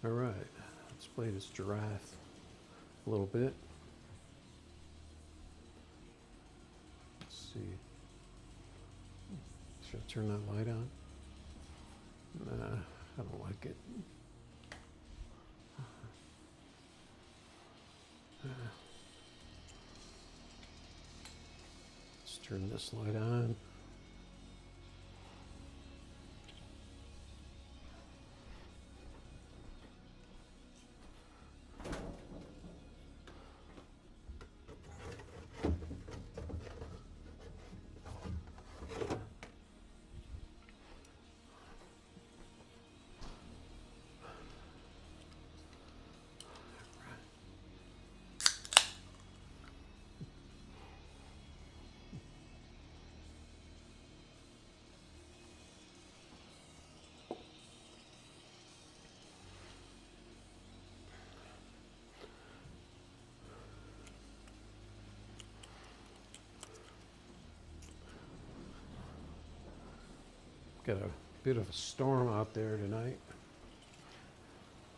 All right, let's play this giraffe a little bit. Let's see. Should I turn that light on? Nah, I don't like it. Let's turn this light on. Got a bit of a storm out there tonight.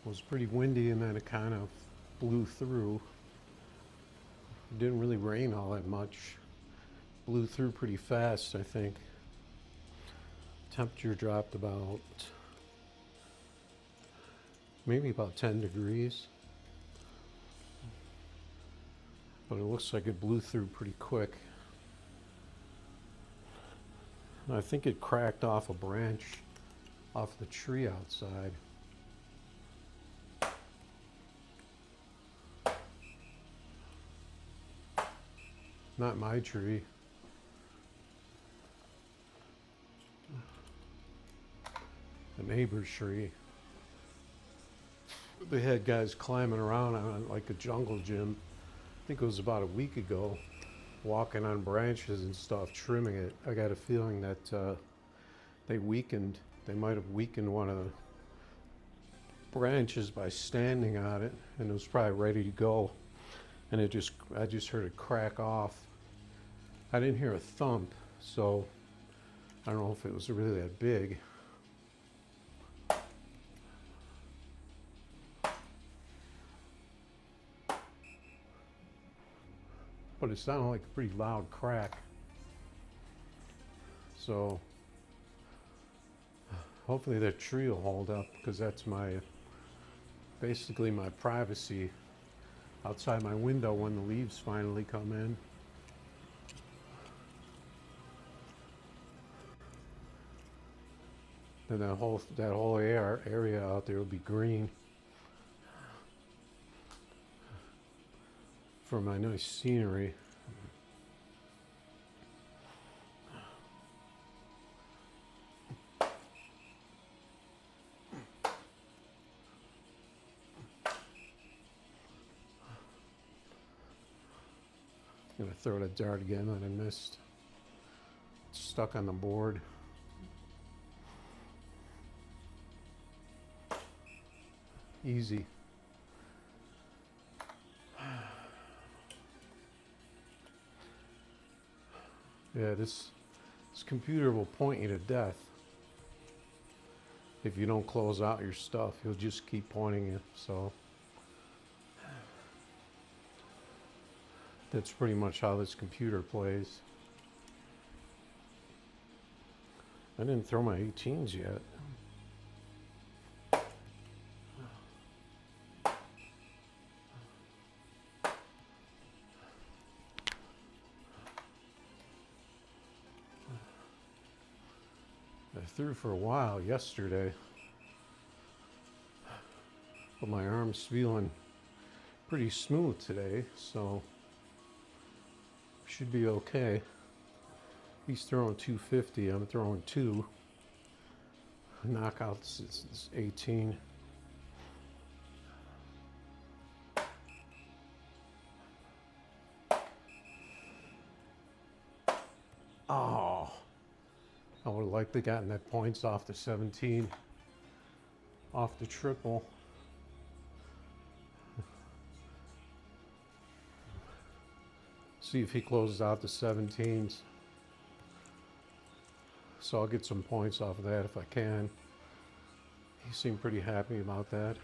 It was pretty windy and then it kind of blew through. It didn't really rain all that much. Blew through pretty fast, I think. Temperature dropped about maybe about 10 degrees. But it looks like it blew through pretty quick. I think it cracked off a branch off the tree outside. Not my tree. The neighbor's tree. They had guys climbing around on it like a jungle gym. I think it was about a week ago. Walking on branches and stuff, trimming it. I got a feeling that they might have weakened one of the branches by standing on it, and it was probably ready to go. And I just heard it crack off. I didn't hear a thump, so I don't know if it was really that big. But it sounded like a pretty loud crack. So hopefully that tree will hold up, because that's basically my privacy outside my window when the leaves finally come in. Then that whole area out there will be green for my nice scenery. I'm gonna throw that dart again that I missed. It's stuck on the board. Easy. Yeah, this computer will point you to death. If you don't close out your stuff, he'll just keep pointing you. So that's pretty much how this computer plays. I didn't throw my 18s yet. I threw for a while yesterday, but my arm's feeling pretty smooth today, so should be okay. He's throwing 250, I'm throwing 2. Knockouts is 18. Oh, I would have liked to gotten that points off the 17, off the triple. See if he closes out the 17s. So I'll get some points off of that if I can. He seemed pretty happy about that.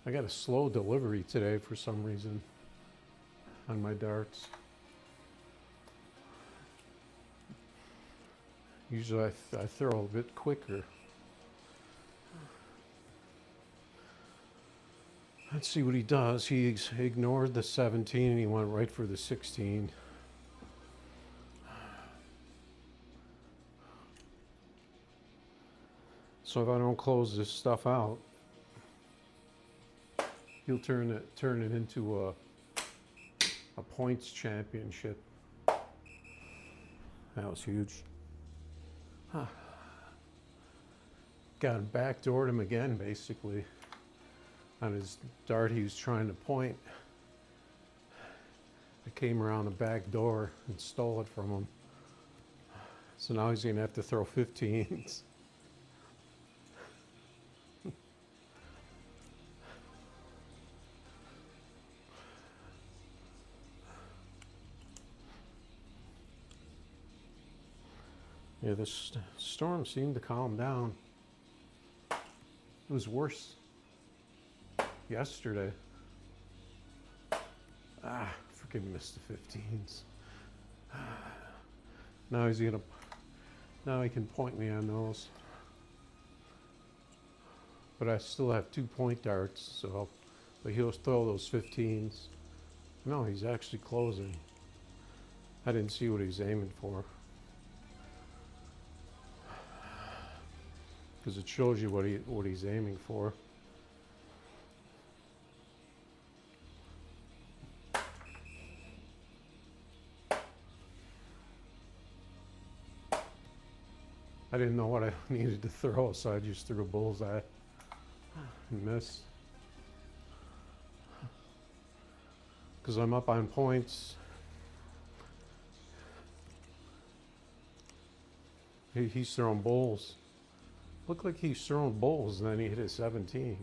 I got a slow delivery today for some reason on my darts. Usually I throw a bit quicker. Let's see what he does. He ignored the 17 and he went right for the 16. So if I don't close this stuff out, he'll turn it into a points championship. That was huge. Huh. Got him, backdoored him again, basically. On his dart he was trying to point. I came around the back door and stole it from him. So now he's going to have to throw 15s. Yeah, this storm seemed to calm down. It was worse yesterday. Freaking missed the 15s. Now he can point me on those. But I still have 2 point darts, but he'll throw those 15s. No, he's actually closing. I didn't see what he's aiming for. Because it shows you what he's aiming for. I didn't know what I needed to throw, so I just threw a bullseye and missed. Because I'm up on points. He's throwing bowls. Looked like he's throwing bowls and then he hit a 17.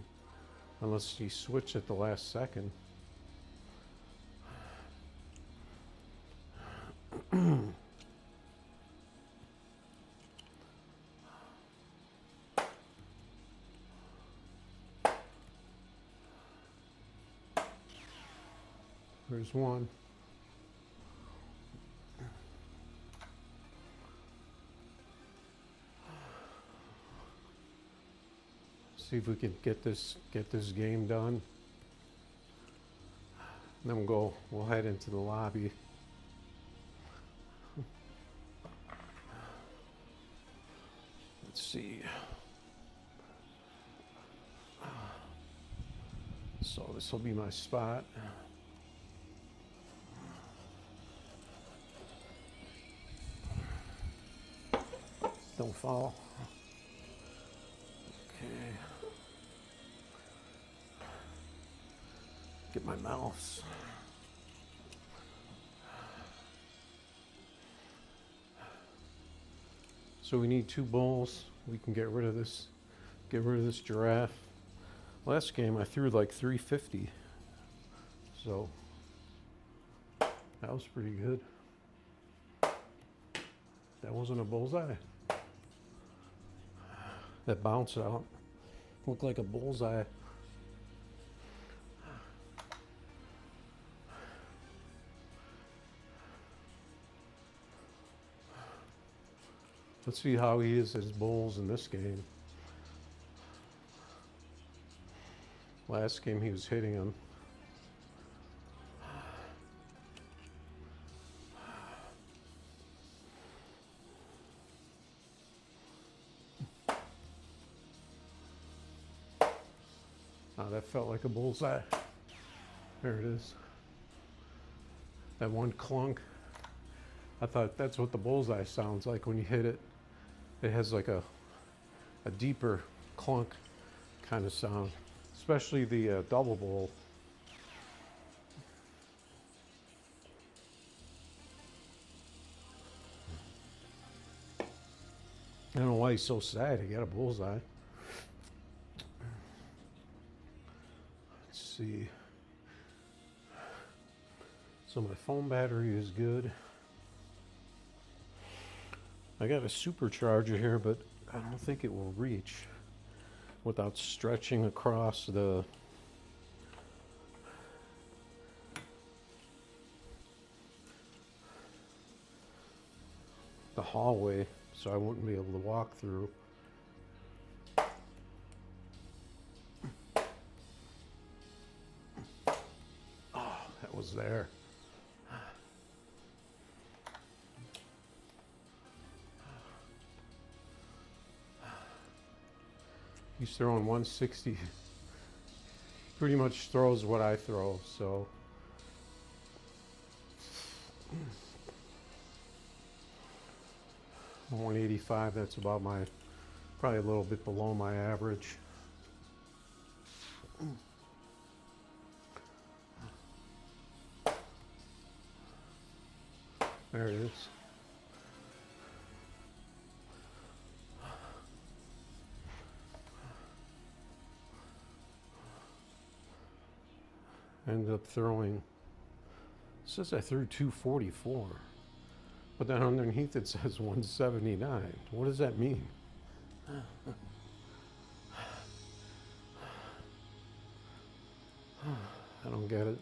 Unless he switched at the last second. There's one. See if we can get this game done. And then we'll head into the lobby. Let's see. So this will be my spot. Don't fall. Okay. Get my mouse. So we need 2 bowls. We can get rid of this giraffe. Last game I threw like 350. So that was pretty good. That wasn't a bullseye. That bounce out looked like a bullseye. Let's see how he is as bowls in this game. Last game he was hitting them. That felt like a bullseye. There it is. That one clunk. I thought that's what the bullseye sounds like when you hit it. It has like a deeper clunk kind of sound, especially the double bowl. I don't know why he's so sad he got a bullseye. Let's see. So my phone battery is good. I got a supercharger here, but I don't think it will reach without stretching across the the hallway so I wouldn't be able to walk through. Oh, that was there. He's throwing 160. Pretty much throws what I throw, so. 185, that's about my, probably a little bit below my average. There it is. Ended up throwing, it says I threw 244, but then underneath it says 179. What does that mean? I don't get it.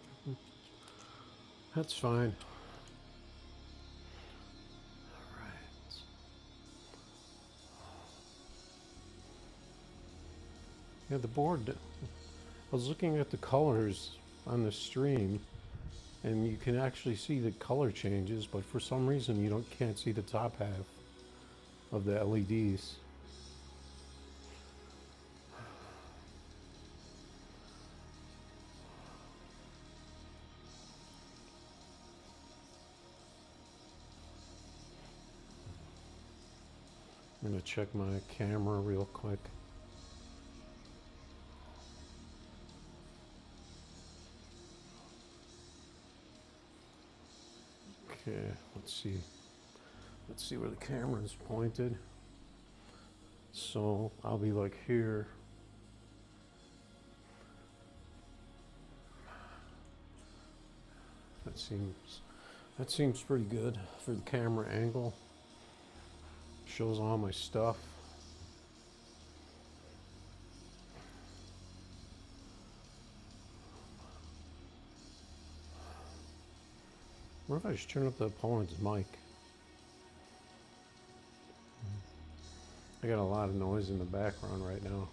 That's fine. All right. Yeah, the board, I was looking at the colors on the stream, and you can actually see the color changes, but for some reason you can't see the top half of the LEDs. I'm gonna check my camera real quick. Okay, let's see. Let's see where the camera is pointed. So I'll be like here. That seems pretty good for the camera angle. Shows all my stuff. What if I just turn up the opponent's mic? I got a lot of noise in the background right now.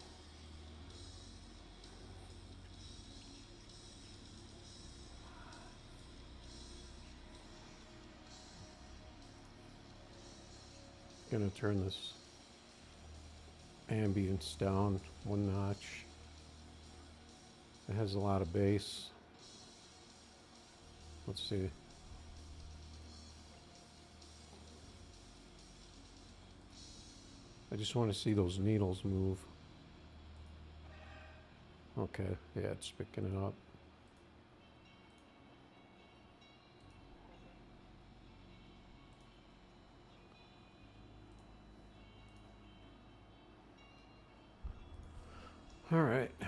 Gonna turn this ambience down one notch. It has a lot of bass. Let's see. I just want to see those needles move. Okay, yeah, it's picking it up. All right. I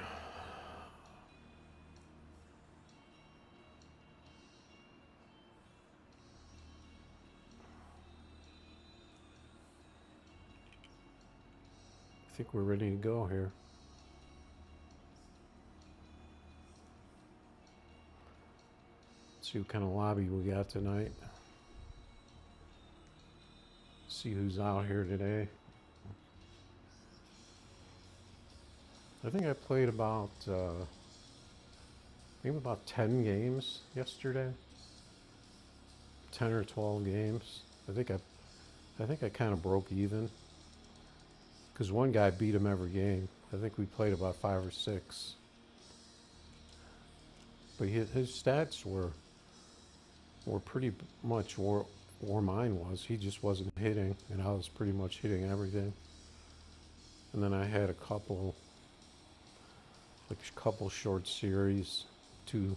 think we're ready to go here. Let's see what kind of lobby we got tonight. See who's out here today. I think I played about maybe about 10 games yesterday. 10 or 12 games. I think I kind of broke even. Because one guy beat him every game. I think we played about 5 or 6. But his stats were pretty much where mine was. He just wasn't hitting, and I was pretty much hitting everything. And then I had a couple short series, 2-3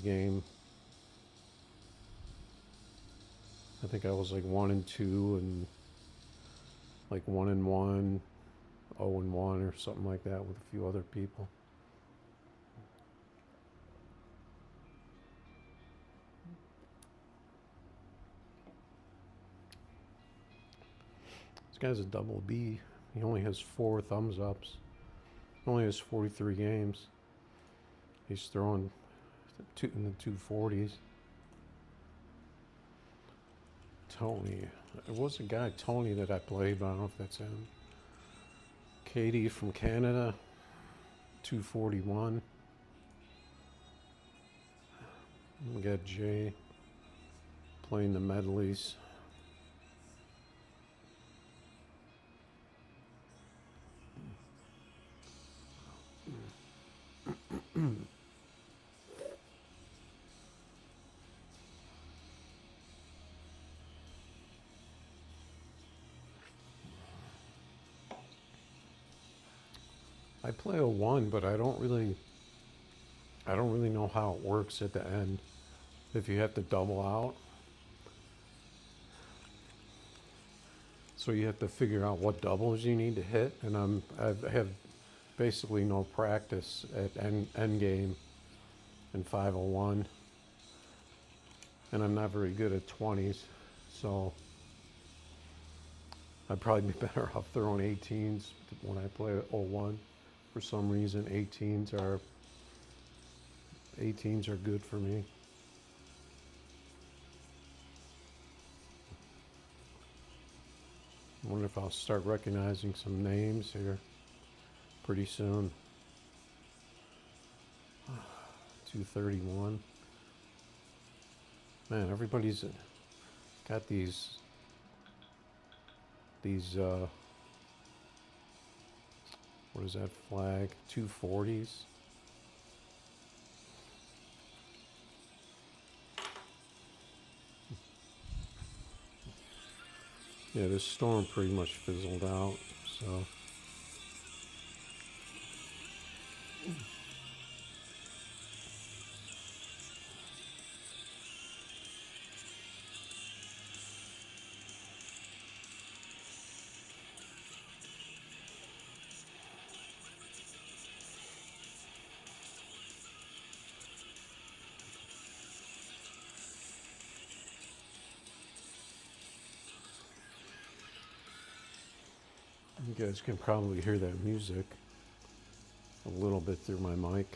game. I think I was like 1-2 and like 1-1, 0-1 or something like that with a few other people. This guy's a double B. He only has 4 thumbs ups. He only has 43 games. He's throwing in the 240s. Tony. It was a guy, Tony, that I played, but I don't know if that's him. Katie from Canada, 241. We got Jay playing the medleys. I play a one, but I don't really know how it works at the end. If you have to double out, so you have to figure out what doubles you need to hit, and I have basically no practice at end game in 501, and I'm not very good at 20s, so I'd probably be better off throwing 18s when I play 01. For some reason, 18s are good for me. I wonder if I'll start recognizing some names here pretty soon. 231. Man, everybody's got these what is that flag? 240s. Yeah, this storm pretty much fizzled out, so. You guys can probably hear that music a little bit through my mic.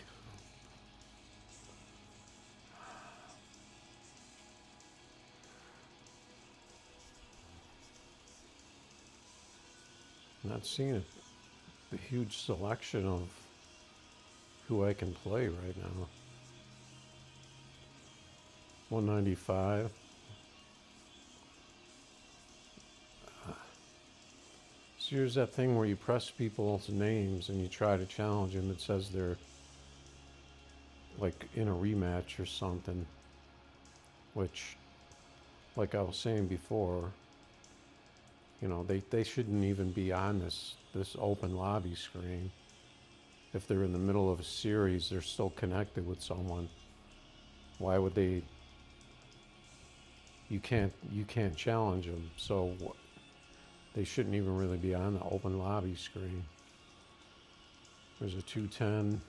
Not seeing a huge selection of who I can play right now. 195. So here's that thing where you press people's names and you try to challenge them. It says they're like in a rematch or something, which, like I was saying before, you know, they shouldn't even be on this open lobby screen. If they're in the middle of a series, they're still connected with someone. Why would they? You can't challenge them, so they shouldn't even really be on the open lobby screen. There's a 210.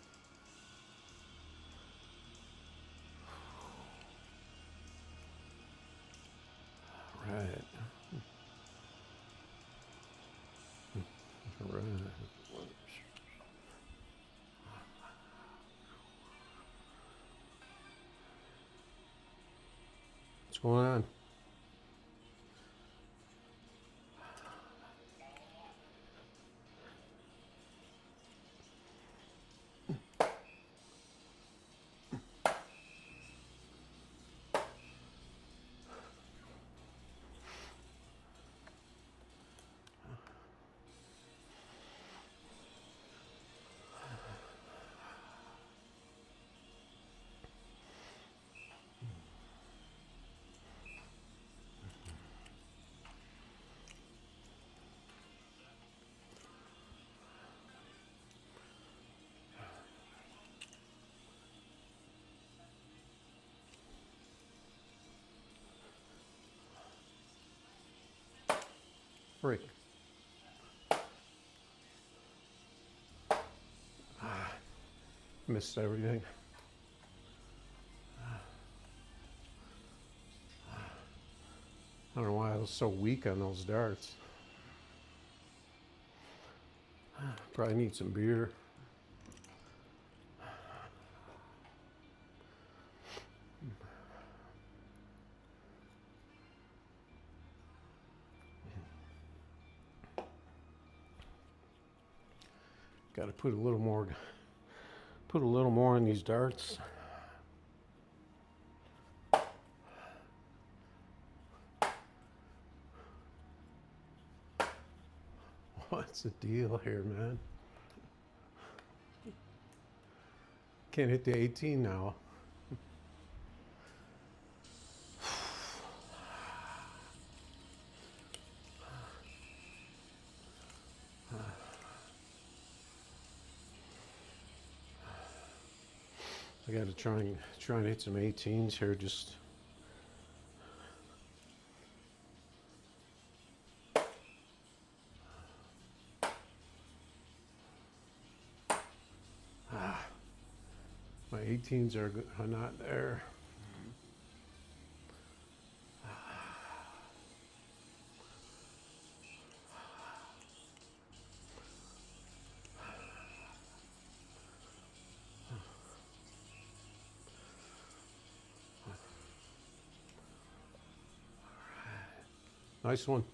Right. Right. What's going on? Freak. Missed everything. I don't know why I was so weak on those darts. Probably need some beer. Got to put a little more in these darts. What's the deal here, man? Can't hit the 18 now. I got to try and hit some 18s here. Just my 18s are not there. Nice one.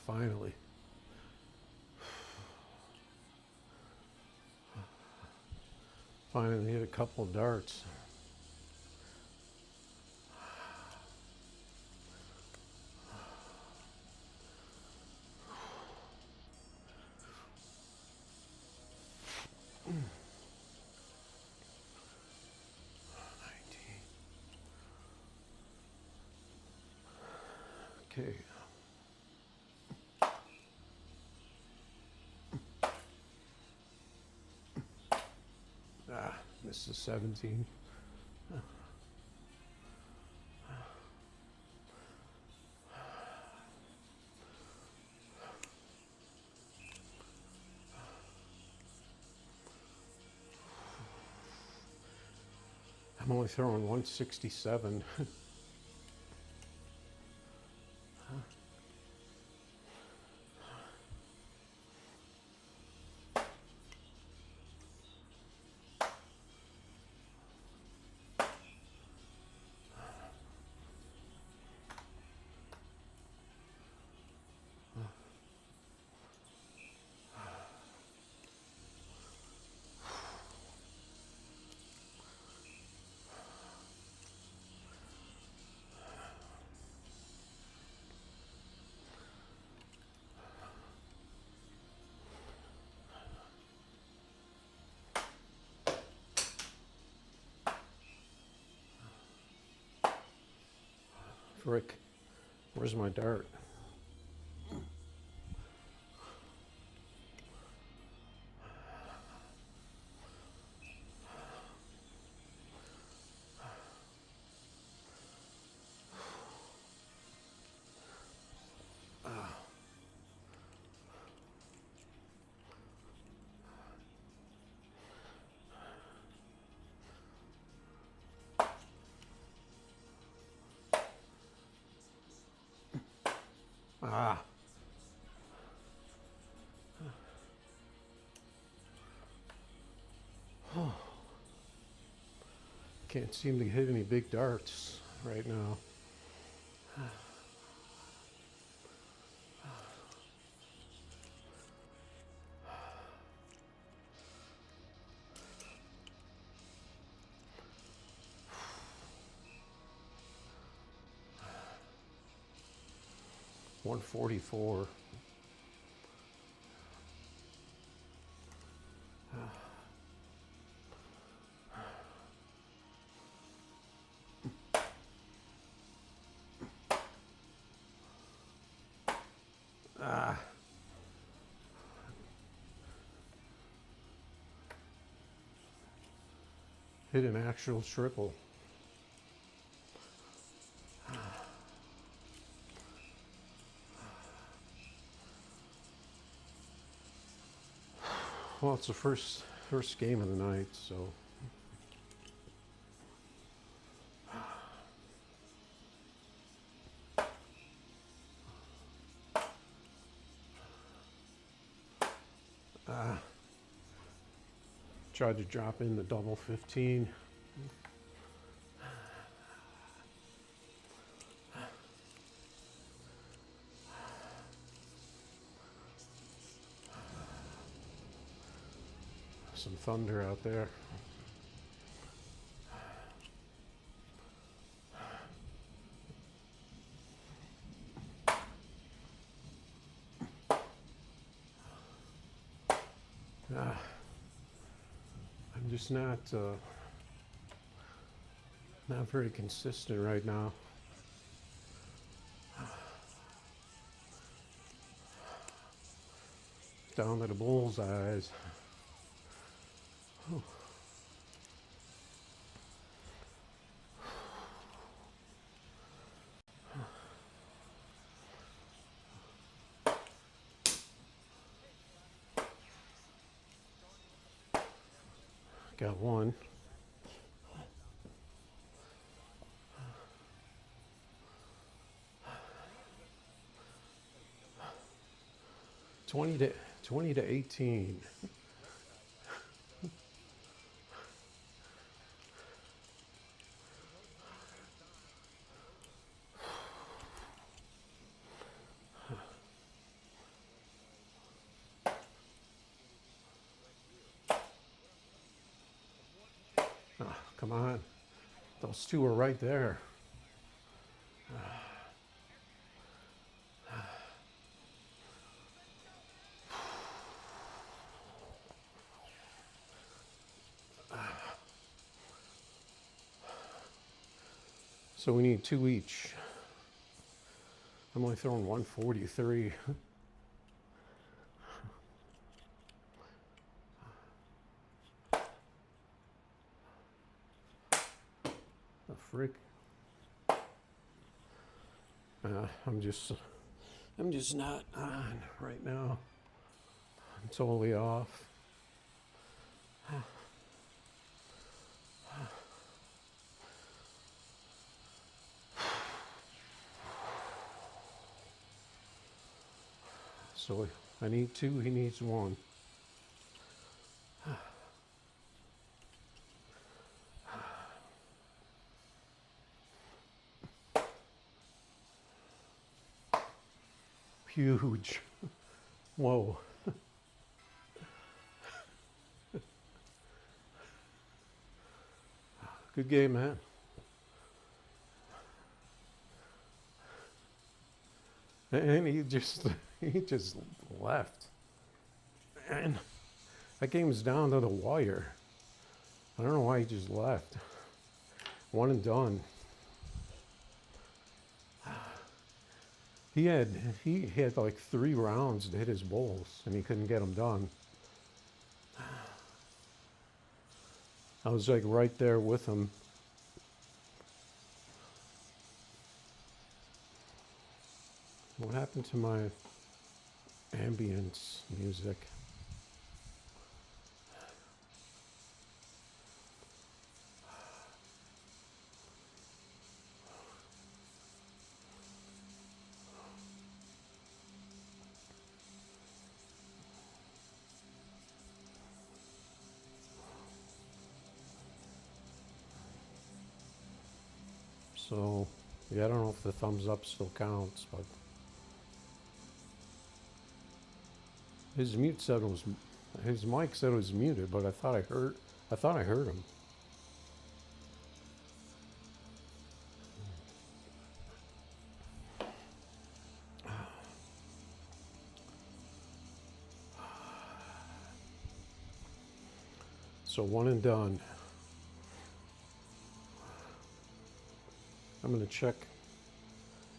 Finally. Finally hit a couple of darts. Okay. This is 17. I'm only throwing 167. Frick, where's my dart? Ah. Can't seem to hit any big darts right now. $144. Hit an actual triple. Well, it's the first game of the night, so. Tried to drop in the double 15. Some thunder out there. I'm just not very consistent right now. Down to the bullseyes. Oh. Got one. Twenty to 18. Oh, come on. Those two are right there. So we need two each. I'm only throwing 143. The frick. I'm just not on right now. I'm totally off. So I need two, he needs one. Huge. Whoa. Good game, man. And he just left. And that game's down to the wire. I don't know why he just left. One and done. He had like 3 rounds to hit his bowls, and he couldn't get them done. I was like right there with him. What happened to my ambience music? So, yeah, I don't know if the thumbs up still counts, but his mic said it was muted, but I thought I heard him. So one and done. I'm going to check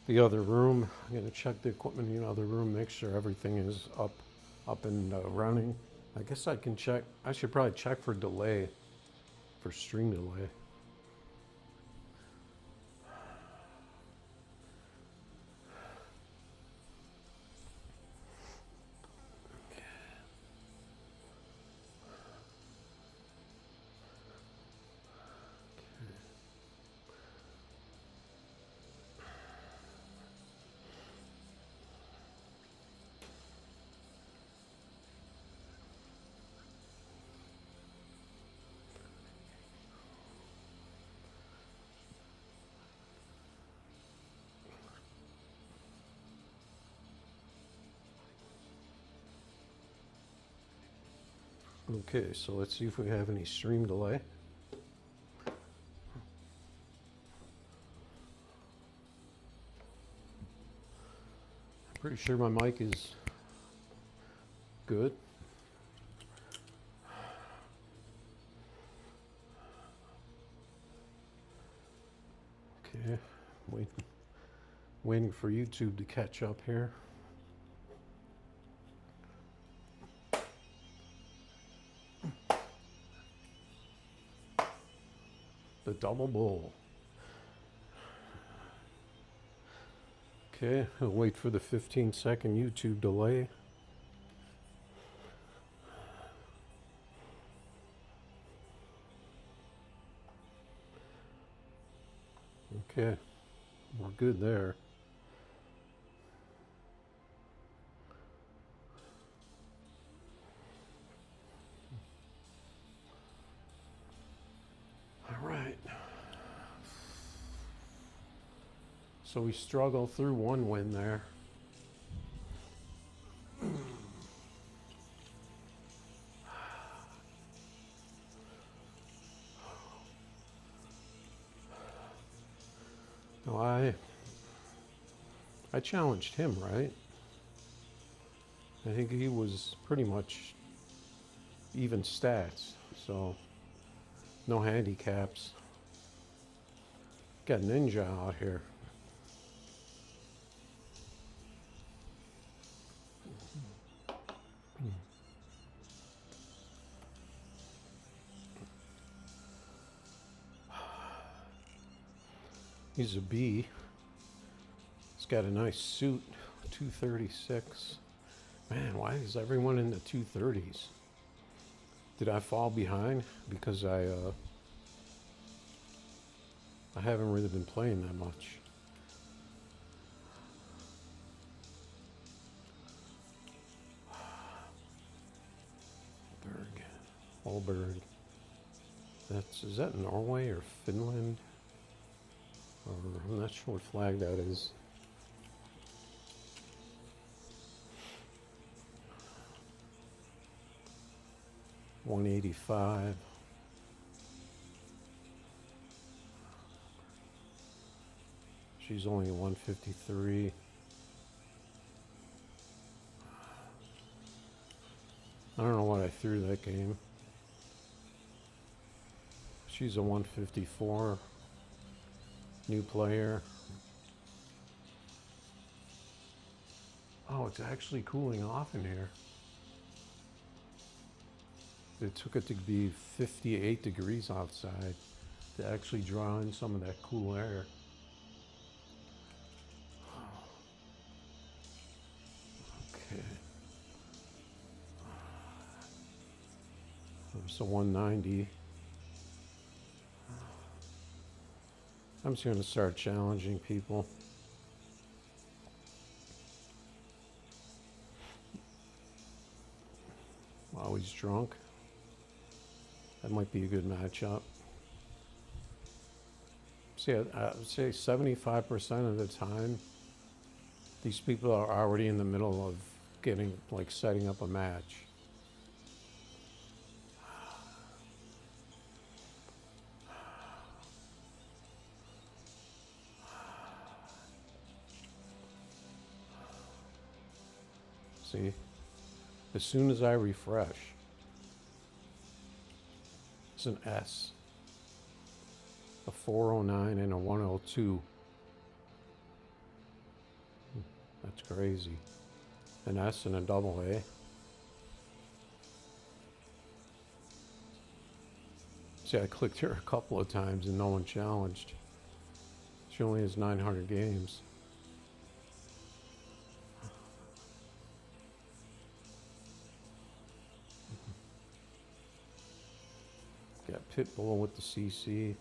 the other room. I'm going to check the equipment in the other room, make sure everything is up and running. I guess I can check. I should probably check for delay, for stream delay. Okay, so let's see if we have any stream delay. Pretty sure my mic is good. Okay, waiting for YouTube to catch up here. The double bowl. Okay, I'll wait for the 15-second YouTube delay. Okay, we're good there. All right. So we struggle through one win there. No, I challenged him, right? I think he was pretty much even stats, so no handicaps. Got Ninja out here. He's a B. He's got a nice suit, 236. Man, why is everyone in the 230s? Did I fall behind? Because I haven't really been playing that much. Holberg. Is that Norway or Finland? Or I'm not sure what flag that is. $185. She's only 153. I don't know what I threw that game. She's a 154. New player. Oh, it's actually cooling off in here. It took it to be 58 degrees outside to actually draw in some of that cool air. Okay. So 190. I'm just going to start challenging people. While he's drunk. That might be a good matchup. See, I'd say 75% of the time, these people are already in the middle of getting, like, setting up a match. See, as soon as I refresh, it's an S, a 409 and a 102. That's crazy. An S and a double A. See, I clicked here a couple of times and no one challenged. She only has 900 games. Got Pitbull with the CC,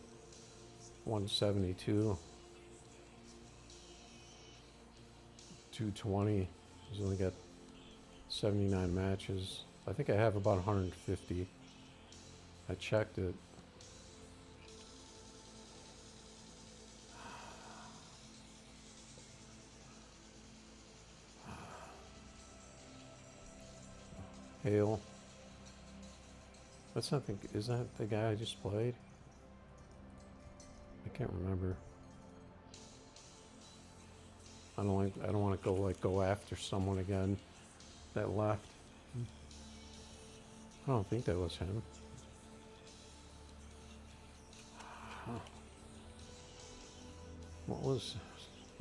172, 220. He's only got 79 matches. I think I have about 150. I checked it. Hale. That's not the, is that the guy I just played? I can't remember. I don't want to go after someone again that left. I don't think that was him. Huh. What was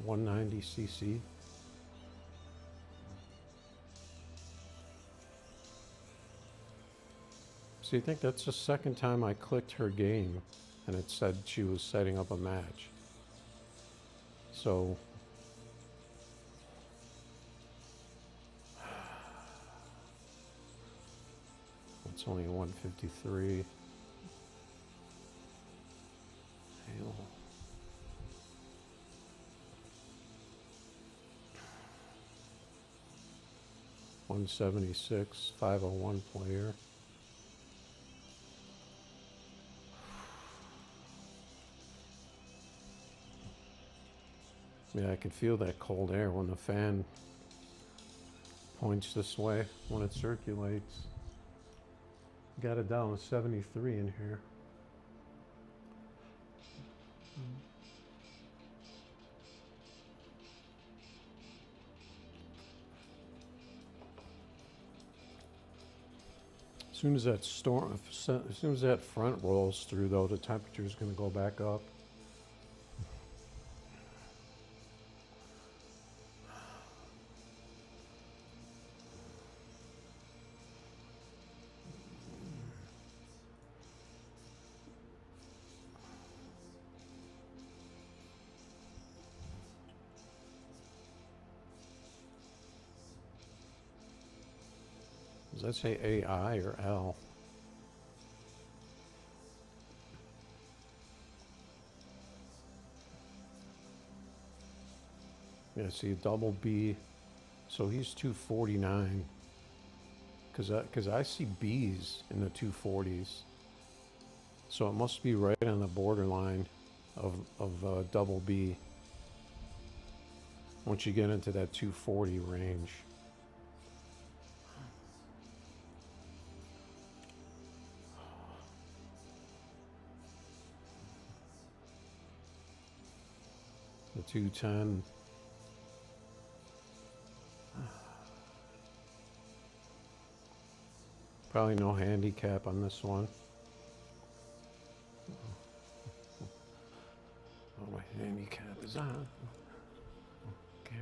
190cc? So you think that's the second time I clicked her game and it said she was setting up a match. So it's only 153. Hell. $176, 501 player. Yeah, I can feel that cold air when the fan points this way when it circulates. Got it down to 73 in here. As soon as that as soon as that front rolls through, though, the temperature is going to go back up. Does that say AI or L? Yeah, see, double B. So he's 249. Because I see B's in the 240s. So it must be right on the borderline of double B. Once you get into that 240 range. The 210. Probably no handicap on this one. Oh, my handicap is on. Okay.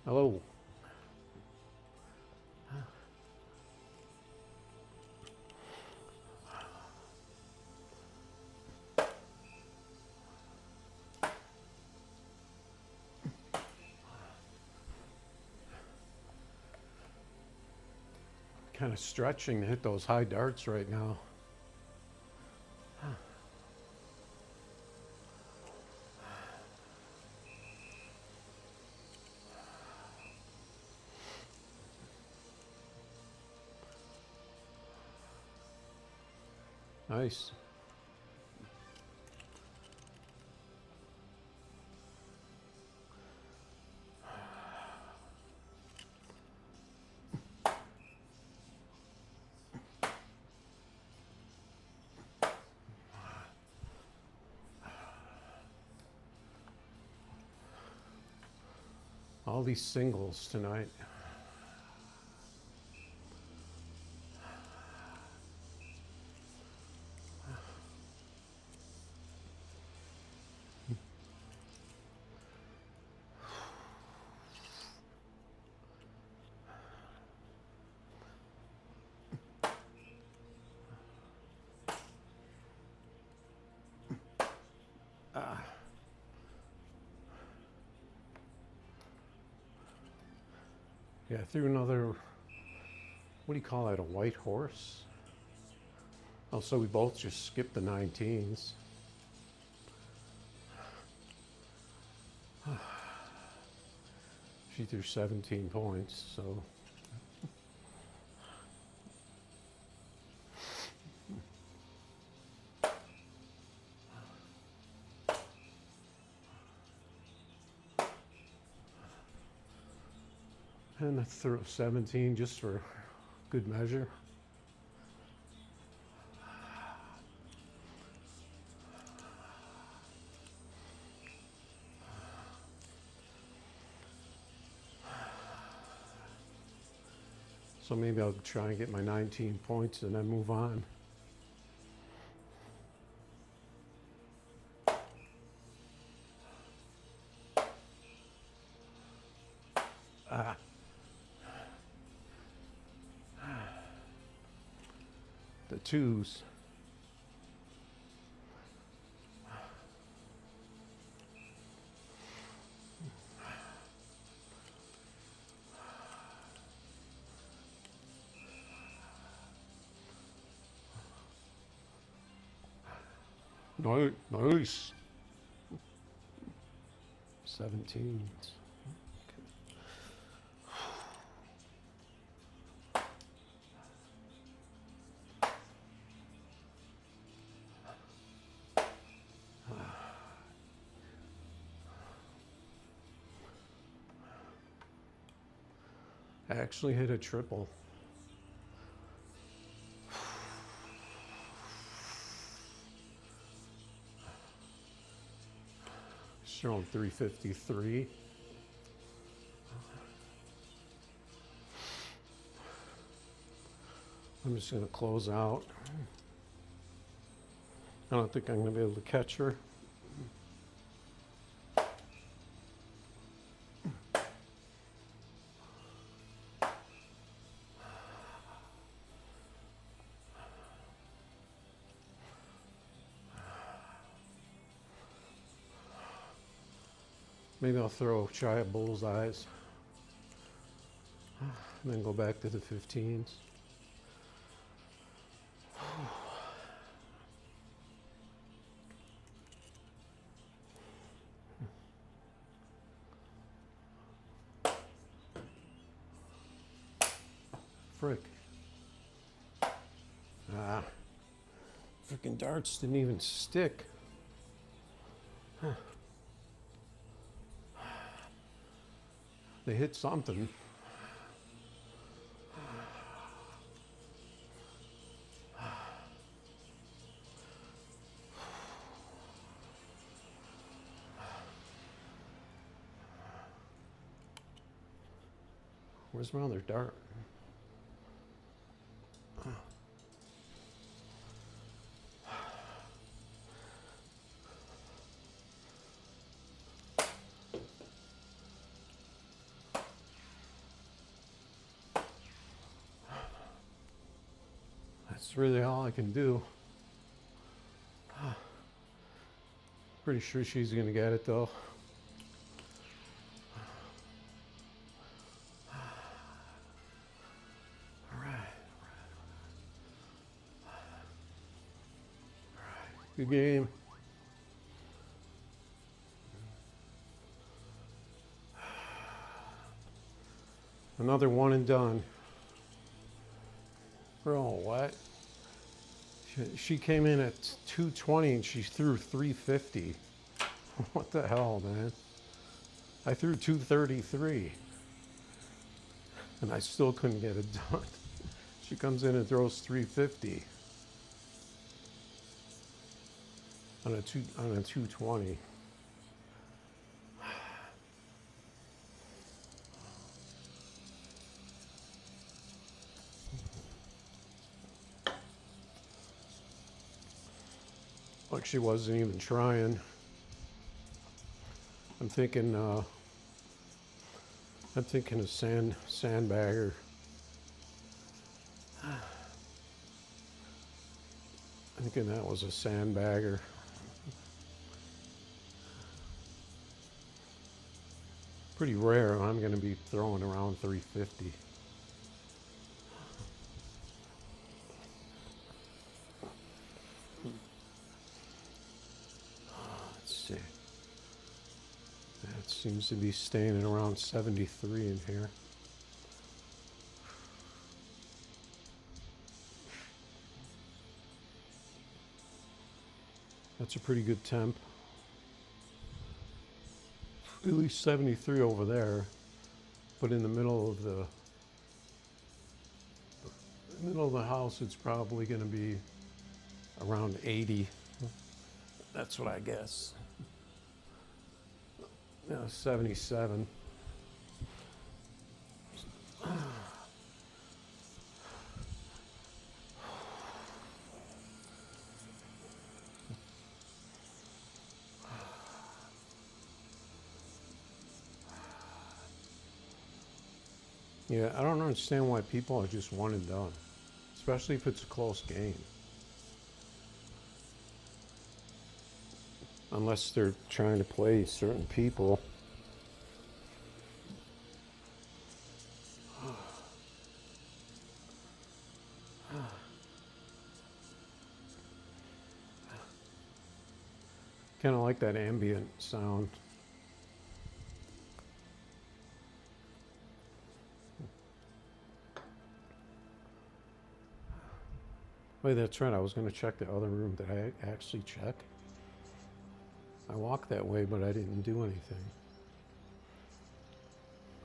Hello. Kind of stretching to hit those high darts right now. Nice. All these singles tonight. Yeah, I threw another, what do you call that, a white horse? Oh, so we both just skipped the 19s. She threw 17 points, so. And I throw 17 just for good measure. So maybe I'll try and get my 19 points and then move on. The twos. Nice. 17s. I actually hit a triple. Showing 353. I'm just going to close out. I don't think I'm going to be able to catch her. Maybe I'll try at bullseyes and then go back to the 15s. Frick. Freaking darts didn't even stick. Huh. They hit something. Where's my other dart? That's really all I can do. Pretty sure she's gonna get it though. Good game. Another one and done. Bro, what? She came in at 220 and she threw 350. What the hell, man? I threw 233 and I still couldn't get it done. She comes in and throws 350 on a 220. Like she wasn't even trying. I'm thinking a sandbagger. I'm thinking that was a sandbagger. Pretty rare. I'm going to be throwing around 350. Let's see. That seems to be staying at around 73 in here. That's a pretty good temp. At least 73 over there. But in the middle of the house, it's probably going to be around 80. That's what I guess. 77. Yeah, I don't understand why people are just one and done, especially if it's a close game. Unless they're trying to play certain people. Kind of like that ambient sound. Wait, that's right. I was going to check the other room. Did I actually check? I walked that way, but I didn't do anything.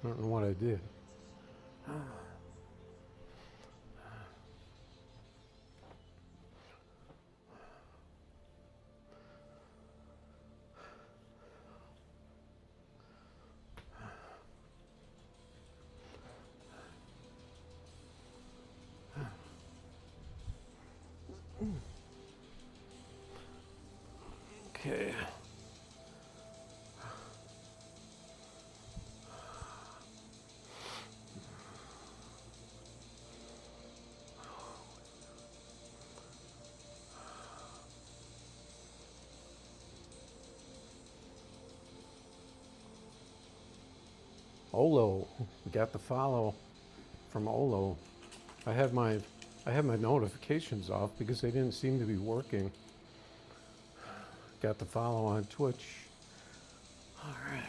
I don't know what I did. Okay. Olo, we got the follow from Olo. I had my notifications off because they didn't seem to be working. Got the follow on Twitch. All right.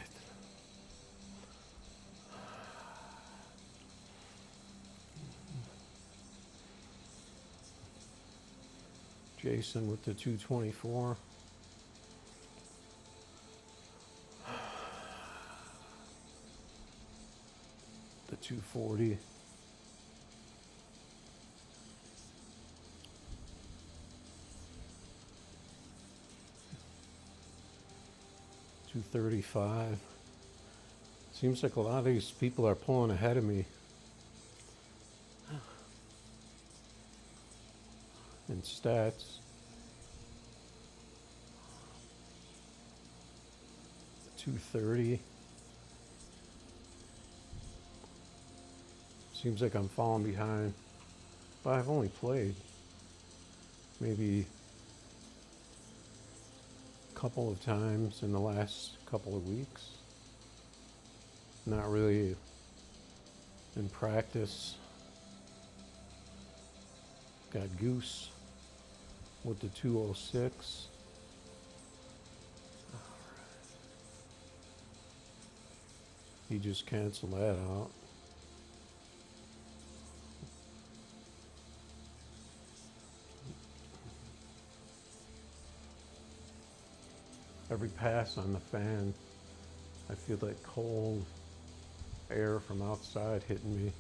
Jason with the 224. The 240. $235. Seems like a lot of these people are pulling ahead of me. In stats. $230. Seems like I'm falling behind. But I've only played maybe a couple of times in the last couple of weeks. Not really in practice. Got Goose with the 206. He just canceled that out. Every pass on the fan, I feel like cold air from outside hitting me.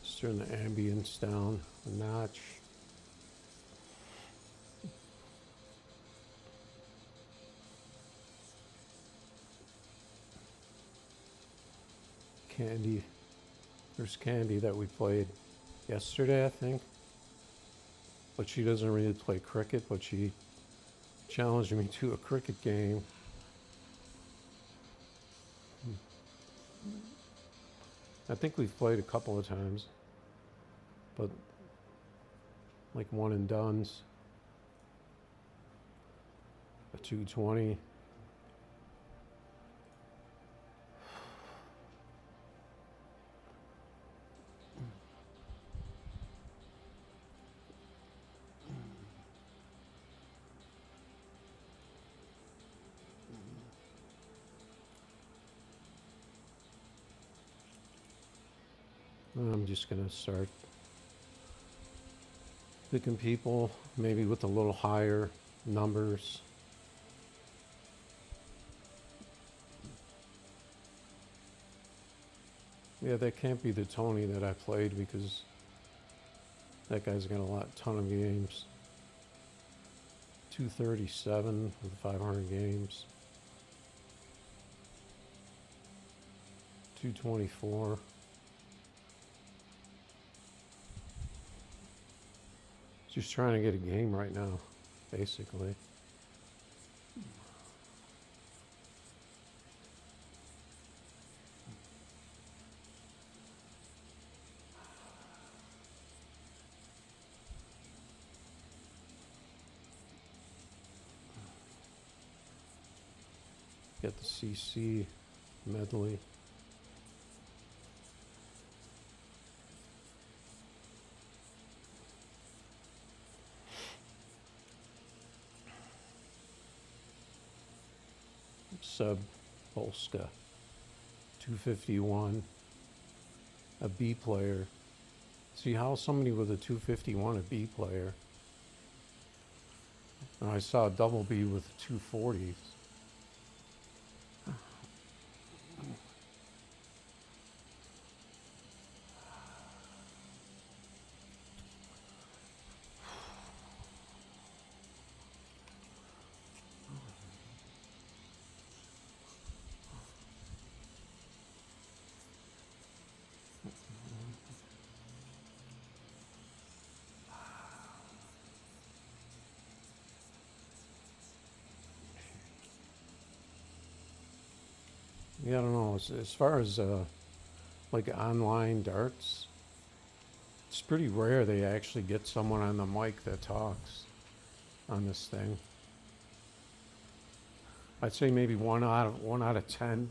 Let's turn the ambience down a notch. Candy. There's Candy that we played yesterday, I think. But she doesn't really play cricket, but she challenged me to a cricket game. I think we've played a couple of times, but like one and dones. A 220. I'm just gonna start picking people, maybe with a little higher numbers. Yeah, that can't be the Tony that I played because that guy's got a ton of games. 237 with 500 games. 224. Just trying to get a game right now, basically. Get the CC medley. Sub Polska. 251. A B player. See how somebody with a 251 a B player. And I saw a double B with 240s. Yeah, I don't know. As far as like online darts, it's pretty rare they actually get someone on the mic that talks on this thing. I'd say maybe one out of 10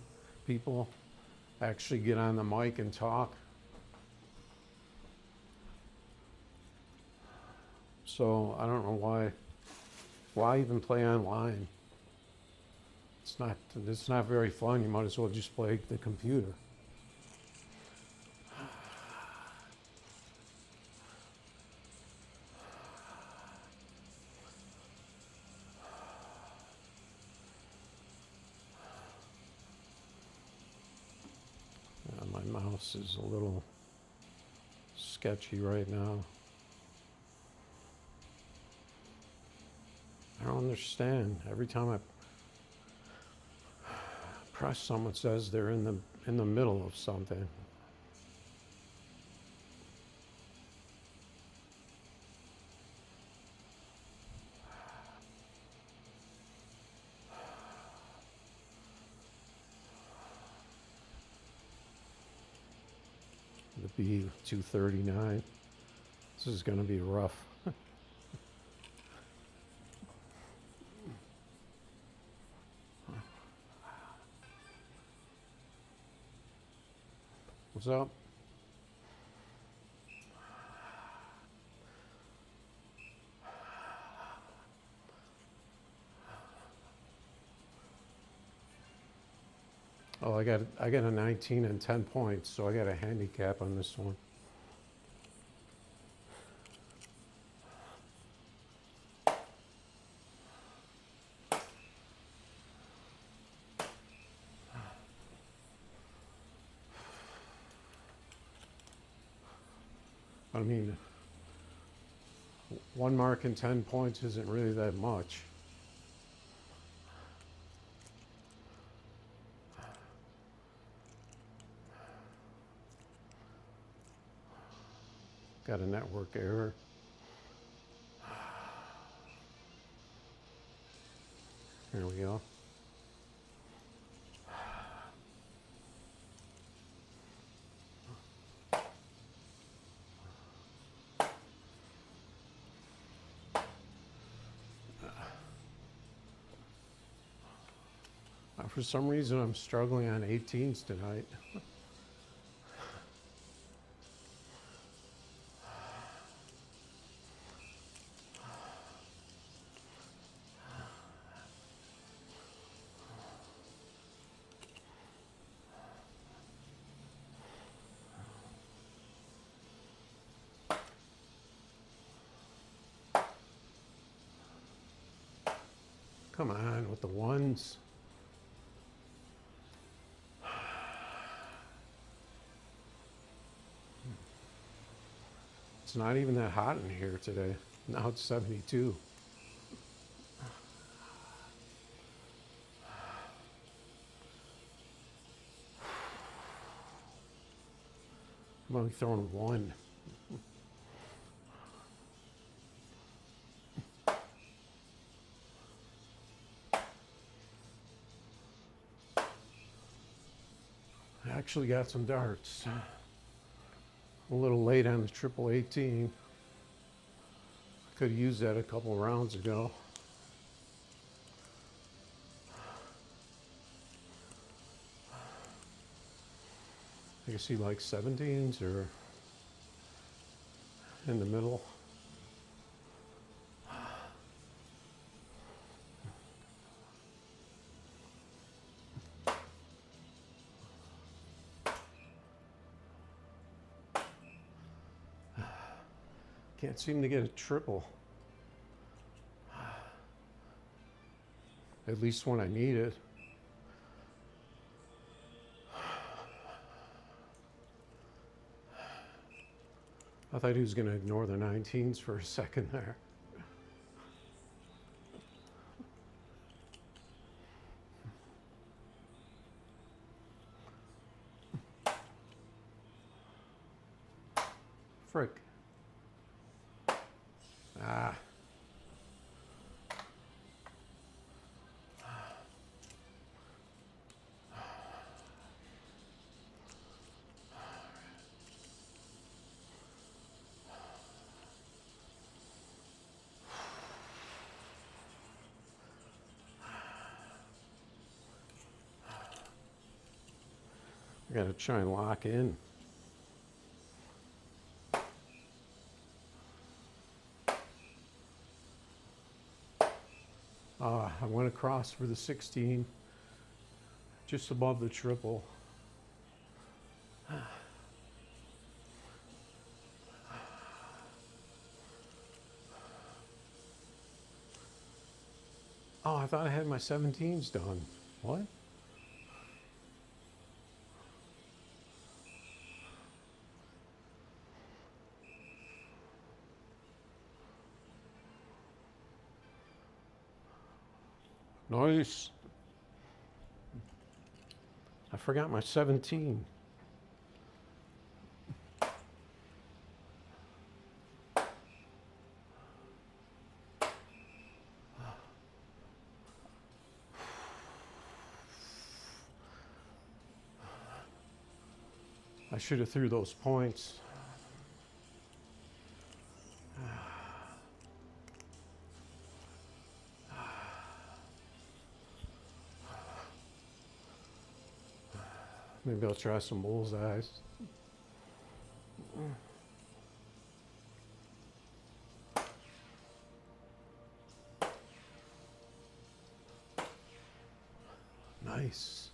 people actually get on the mic and talk. So I don't know why even play online. It's not very fun. You might as well just play the computer. My mouse is a little sketchy right now. I don't understand. Every time I press someone says they're in the middle of something. The B239. This is going to be rough. What's up? Oh, I got a 19 and 10 points, so I got a handicap on this one. I mean, one mark and 10 points isn't really that much. Got a network error. Here we go. For some reason, I'm struggling on 18s tonight. Come on with the ones. It's not even that hot in here today. Now it's 72. I'm only throwing one. I actually got some darts. A little late on the triple 18. Could have used that a couple rounds ago. I can see like 17s or in the middle. Can't seem to get a triple. At least when I need it. I thought he was going to ignore the 19s for a second there. Frick. Ah. I gotta try and lock in. I went across for the 16, just above the triple. Oh, I thought I had my 17s done. What? Nice. I forgot my 17. I should have threw those points. Maybe I'll try some bullseyes. Nice.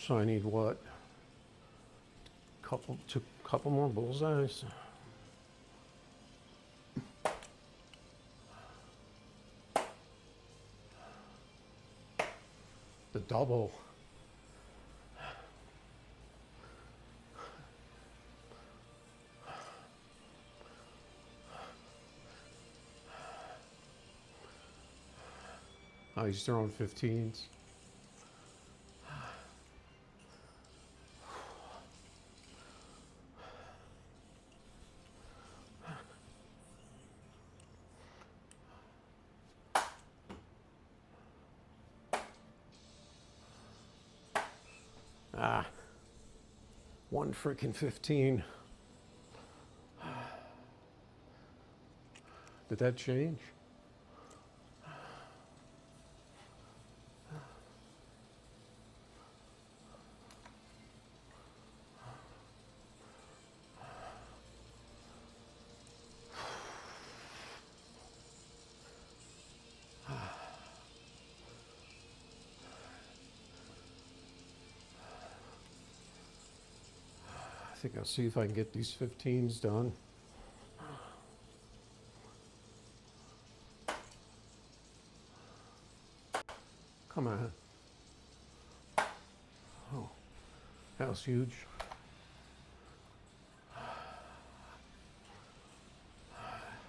So I need what? Couple more bullseyes. The double. Oh, he's throwing 15s. Ah, one freaking 15. Did that change? think I'll see if I can get these 15s done. Come on. Oh, that was huge.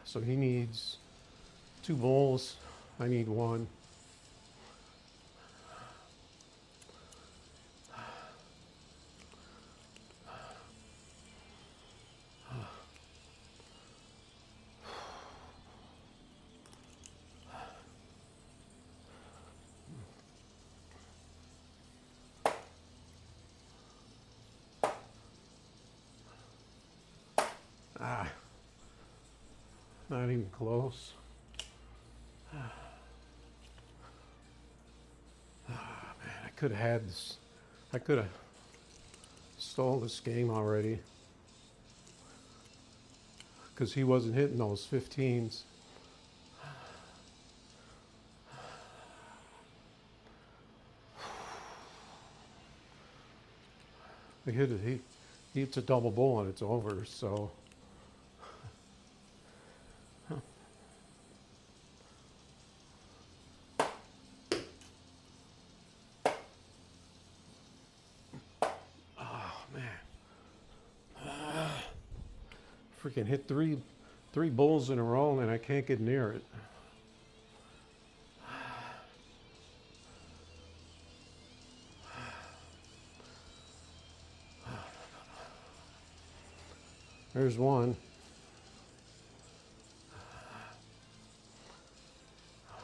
So he needs 2 bowls. I need 1. Ah, not even close. Ah, man, I could have had this. I could have stole this game already because he wasn't hitting those 15s. He hits a double bowl and it's over, so. Oh, man. Freaking hit three bowls in a row and I can't get near it. There's one.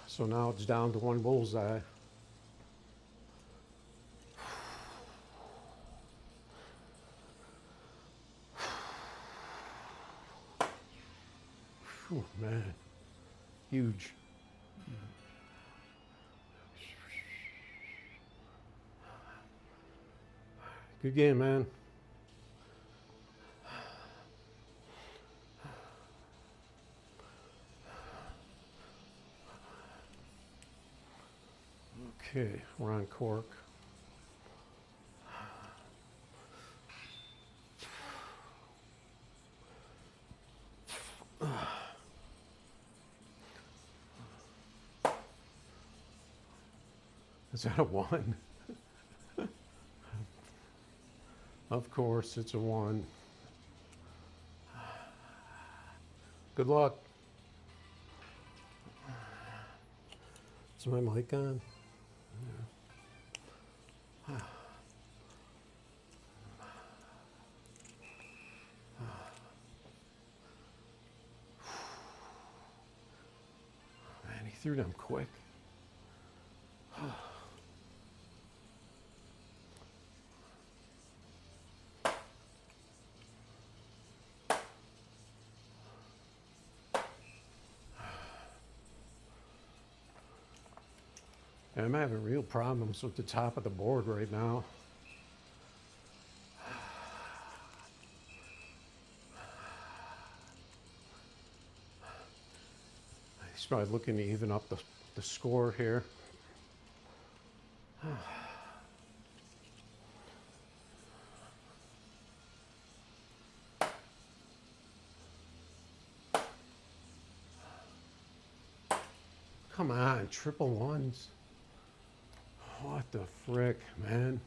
So now it's down to 1 bullseye. Whew, man, huge. Good game, man. Okay, we're on cork. Is that a 1? Of course, it's a 1. Good luck. Is my mic on? Yeah. Man, he threw them quick. And I'm having real problems with the top of the board right now. He's probably looking to even up the score here. Come on, triple 1s. What the frick, man?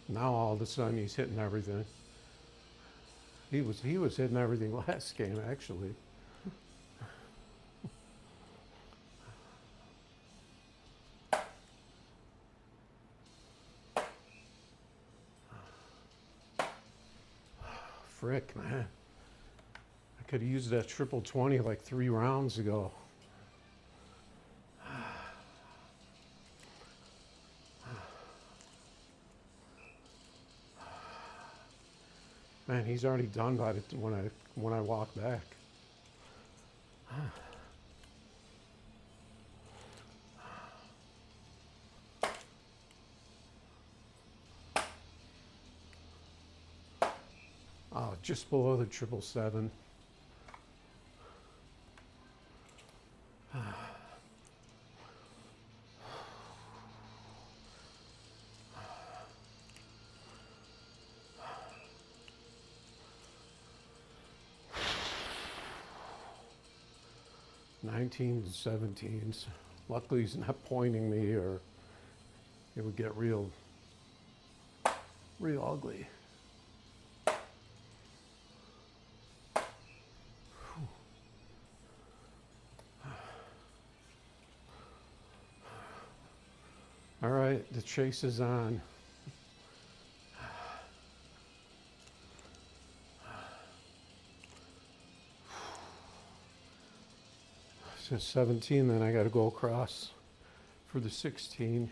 Now all of a sudden he's hitting everything. He was hitting everything last game, actually. Frick, man. I could have used that triple 20 like 3 rounds ago. Man, he's already done by it when I walk back. Oh, just below the 777. 19s and 17s. Luckily he's not pointing me or it would get real ugly. All right, the chase is on. So 17, then I got to go across for the 16.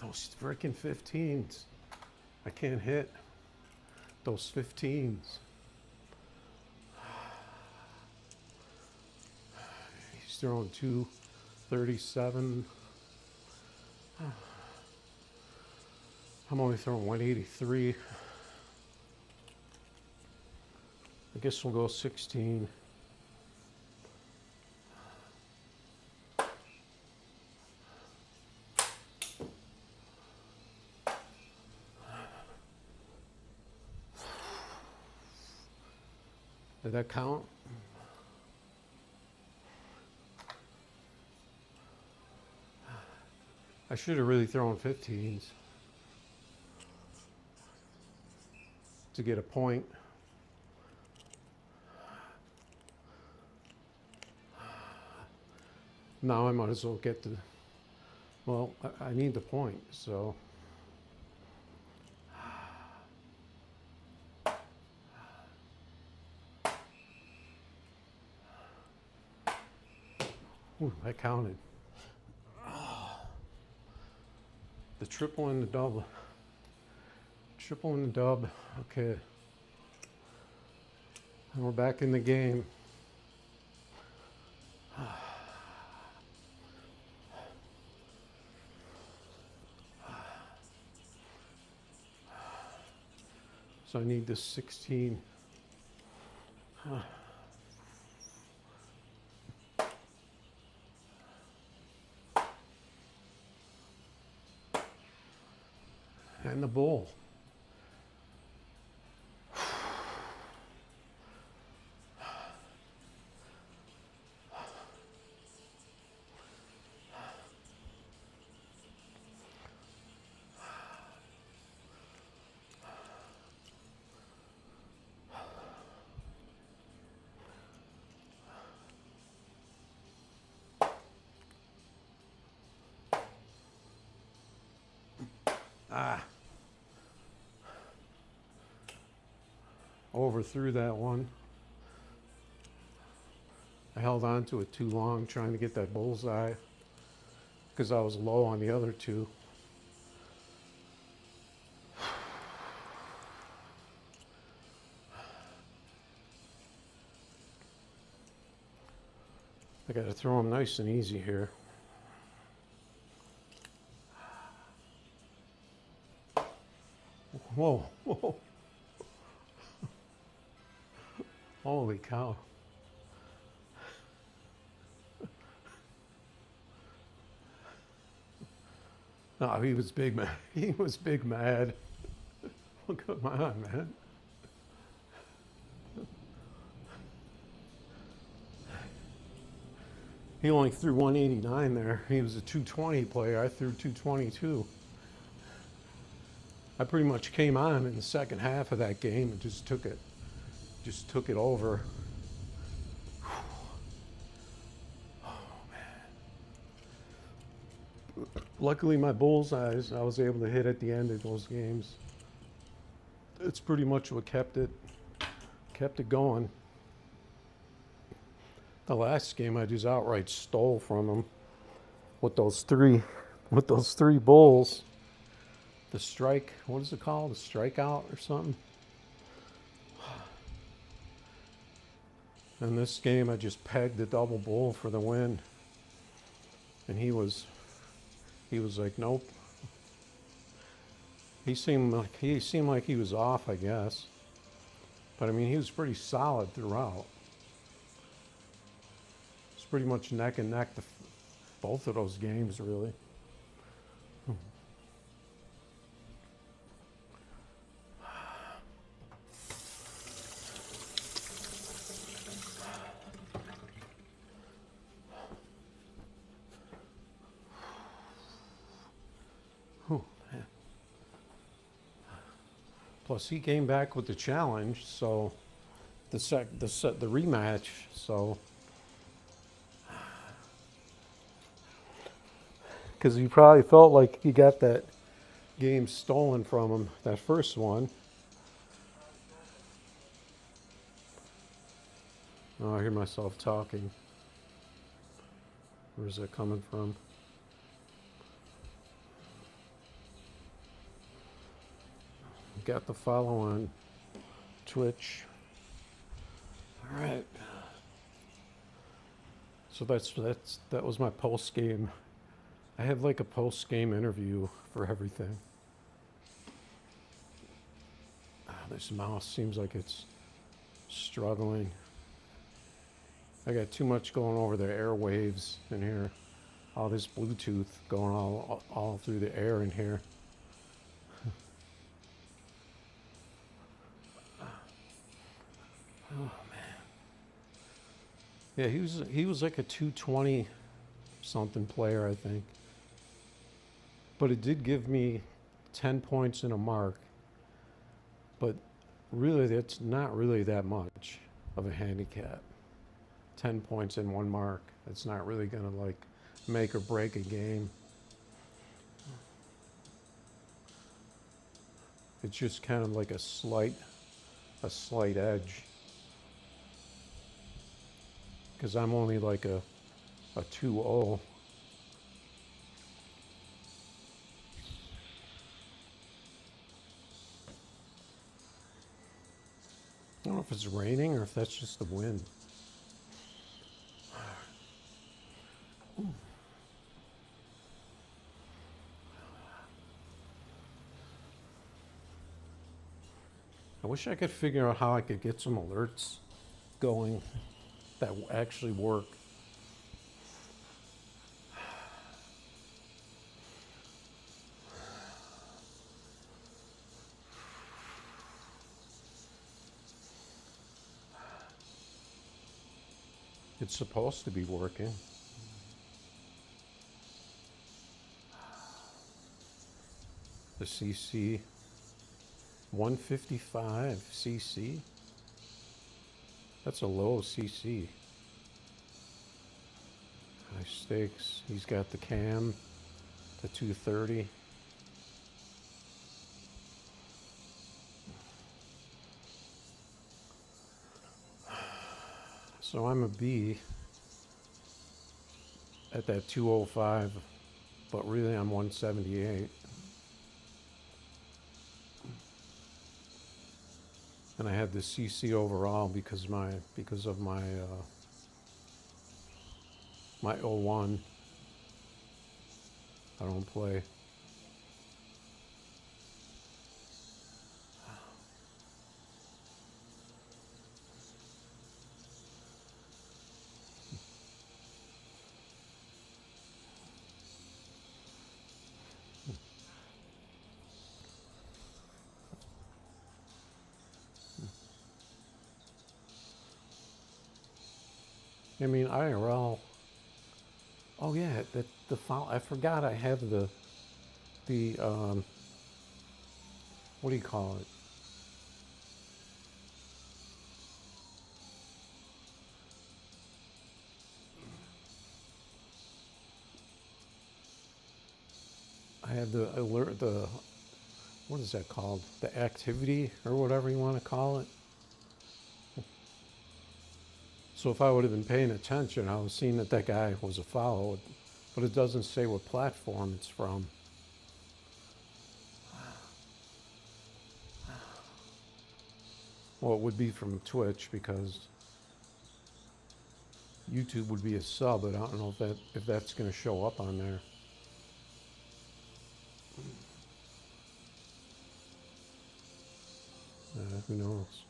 Those freaking 15s. I can't hit those 15s. He's throwing 237. I'm only throwing 183. I guess we'll go 16. Did that count? I should have really thrown 15s to get a point. Now I might as well get the, well, I need the point, so. Ooh, I counted. The triple and the double. Triple and the dub. Okay. And we're back in the game. So I need this 16. And the bull. Overthrew that one. I held on to it too long trying to get that bullseye because I was low on the other two. I got to throw them nice and easy here. Whoa, whoa. Holy cow. No, he was big mad. He was big mad. Well, come on, man. He only threw 189 there. He was a 220 player. I threw 222. I pretty much came on in the second half of that game and just took it over. Oh, man. Luckily, my bullseyes, I was able to hit at the end of those games. It's pretty much what kept it going. The last game, I just outright stole from him with those three bulls. The strike, what is it called? A strikeout or something? In this game, I just pegged the double bull for the win. And he was like, nope. He seemed like he was off, I guess. But I mean, he was pretty solid throughout. It's pretty much neck and neck both of those games, really. Plus, he came back with the challenge, so the rematch. So, because he probably felt like he got that game stolen from him, that first one. Oh, I hear myself talking. Where's that coming from? Got the follow on Twitch. All right. So that was my post game. I have like a post game interview for everything. This mouse seems like it's struggling. I got too much going over the airwaves in here. All this Bluetooth going all through the air in here. Oh man. Yeah, he was like a 220 something player, I think. But it did give me 10 points and a mark. But really, that's not really that much of a handicap. 10 points and one mark. It's not really going to like make or break a game. It's just kind of like a slight edge. Because I'm only like a 2-0. I don't know if it's raining or if that's just the wind. I wish I could figure out how I could get some alerts going that actually work. It's supposed to be working. The CC 155 CC. That's a low CC. High stakes. He's got the cam to 230. So I'm a B at that 205, but really I'm 178. And I had the CC overall because of my my 01. I don't play. I mean, IRL. Oh yeah, the file. I forgot I have the what do you call it? I have the alert. What is that called? The activity or whatever you want to call it. So if I would have been paying attention, I was seeing that guy was a follow, but it doesn't say what platform it's from. Well, it would be from Twitch because YouTube would be a sub, but I don't know if that's going to show up on there. Who knows?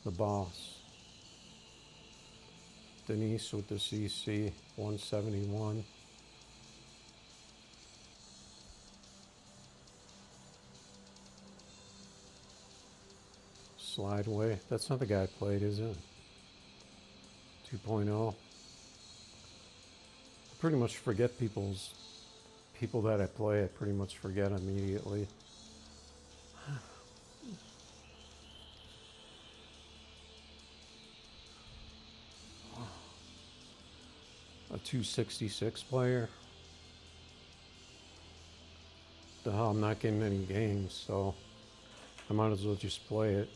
The boss. Denise with the CC 171. Slide away. That's not the guy I played, is it? 2.0. I pretty much forget people's People that I play, I pretty much forget immediately. A 266 player. The hell, I'm not getting any games, so I might as well just play it.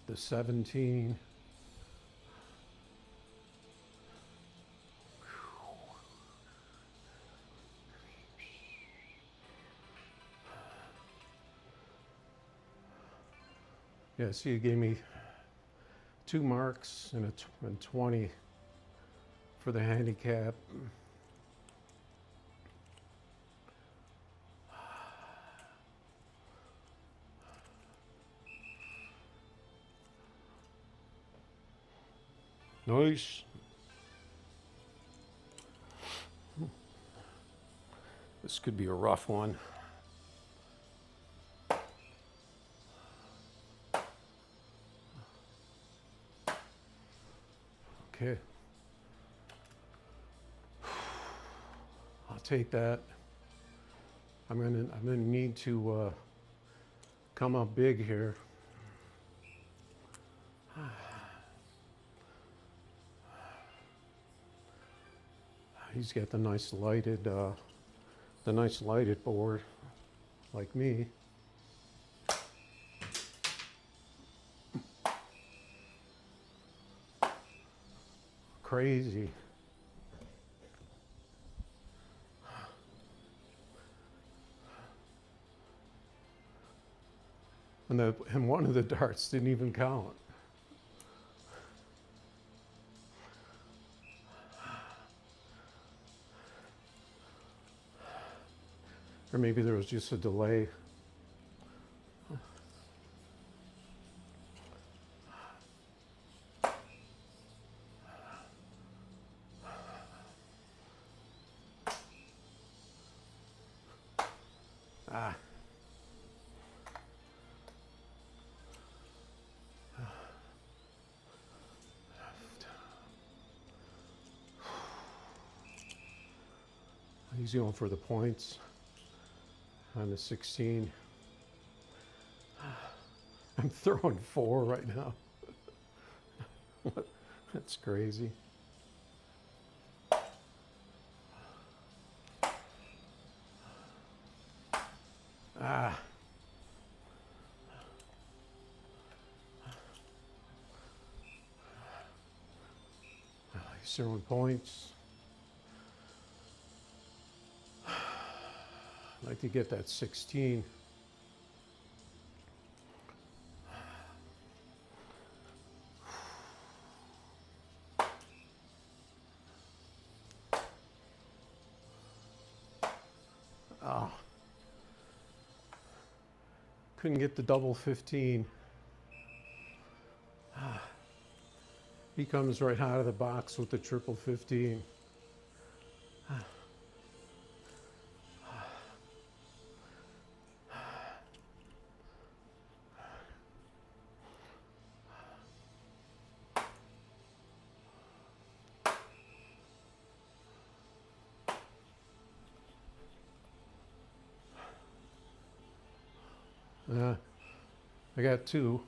The 17. Yeah, see, it gave me 2 marks and and 20 for the handicap. Nice. This could be a rough one. Okay. I'll take that. I'm gonna need to come up big here. He's got the nice lighted board, like me. Crazy. And one of the darts didn't even count. Or maybe there was just a delay. Ah. He's going for the points on the 16. I'm throwing 4 right now. That's crazy. Ah. He's throwing points. I'd like to get that 16. Oh. Couldn't get the double 15. He comes right out of the box with the triple 15. I got 2.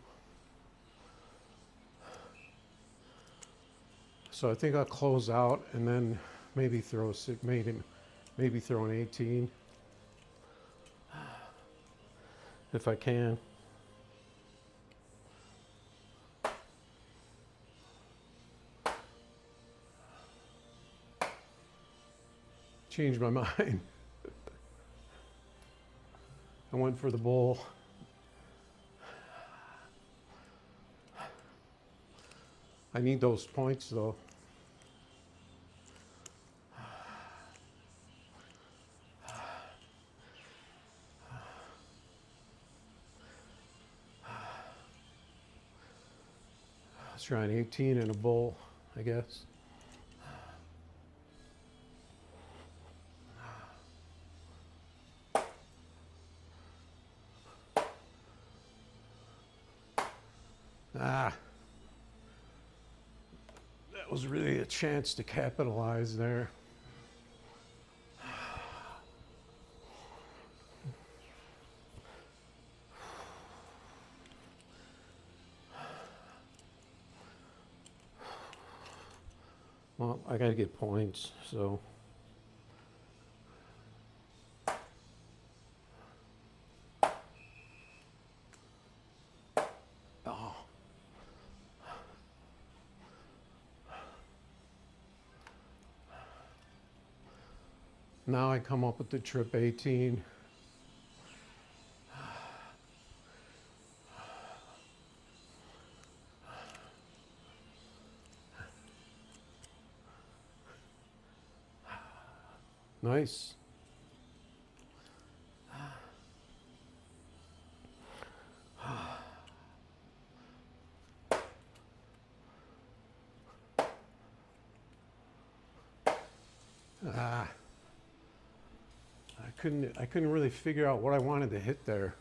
So I think I'll close out and then maybe throw maybe throw an 18 if I can. Changed my mind. I went for the bull. I need those points though. Let's try an 18 and a bull, I guess. Ah, that was really a chance to capitalize there. Well, I gotta get points, so. Oh. Now I come up with the trip 18. Nice. Ah, I couldn't really figure out what I wanted to hit there.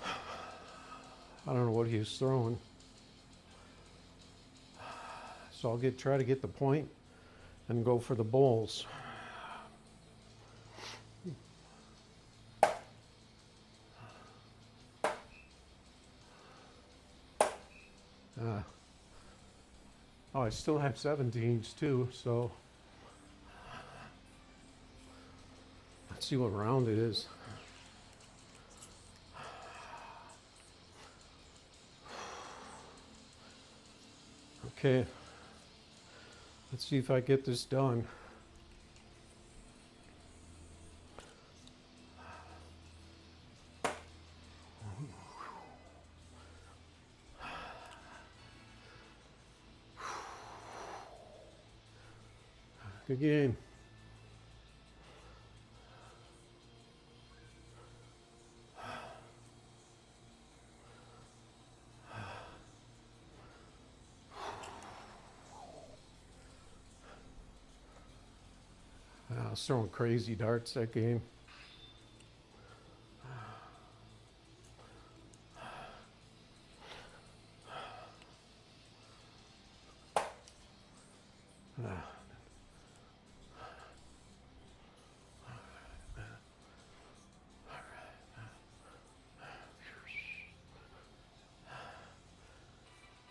I don't know what he was throwing. So I'll try to get the point and go for the bowls. Oh, I still have 17s too, so let's see what round it is. Okay, let's see if I get this done. Good game. I was throwing crazy darts that game.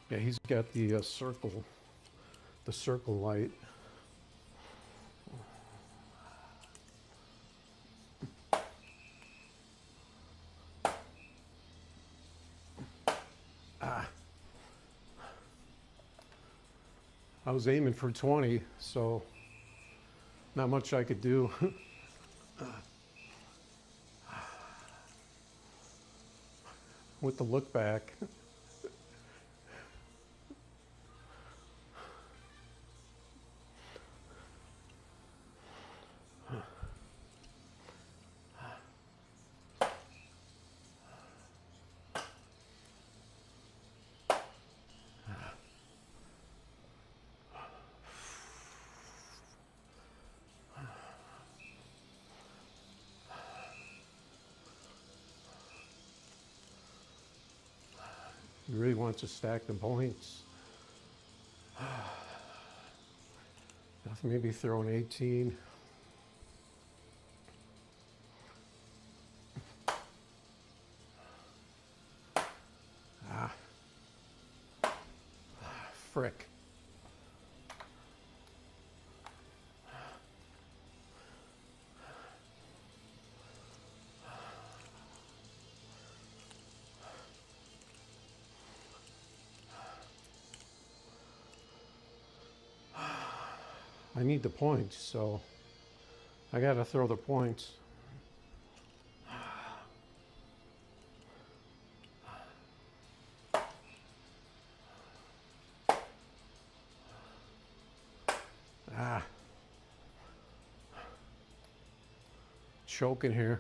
Yeah, he's got the circle light. I was aiming for 20, so not much I could do. With the look back. He really wants to stack the points. Maybe throw an 18. Frick. I need the points, so I gotta throw the points. Choking here.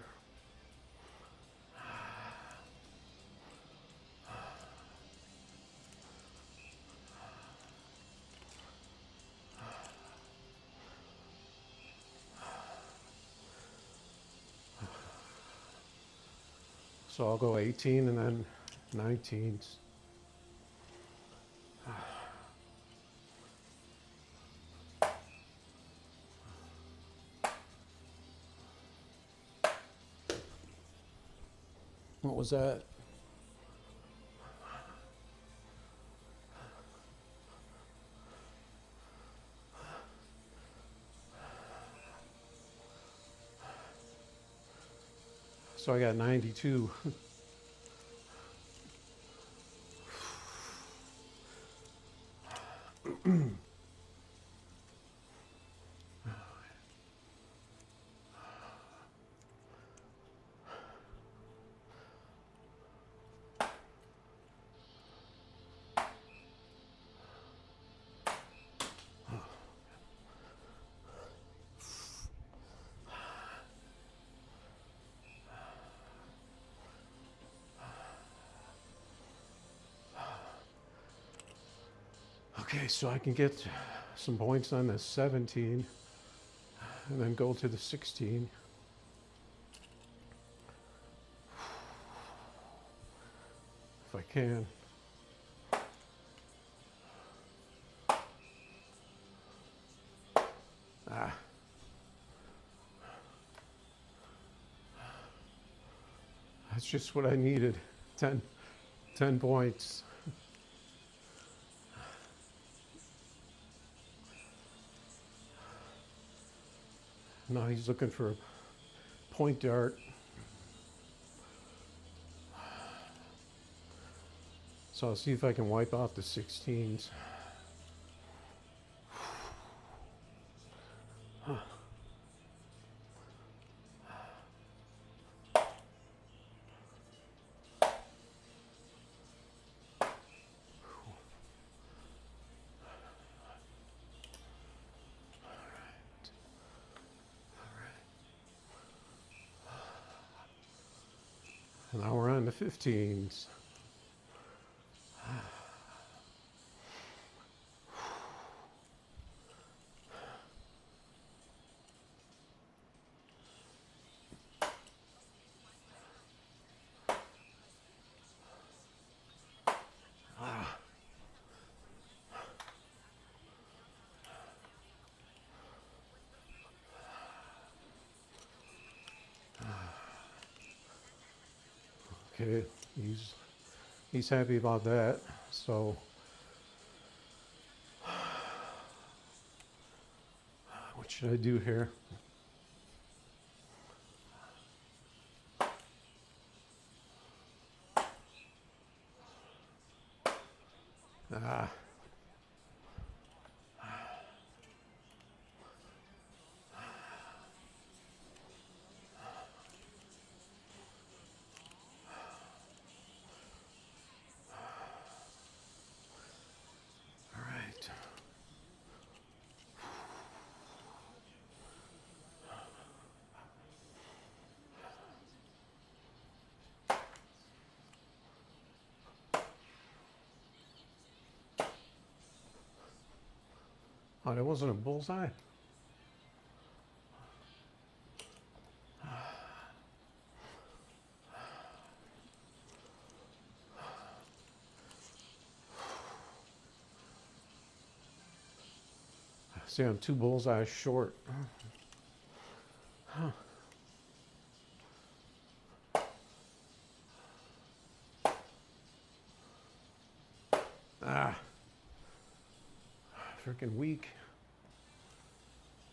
So I'll go 18 and then 19s. What was that? So I got 92. Okay, so I can get some points on the 17 and then go to the 16. If I can. That's just what I needed. 10 points. Now he's looking for a point dart. So I'll see if I can wipe out the 16s. And now we're on the 15s. Okay, he's happy about that. So what should I do here? Ah. All right. Oh, that wasn't a bullseye? See, I'm 2 bullseyes short. Huh. Ah. Freaking weak.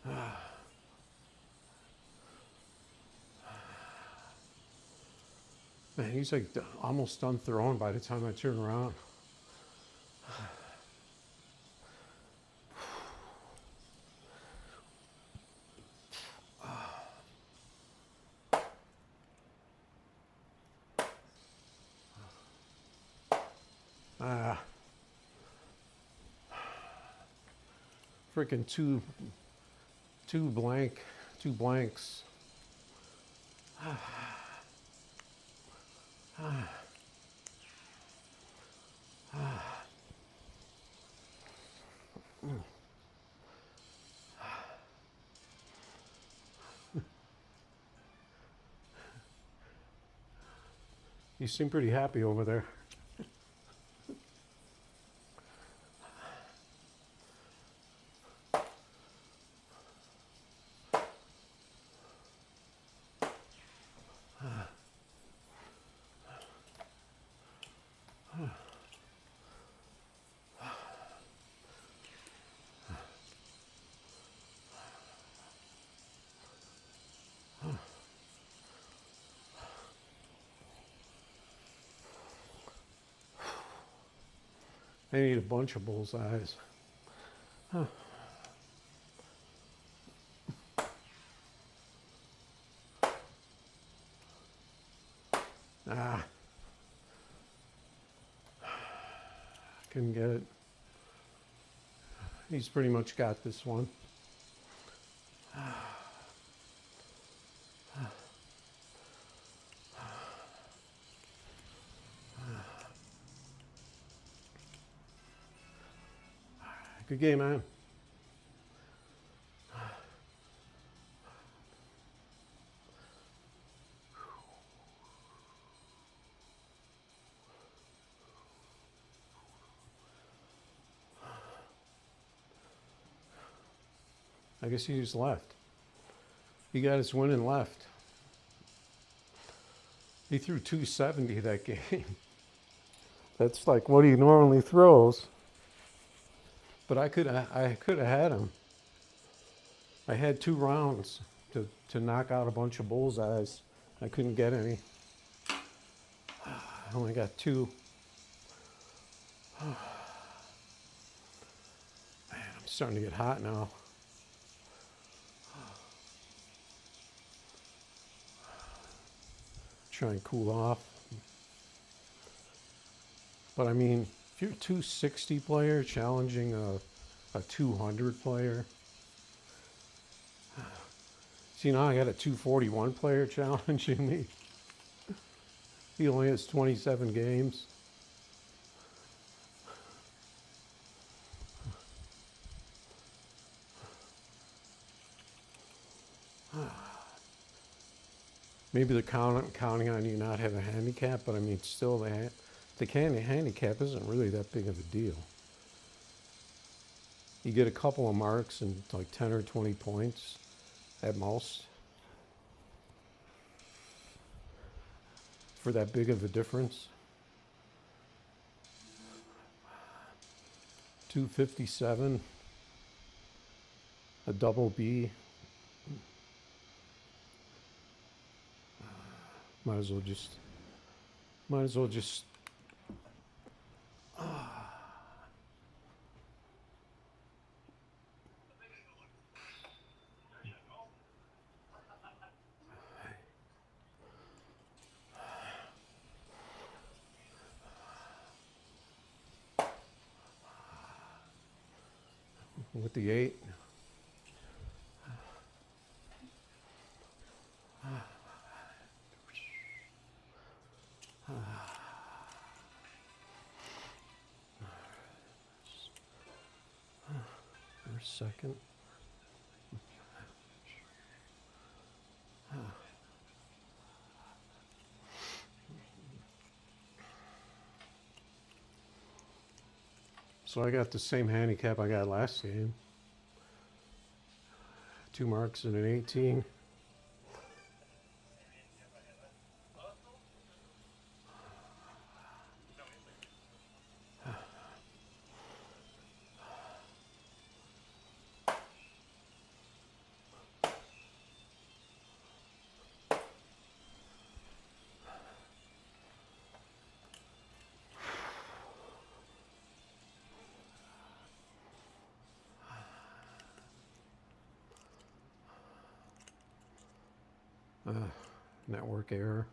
Ah. Man, he's like almost done throwing by the time I turn around. Ah. Freaking two blanks. Ah. Ah. Ah. You seem pretty happy over there. I need a bunch of bullseyes. Huh. Ah. Couldn't get it. He's pretty much got this one. Good game, man. I guess he just left. He got his win and left. He threw 270 that game. That's like what he normally throws. But I could have had him. I had 2 rounds to knock out a bunch of bullseyes. I couldn't get any. I only got 2. Man, I'm starting to get hot now. Try and cool off. But I mean, if you're a 260 player challenging a 200 player, see, now I got a 241 player challenging me. He only has 27 games. Maybe they're counting on you not having a handicap, but I mean, still, the handicap isn't really that big of a deal. You get a couple of marks and like 10 or 20 points at most. For that big of a difference. 257, a double B. Might as well just with the 8. For a second. So I got the same handicap I got last game. 2 marks and an 18. Network error.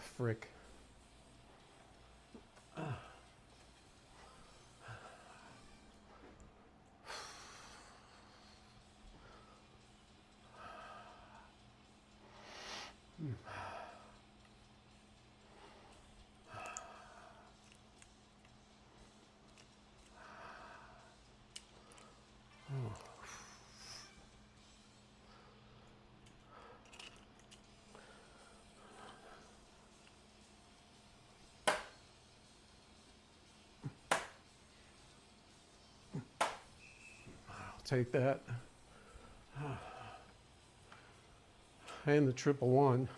frick. Take that. And the 111.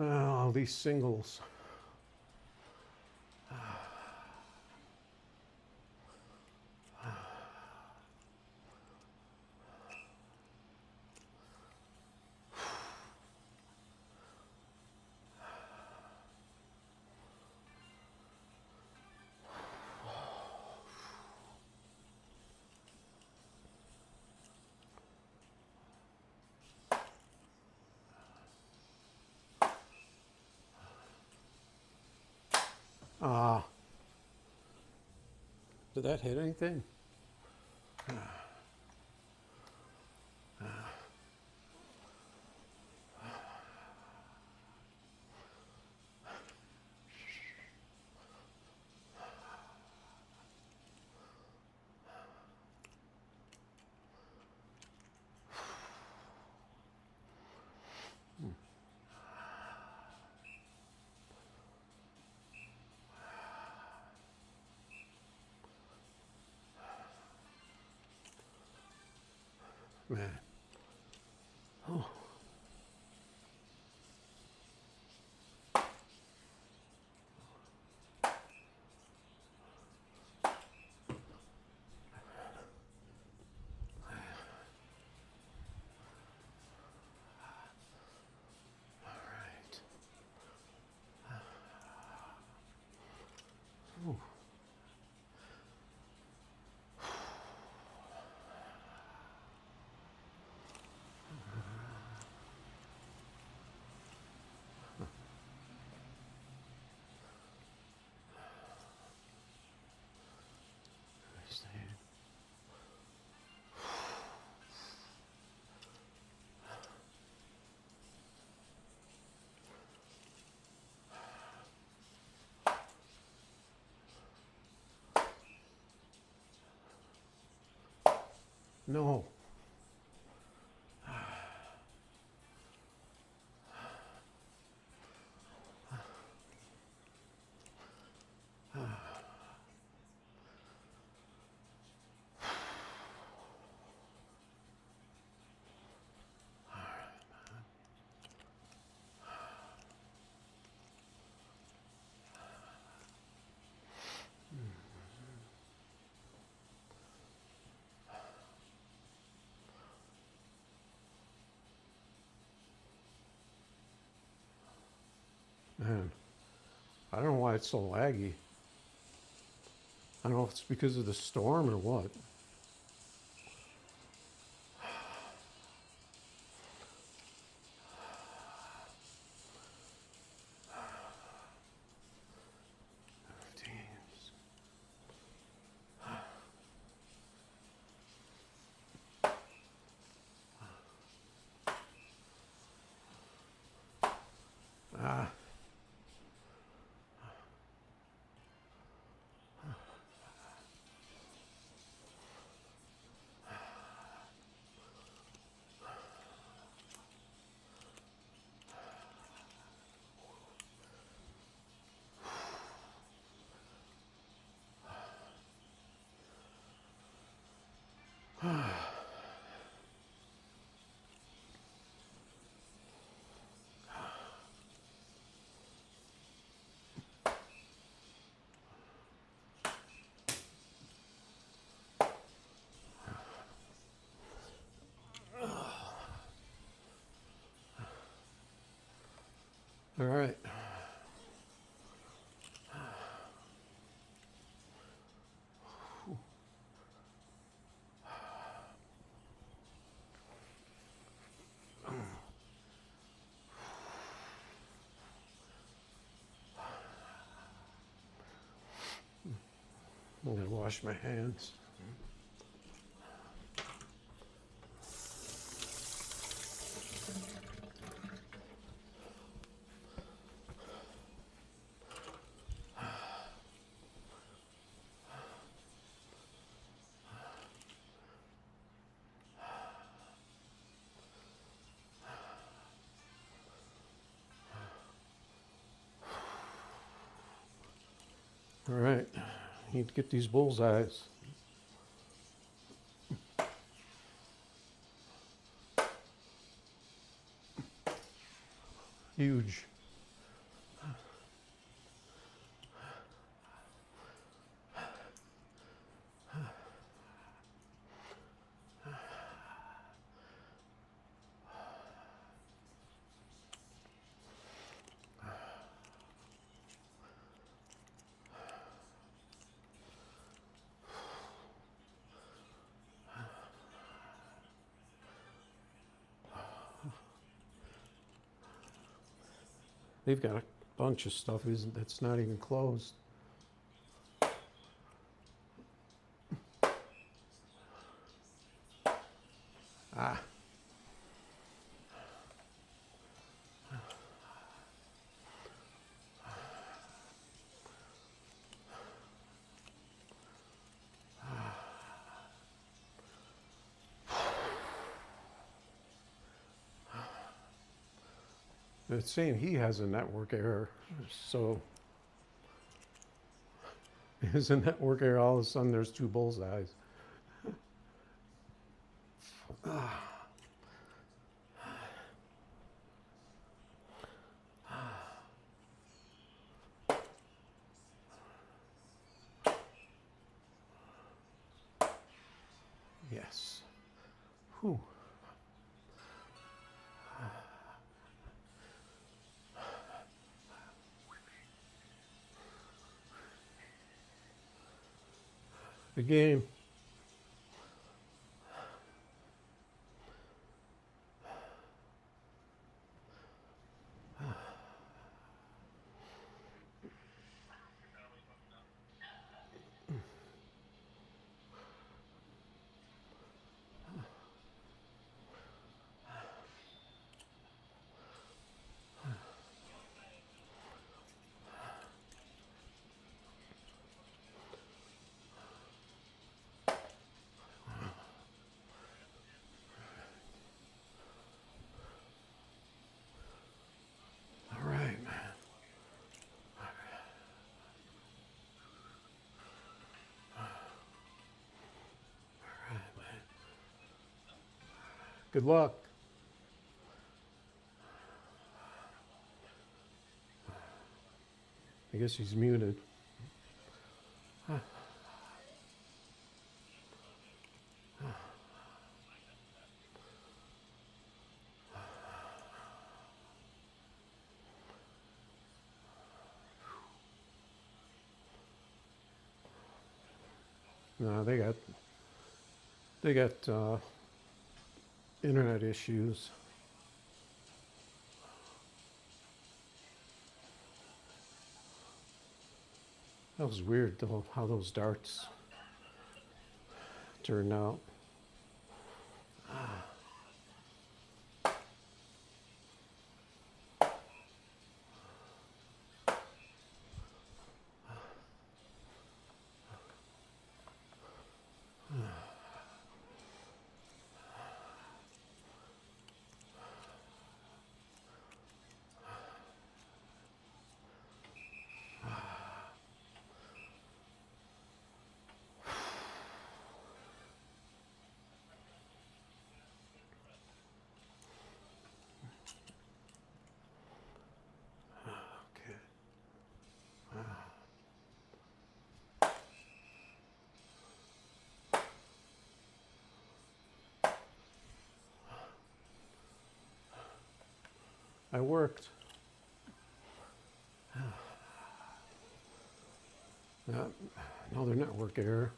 All these singles. Did that hit anything? Man. Oh. Ooh. No. Man, I don't know why it's so laggy. I don't know if it's because of the storm or what. Ah. All right. I'm gonna wash my hands. All right, need to get these bullseyes. Huge. They've got a bunch of stuff that's not even closed. Ah. It's saying he has a network error, so is a network error, all of a sudden there's two bullseyes. Yes. Whew. The game. All right. Good luck. I guess he's muted. No, they got internet issues. That was weird though, how those darts turned out. Okay. I worked. Another network error.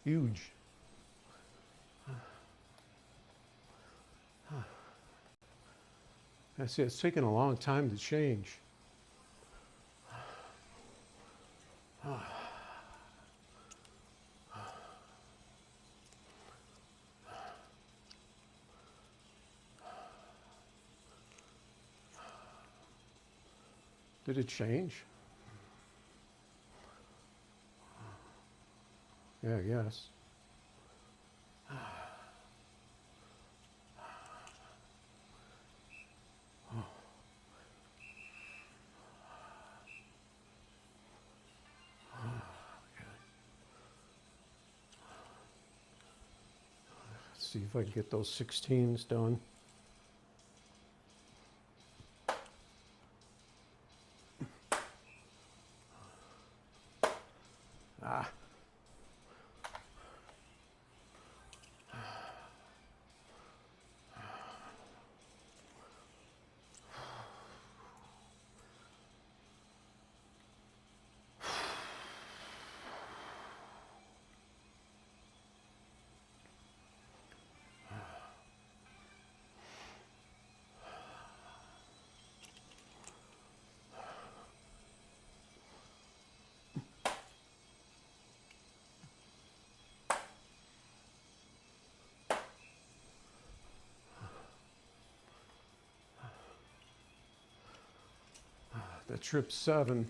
Huge. I see it's taken a long time to change. Did it change? Yeah, I guess. Let's see if I can get those 16s done. Ah. That trip 7.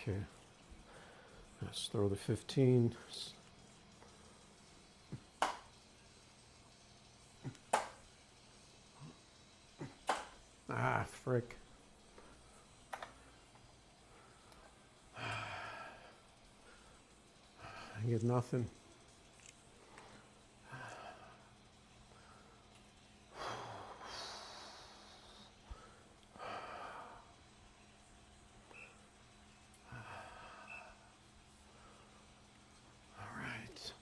Okay. Let's throw the 15. Ah, frick. I get nothing. All right.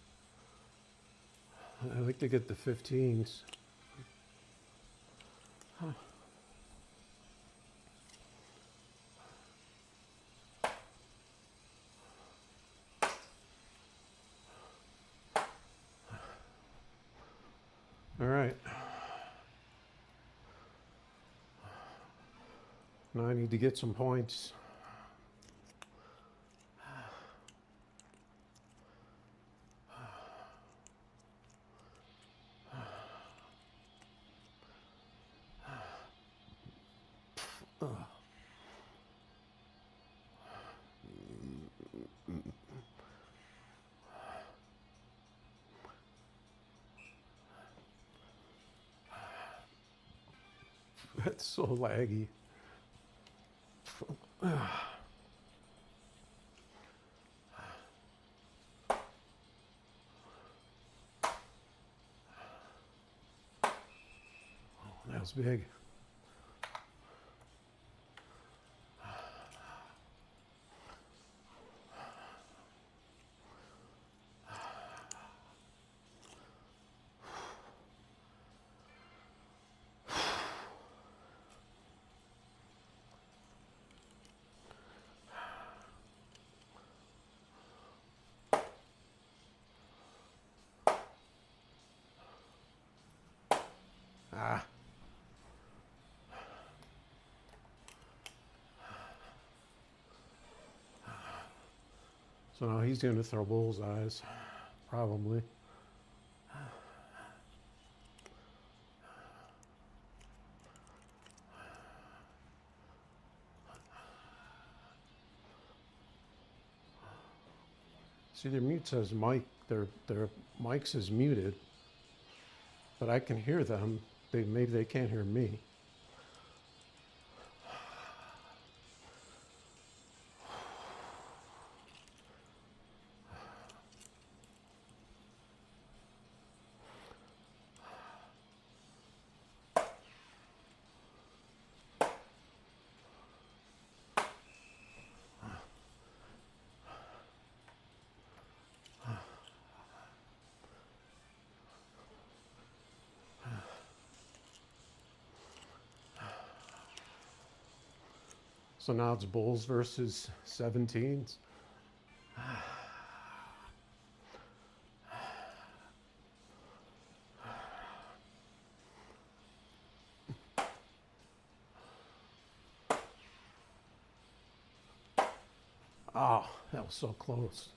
I like to get the 15s. Huh. All right. Now I need to get some points. That's so laggy. That was big. Ah. So now he's going to throw bullseyes, probably. See, their mute says mic. Their mic says muted, but I can hear them. Maybe they can't hear me. So now it's Bulls versus 17s. Oh, that was so close.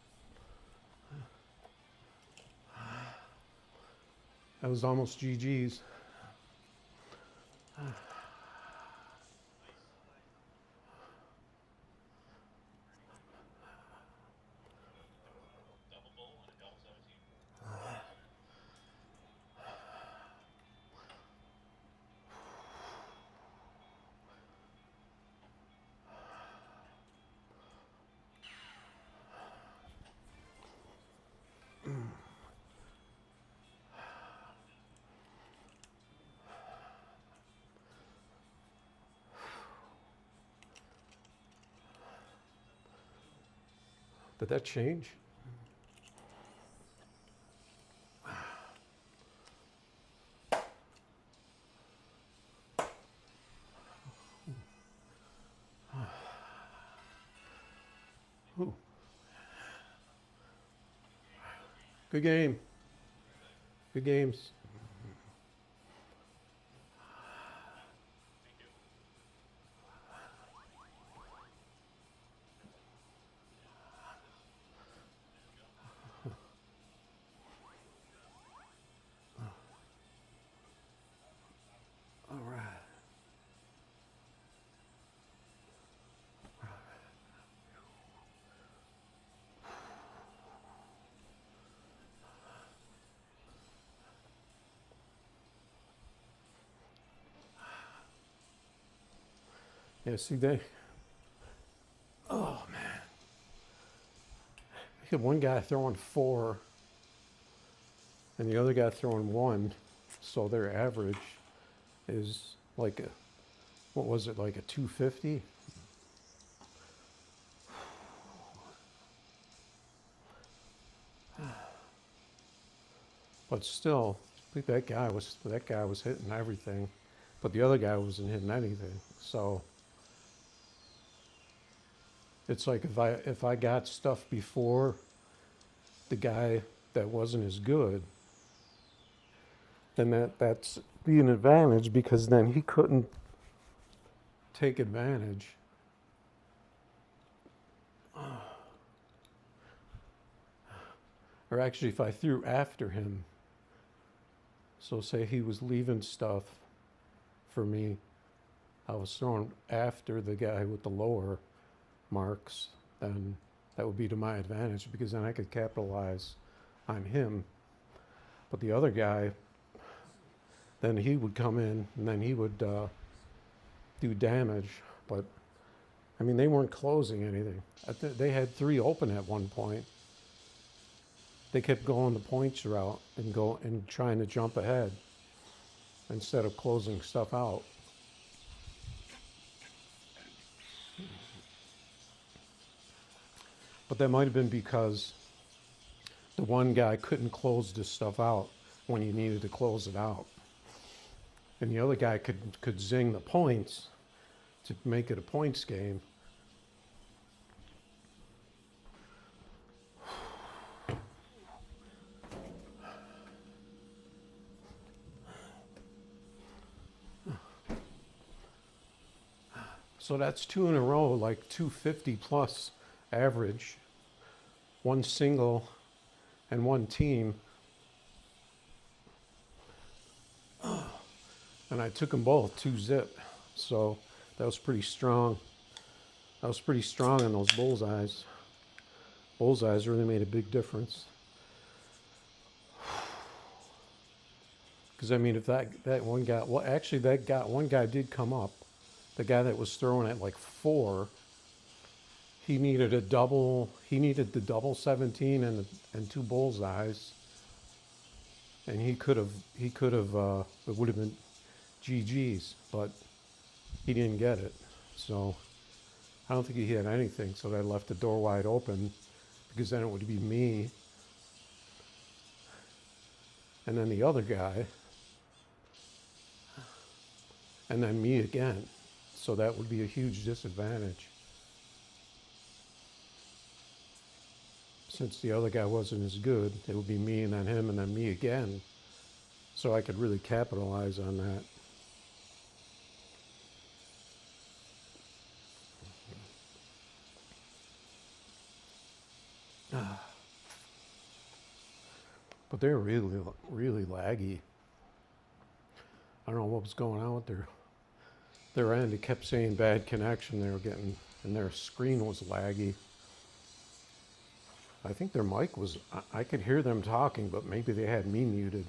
That was almost GG's. Did that change? Ooh. Good game. Good games. All right. Yeah, see, oh man. You had one guy throwing 4 and the other guy throwing 1. So their average is like what was it, like a 250? But still, I think that guy was hitting everything, but the other guy wasn't hitting anything. So it's like if I got stuff before the guy that wasn't as good, then that's be an advantage, because then he couldn't take advantage. Or actually, if I threw after him, so say he was leaving stuff for me, I was throwing after the guy with the lower marks, then that would be to my advantage, because then I could capitalize on him. But the other guy, then he would come in and then he would do damage. But I mean, they weren't closing anything. They had 3 open at one point. They kept going the points route and trying to jump ahead instead of closing stuff out. But that might have been because the one guy couldn't close this stuff out when you needed to close it out. And the other guy could zing the points to make it a points game. So that's 2 in a row, like 250 plus average. 1 single and 1 team. And I took them both 2-zip. So that was pretty strong. I was pretty strong in those bullseyes. Bullseyes really made a big difference. Because I mean, if that one guy, well, actually, one guy did come up. The guy that was throwing at like 4, he needed a double. He needed the double 17 and 2 bullseyes, and he could have. It would have been GG's, but he didn't get it. So I don't think he hit anything. So that left the door wide open, because then it would be me, and then the other guy, and then me again. So that would be a huge disadvantage, since the other guy wasn't as good. It would be me and then him and then me again. So I could really capitalize on that. But they're really, really laggy. I don't know what was going on with their end. It kept saying bad connection. They were getting, and their screen was laggy. I think their mic was, I could hear them talking, but maybe they had me muted,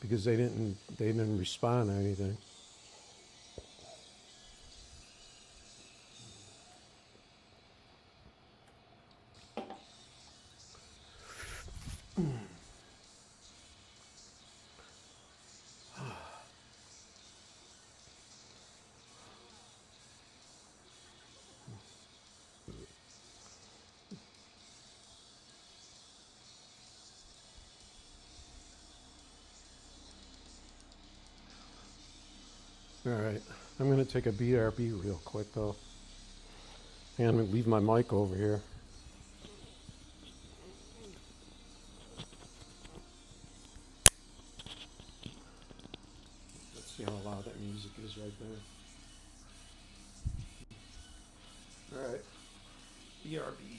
because they didn't respond to anything. All right, I'm gonna take a BRB real quick though. And I'm gonna leave my mic over here. Let's see how loud that music is right there. All right, BRB.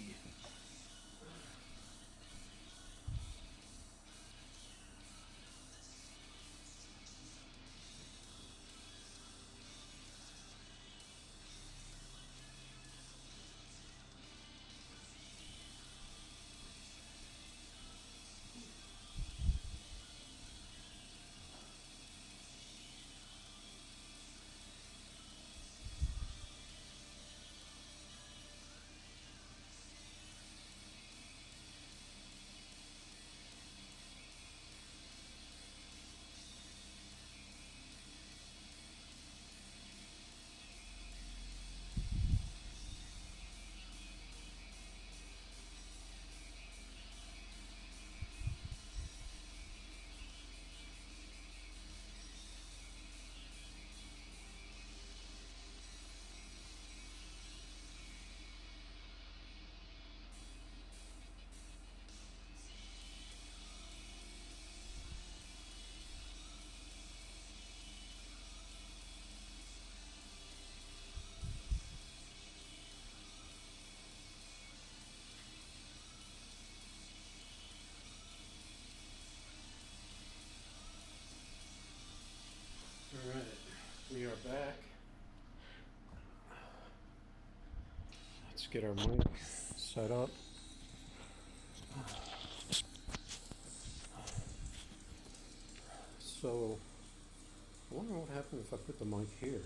All right, we are back. Let's get our mic set up. So, I wonder what happened if I put the mic here.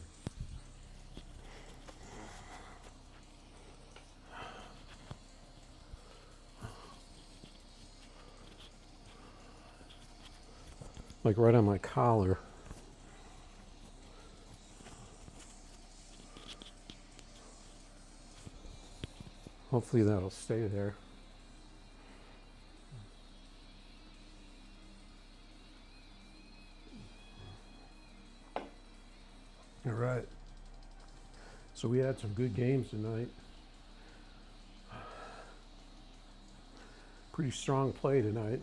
Like right on my collar. Hopefully that'll stay there. All right. So we had some good games tonight. Pretty strong play tonight.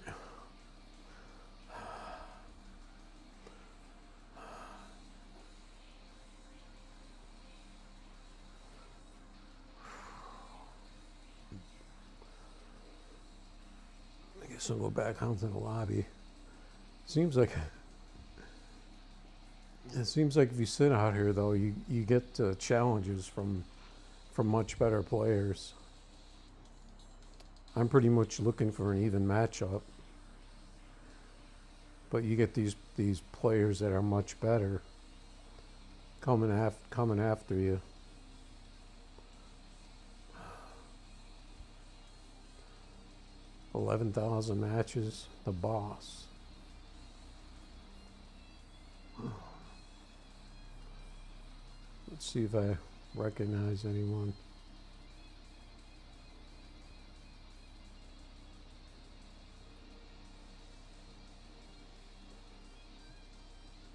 I guess I'll go back out to the lobby. Seems like if you sit out here though, you get challenges from much better players. I'm pretty much looking for an even matchup. But you get these players that are much better coming after you. $11,000 matches, the boss. Let's see if I recognize anyone.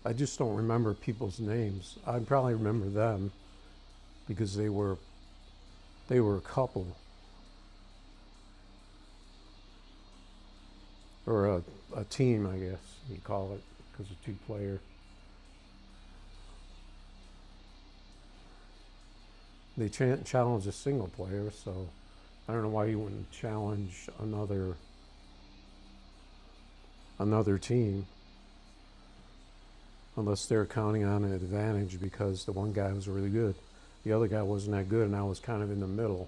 I just don't remember people's names. I probably remember them because they were a couple, or a team, I guess you call it, because of two-player. They challenged a single player, so I don't know why you wouldn't challenge another team. Unless they're counting on an advantage because the one guy was really good. The other guy wasn't that good, and I was kind of in the middle.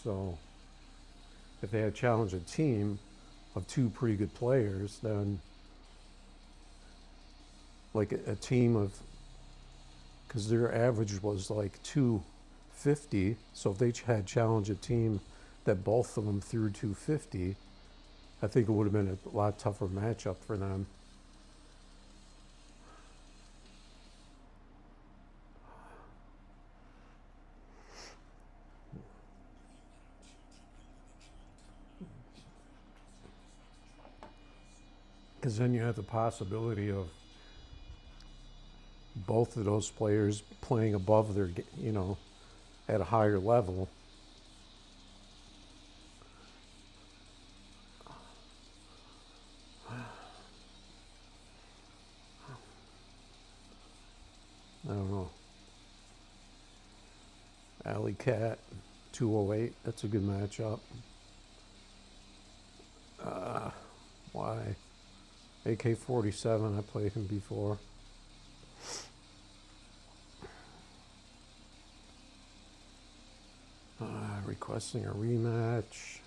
So if they had challenged a team of two pretty good players, then like a team of, because their average was like 250, so if they had challenged a team that both of them threw 250, I think it would have been a lot tougher matchup for them. Because then you have the possibility of both of those players playing above their, at a higher level. I don't know. Alley Cat, 208, that's a good matchup. Why? AK-47, I played him before. Requesting a rematch.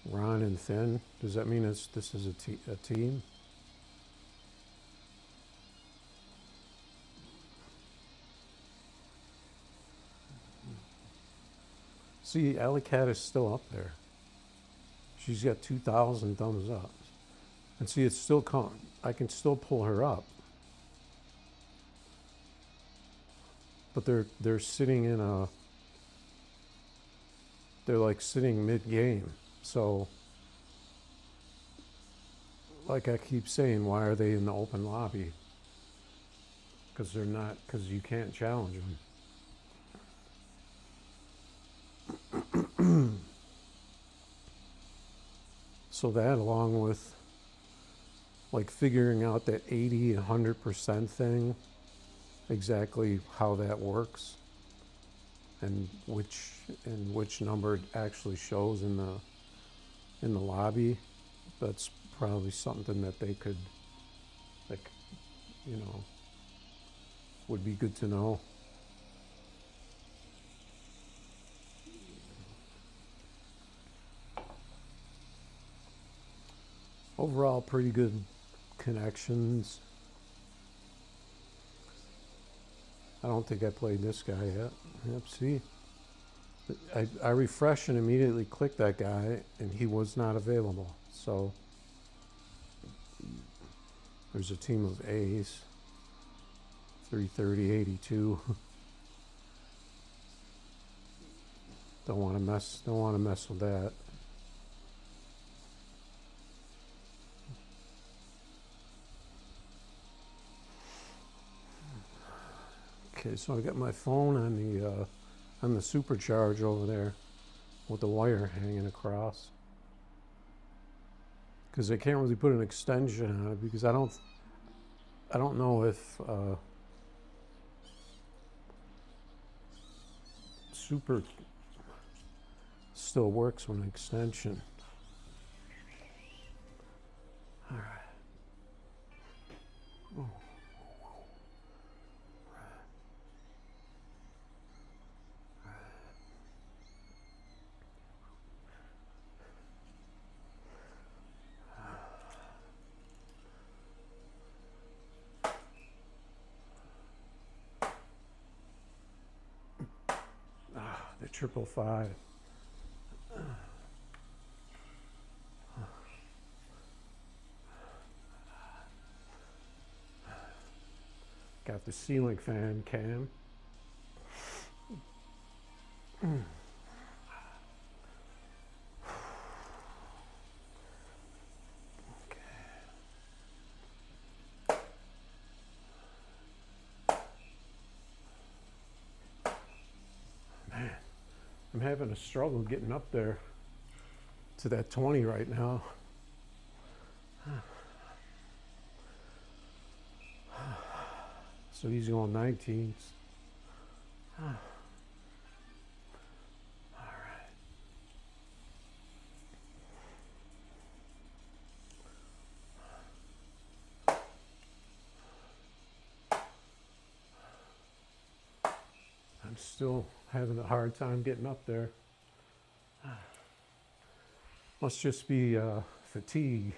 Ron and Finn, does that mean this is a team? See, Alley Cat is still up there. She's got 2,000 thumbs up. And see, it's still I can still pull her up. But they're sitting they're like sitting mid-game. So, like I keep saying, why are they in the open lobby? Because you can't challenge them. So that, along with like figuring out that 80, 100% thing, exactly how that works, and which number it actually shows in the lobby, that's probably something that they could, like, would be good to know. Overall, pretty good connections. I don't think I played this guy yet. Yep, see? I refreshed and immediately clicked that guy, and he was not available. So there's a team of A's. 330, 82. Don't want to mess with that. Okay, so I got my phone on the supercharge over there with the wire hanging across, because I can't really put an extension on it because I don't know if super still works with an extension. All right. Oh. 555. Got the ceiling fan cam. Man, I'm having a struggle getting up there to that 20 right now. So he's going 19s. All right. I'm still having a hard time getting up there. Must just be fatigue.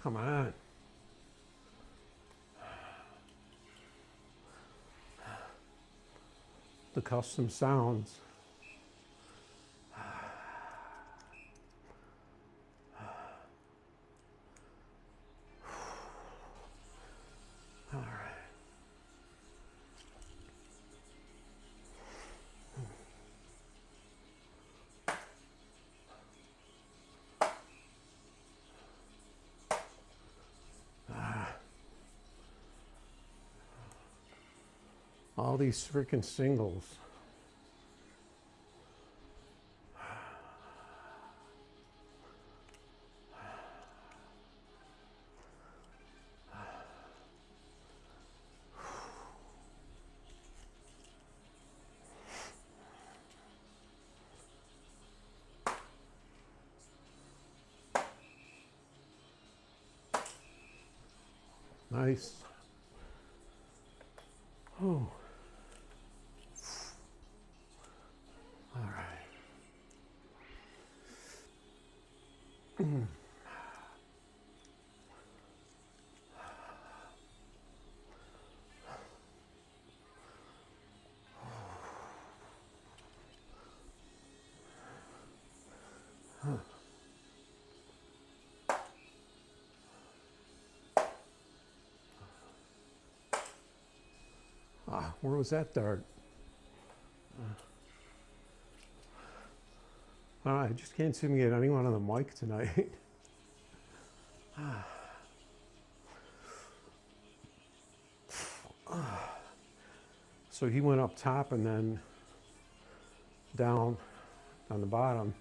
Come on. The custom sounds. All right. All these freaking singles. Nice. Oh. All right. Where was that dart? I just can't seem to get anyone on the mic tonight. So he went up top and then down on the bottom.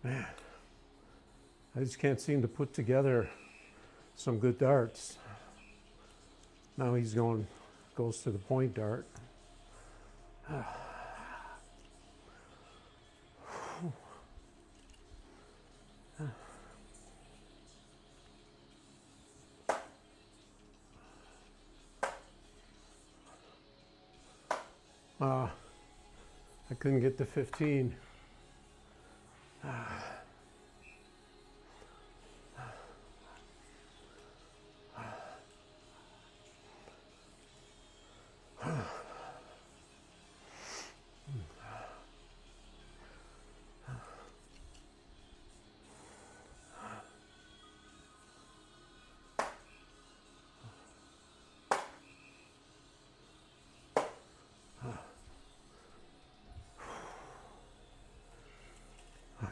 Man, I just can't seem to put together some good darts. Now he's goes to the point dart. I couldn't get to 15.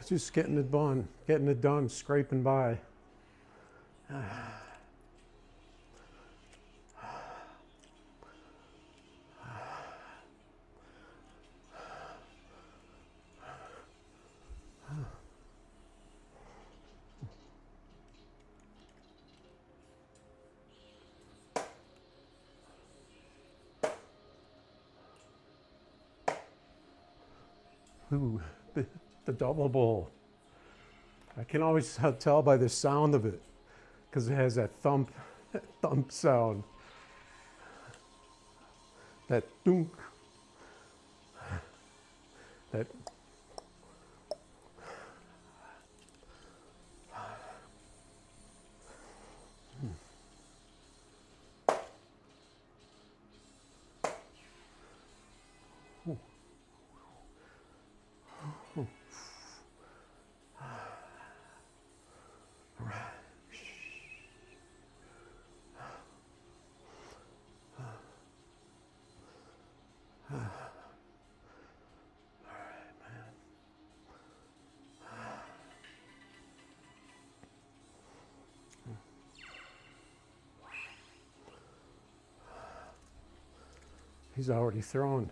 Just getting it done, scraping by. Ooh, the double bowl. I can always tell by the sound of it because it has that thump, thump sound. That thunk. That. He's already thrown.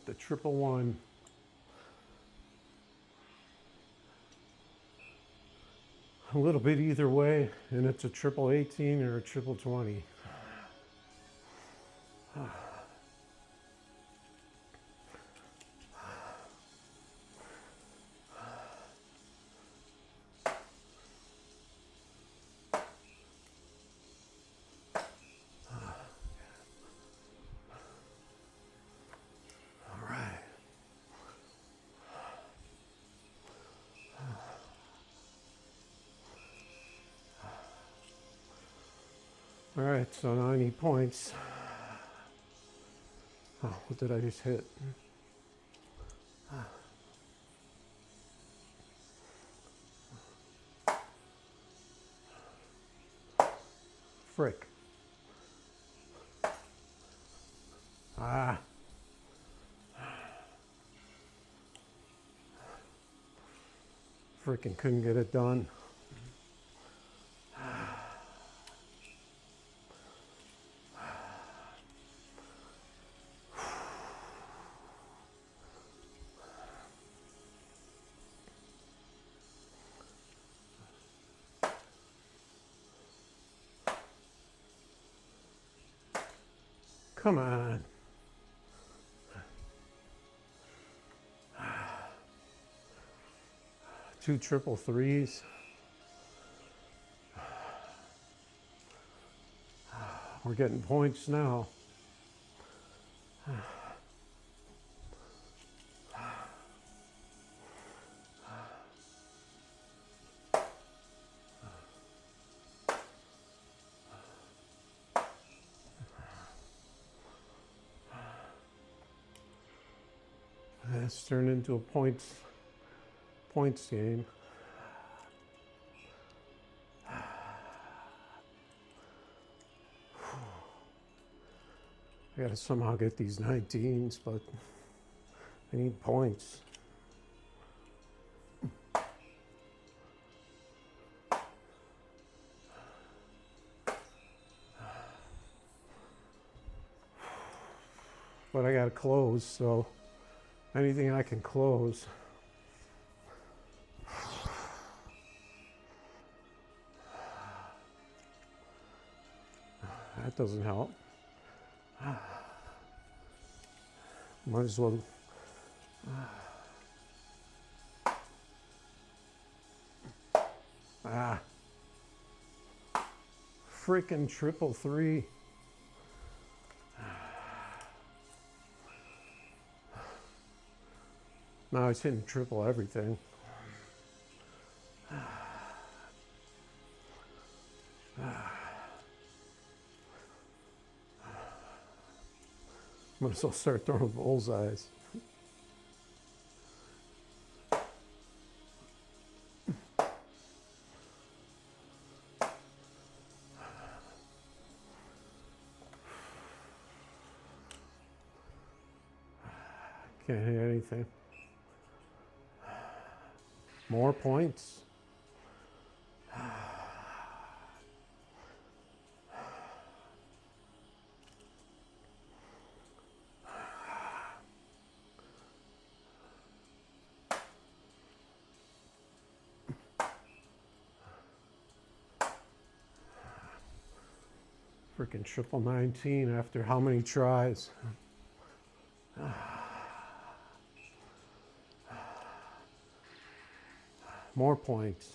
The triple one. A little bit either way, and it's a triple 18 or a triple 20. All right, so 90 points. Oh, what did I just hit? Frick. Ah. Frickin' couldn't get it done. Come on. Two triple threes. We're getting points now. It's turned into a points game. I gotta somehow get these 19s, but I need points. But I gotta close, so anything I can close. That doesn't help. Might as well. Freaking triple three. Now he's hitting triple everything. Might as well start throwing bullseyes. Can't hit anything. More points. Freaking triple 19 after how many tries? More points.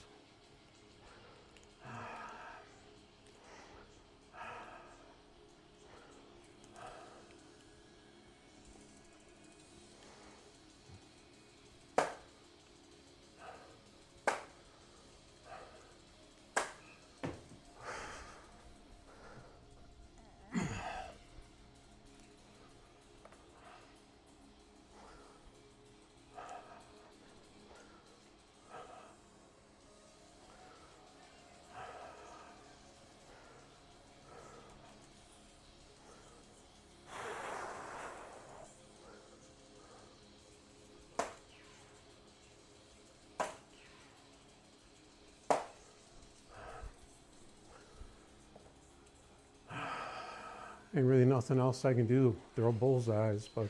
Ain't really nothing else I can do. Throw bullseyes, but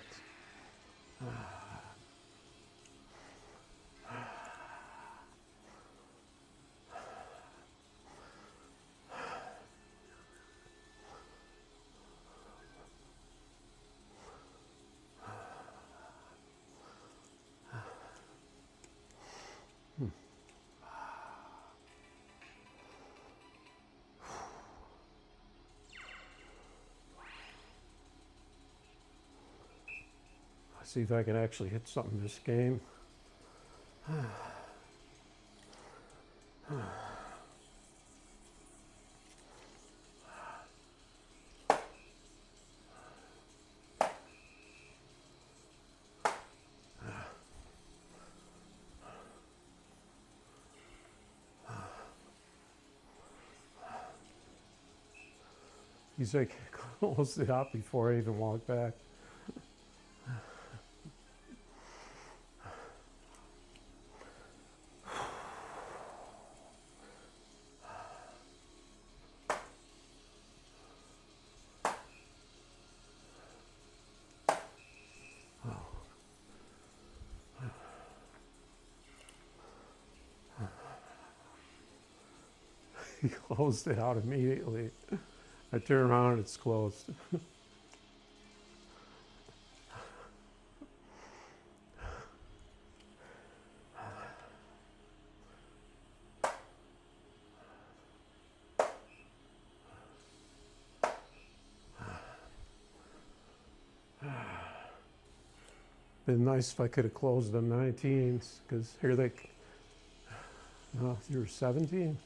see if I can actually hit something this game. He's like closed it up before I even walked back. He closed it out immediately. I turn around and it's closed. Been nice if I could have closed them 19s, because here they, no, you were 17.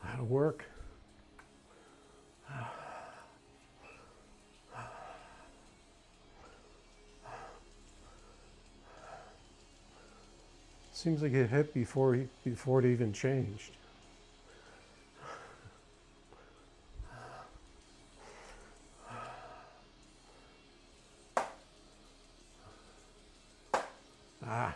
That'll work. Seems like it hit before it even changed. Ah.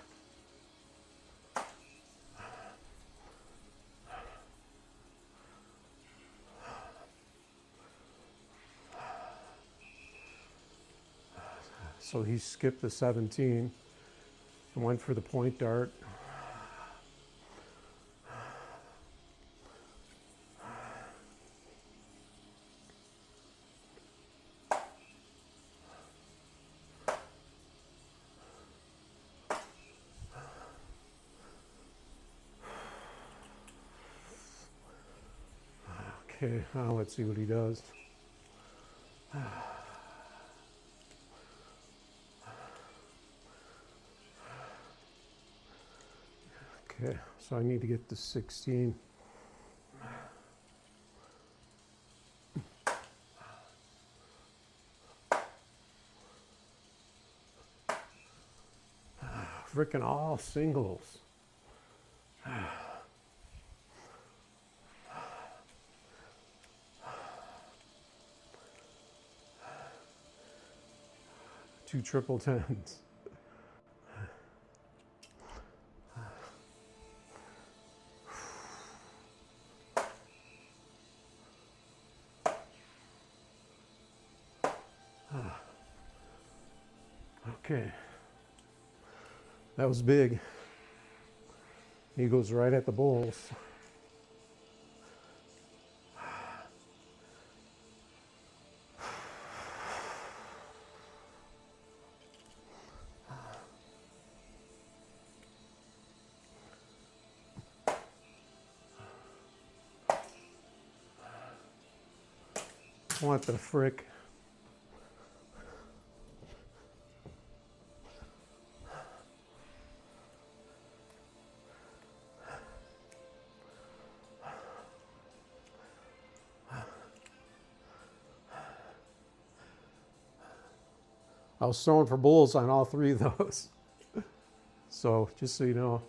So he skipped the 17 and went for the point dart. Okay, now let's see what he does. Okay, so I need to get to 16. Frickin' all singles. Two triple tens. Okay. That was big. He goes right at the bulls. What the frick? I was throwing for bulls on all three of those. So just so you know.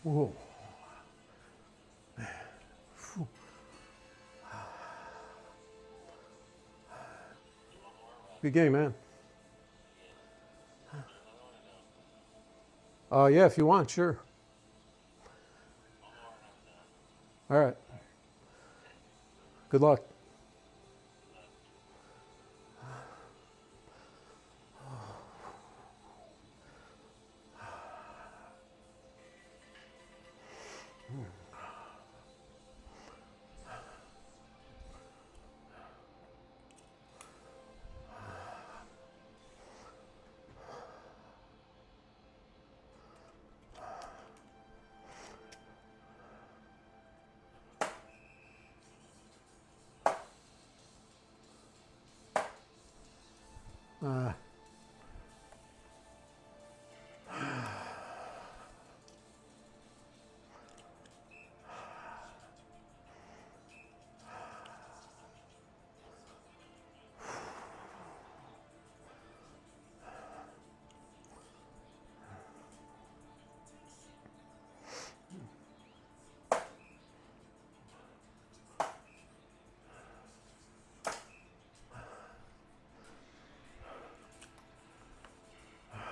Whoa. Good game, man. Yeah, if you want, sure. All right. Good luck. Uh,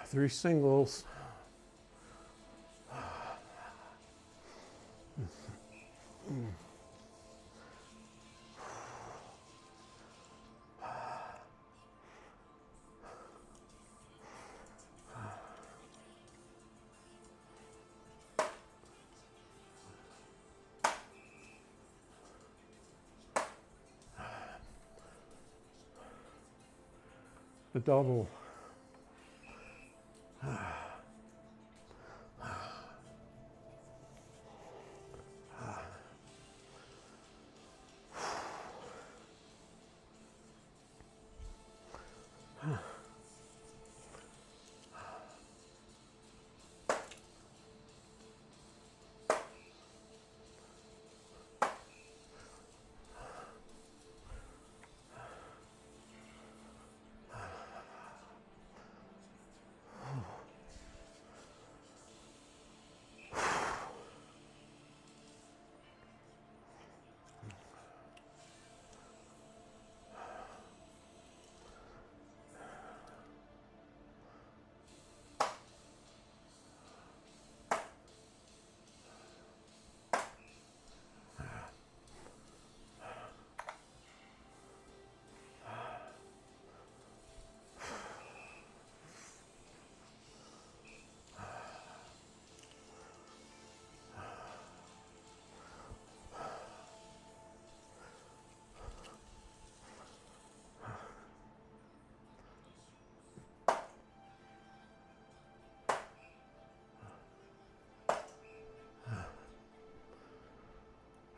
3 singles. The double.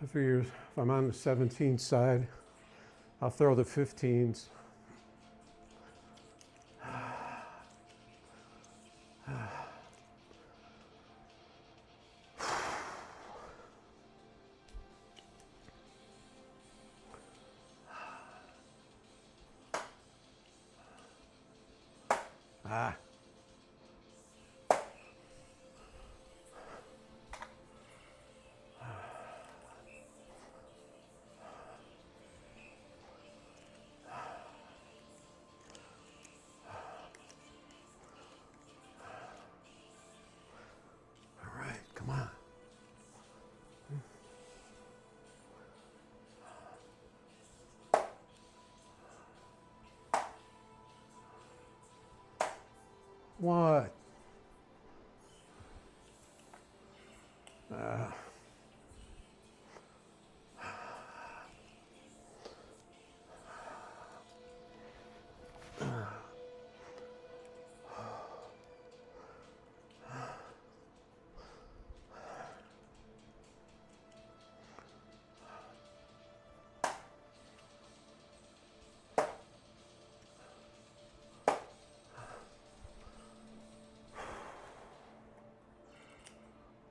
I figure if I'm on the 17 side, I'll throw the 15s. Ah. All right, come on. What? Uh,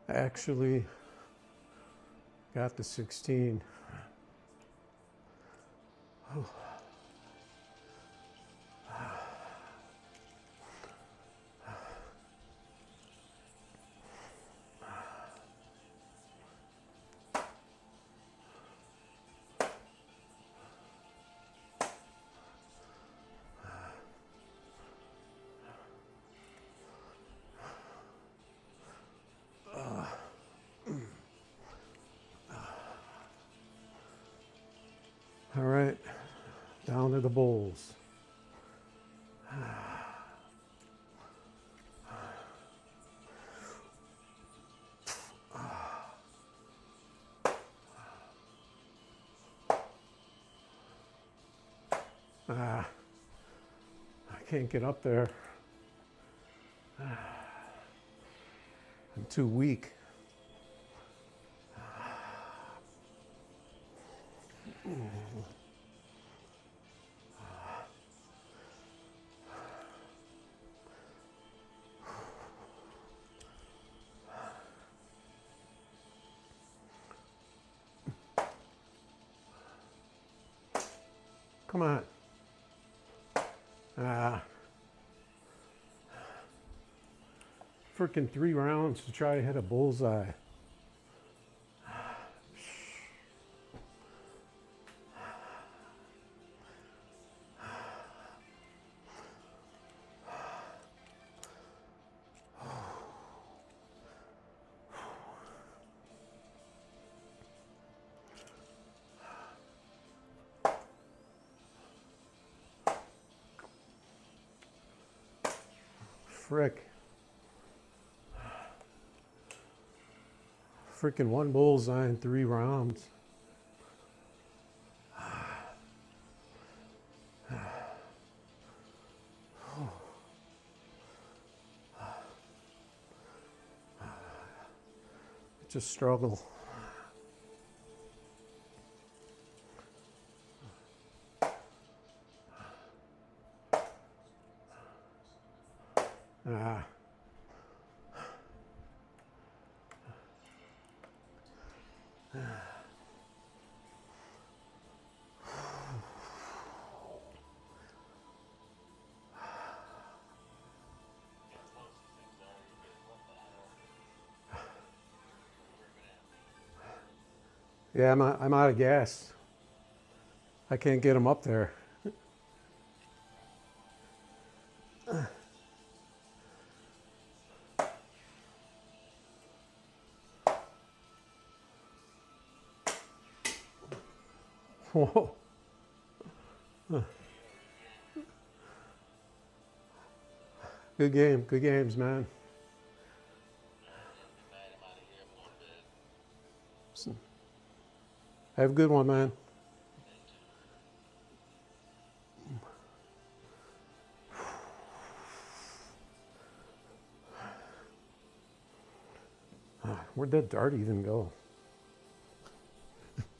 actually got the 16. All right, down to the bowls. I can't get up there. I'm too weak. Come on. Freaking 3 rounds to try to hit a bullseye. Frick. Freaking 1 bullseye in 3 rounds. Just struggle. Yeah, I'm out of gas. I can't get them up there. Whoa. Good game. Good games, man. Have a good one, man. Where'd that dart even go?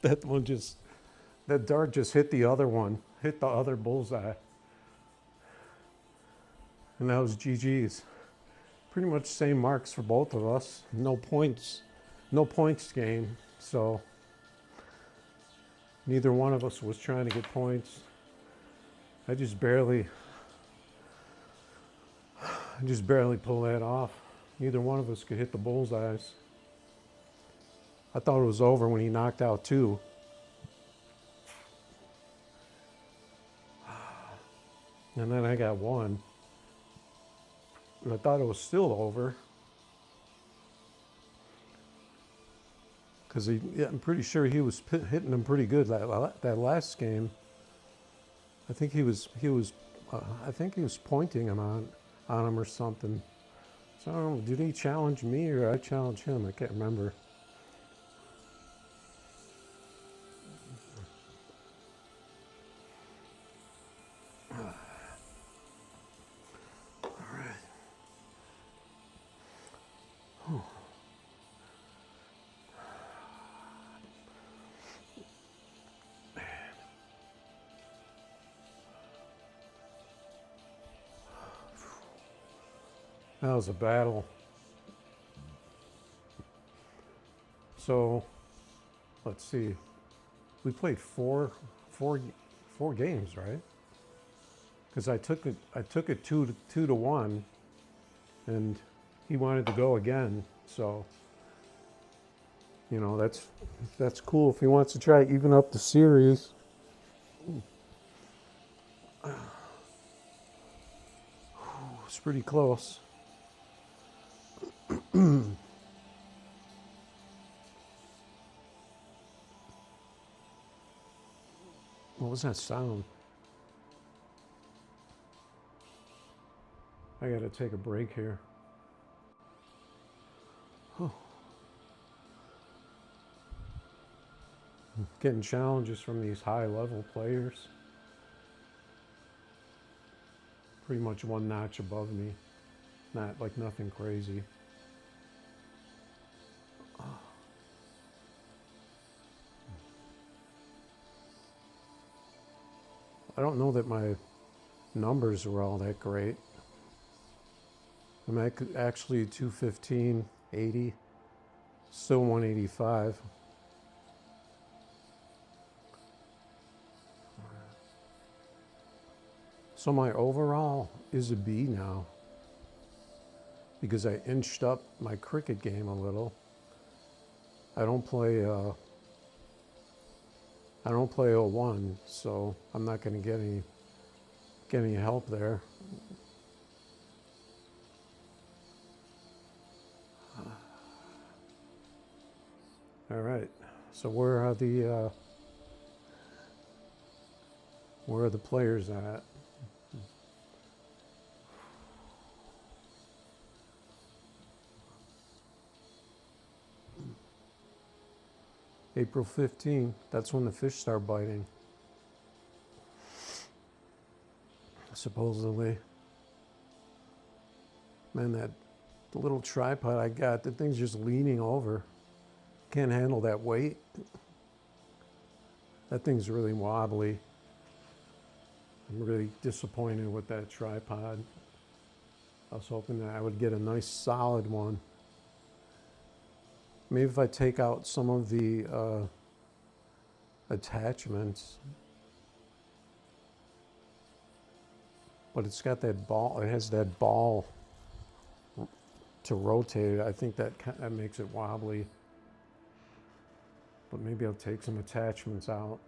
That dart just hit the other one, hit the other bullseye. And that was GG's. Pretty much same marks for both of us. No points game. So neither one of us was trying to get points. I just barely pulled that off. Neither one of us could hit the bullseyes. I thought it was over when he knocked out 2. And then I got 1. And I thought it was still over. Because I'm pretty sure he was hitting them pretty good that last game. I think he was pointing him on him or something. So I don't know, did he challenge me or I challenge him? I can't remember. All right. That was a battle. So let's see. We played four games, right? Because I took it two to one, and he wanted to go again. So that's cool if he wants to try to even up the series. It's pretty close. What was that sound? I gotta take a break here. Oh. Getting challenges from these high level players. Pretty much one notch above me. Not like nothing crazy. I don't know that my numbers were all that great. I'm actually 215, 80, still 185. So my overall is a B now because I inched up my cricket game a little. I don't play 01, so I'm not going to get any help there. All right. So where are the players at? April 15th, that's when the fish start biting. Supposedly. Man, that little tripod I got, the thing's just leaning over. Can't handle that weight. That thing's really wobbly. I'm really disappointed with that tripod. I was hoping that I would get a nice solid one. Maybe if I take out some of the attachments, but it's got that ball, it has that ball to rotate it. I think that makes it wobbly. But maybe I'll take some attachments out.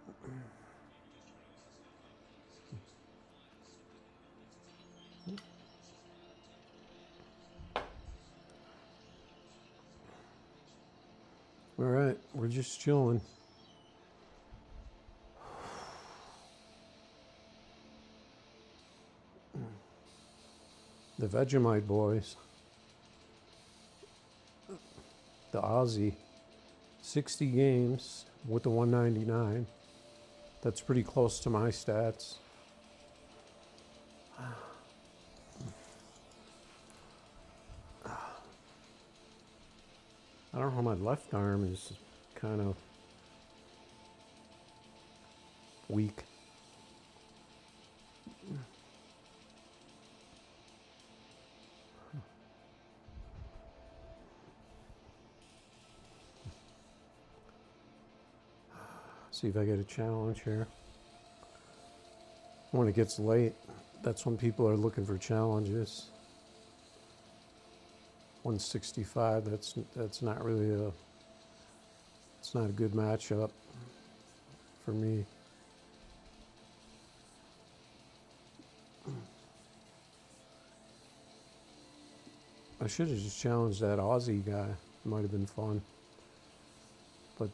All right, we're just chilling. The Vegemite boys. The Aussie. 60 games with the 199. That's pretty close to my stats. I don't know how my left arm is kind of weak. See if I get a challenge here. When it gets late, that's when people are looking for challenges. 165, that's not really it's not a good matchup for me. I should have just challenged that Aussie guy. It might have been fun. But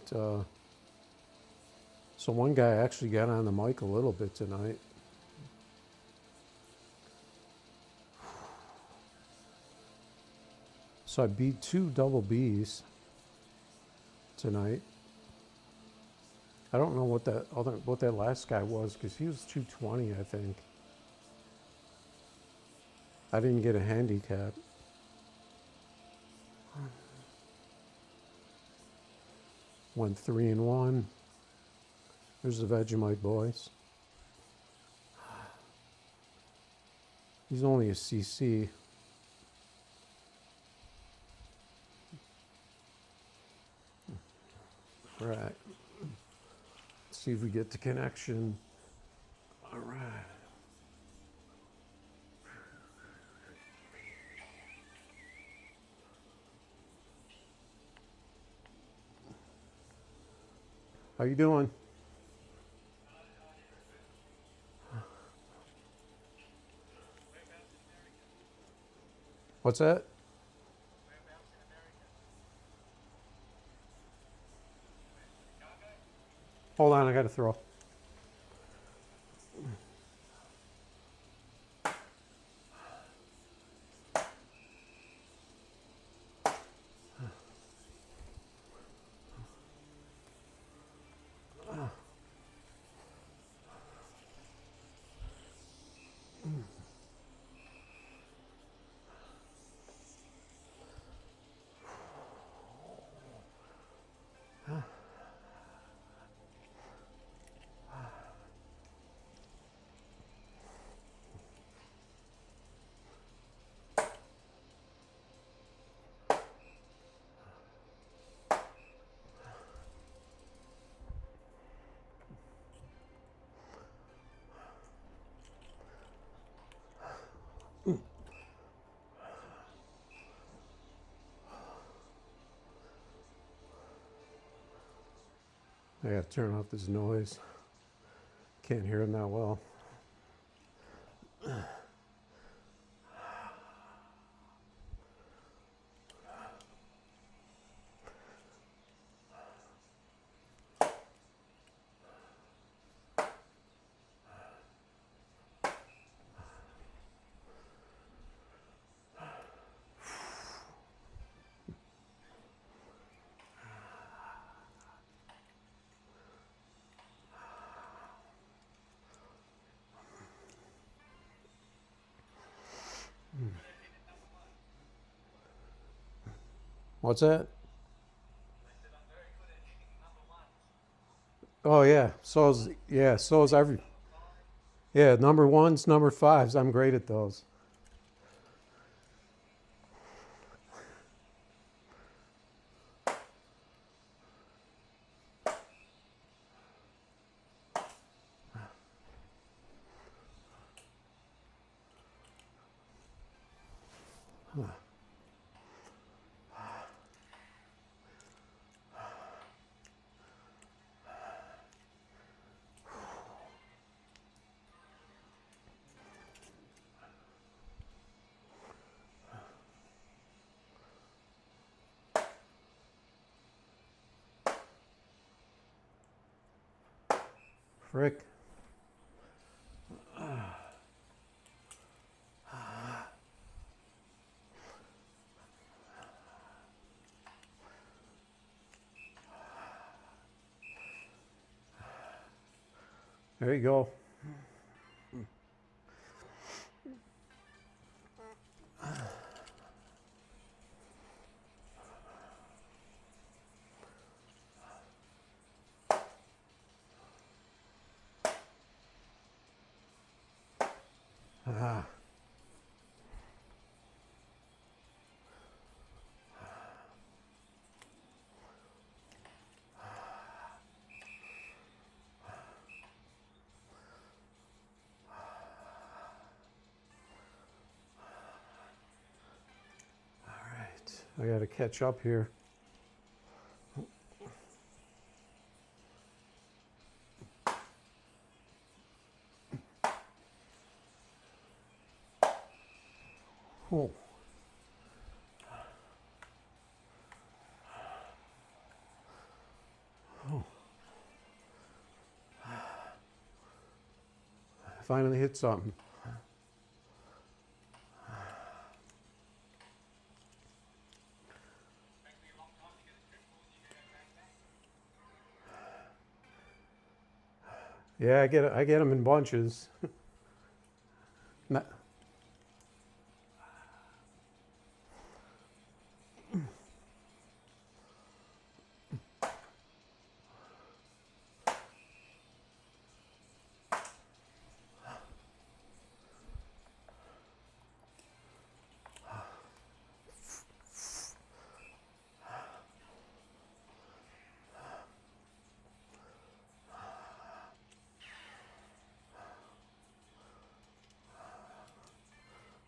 so one guy actually got on the mic a little bit tonight. So I beat 2 double Bs tonight. I don't know what that last guy was because he was 220, I think. I didn't get a handicap. Went 3-1. There's the Vegemite boys. He's only a CC. All right. Let's see if we get the connection. All right. How you doing? What's that? Hold on, I got to throw. I got to turn off this noise. Can't hear him that well. What's that? Oh yeah, so is every. Yeah, number ones, number fives. I'm great at those. Frick. There you go. Ah. I got to catch up here. Oh. Oh. I finally hit something. Yeah, I get them in bunches. Not-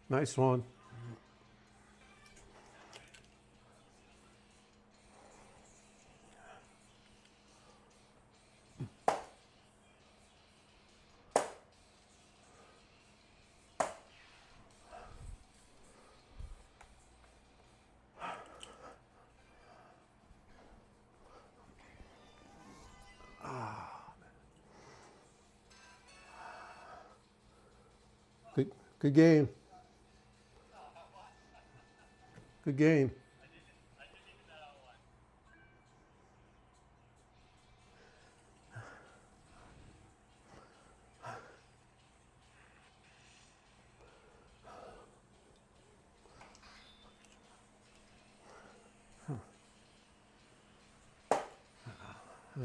Nice one. Good, good game. Good game.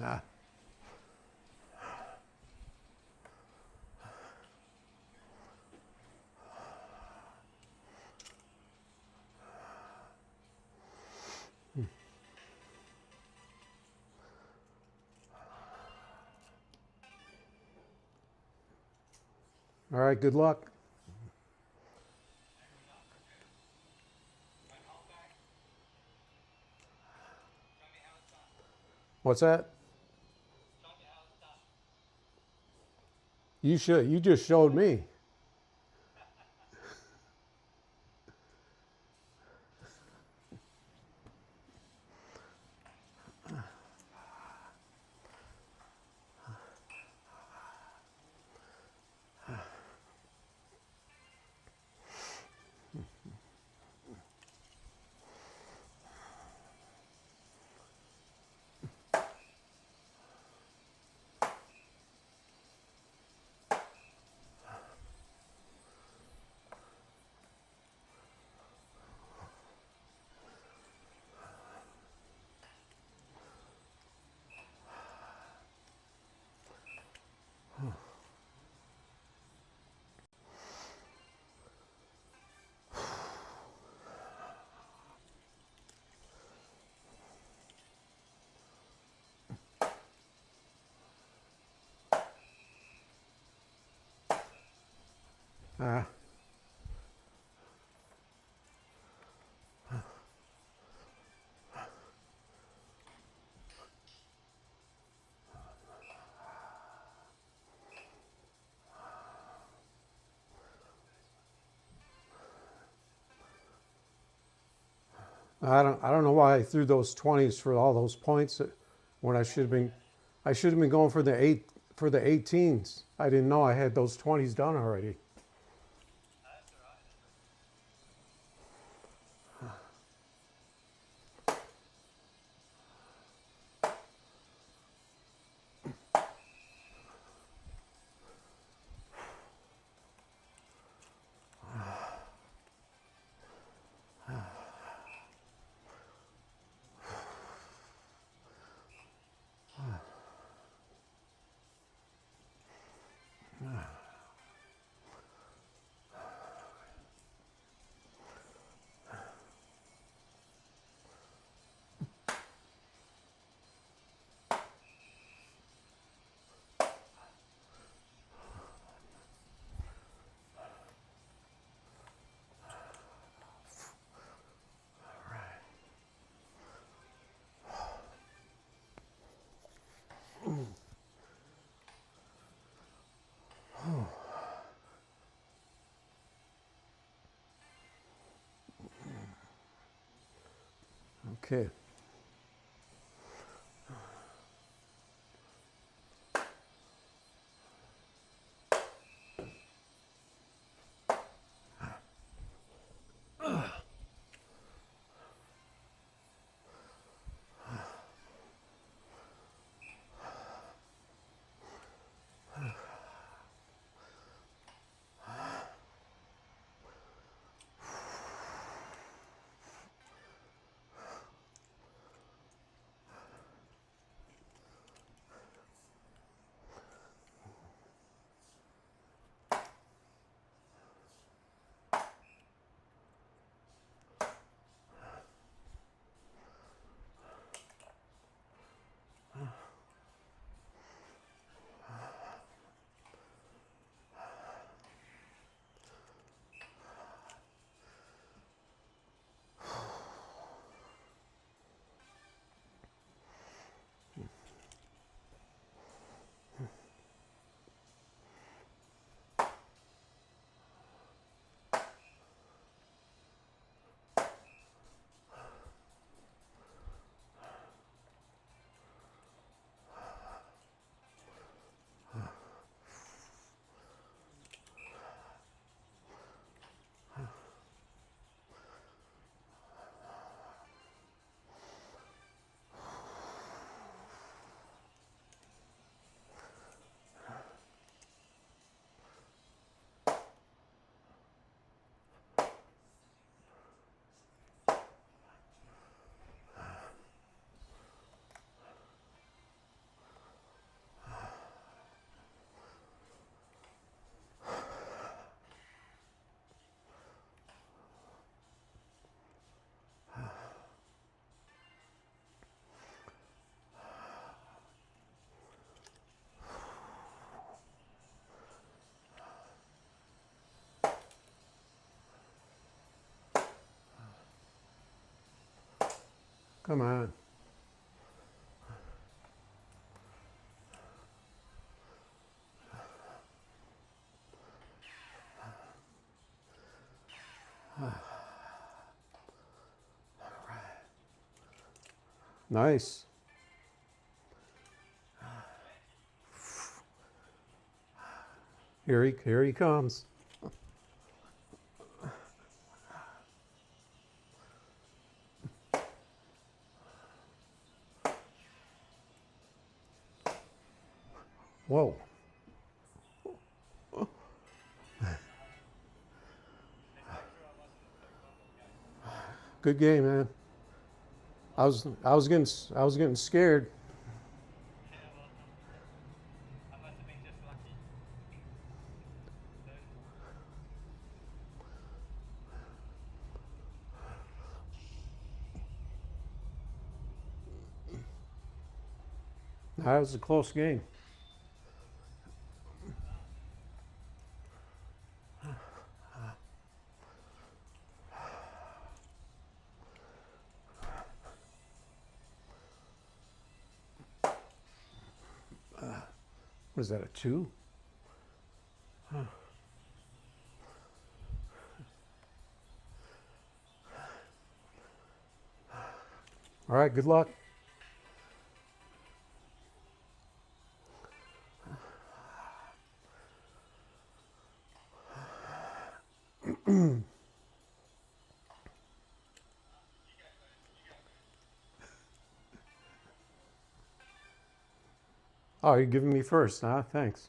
Ah, all right, good luck. What's that? You should. You just showed me. Ah, I don't know why I threw those 20s for all those points when I should have been going for the 18s. I didn't know I had those 20s done already. Okay. Come on. Nice. Here he comes. Whoa. Good game, man. I was getting scared. That was a close game. What is that, a 2? All right, good luck. Oh, you're giving me first, huh? Thanks.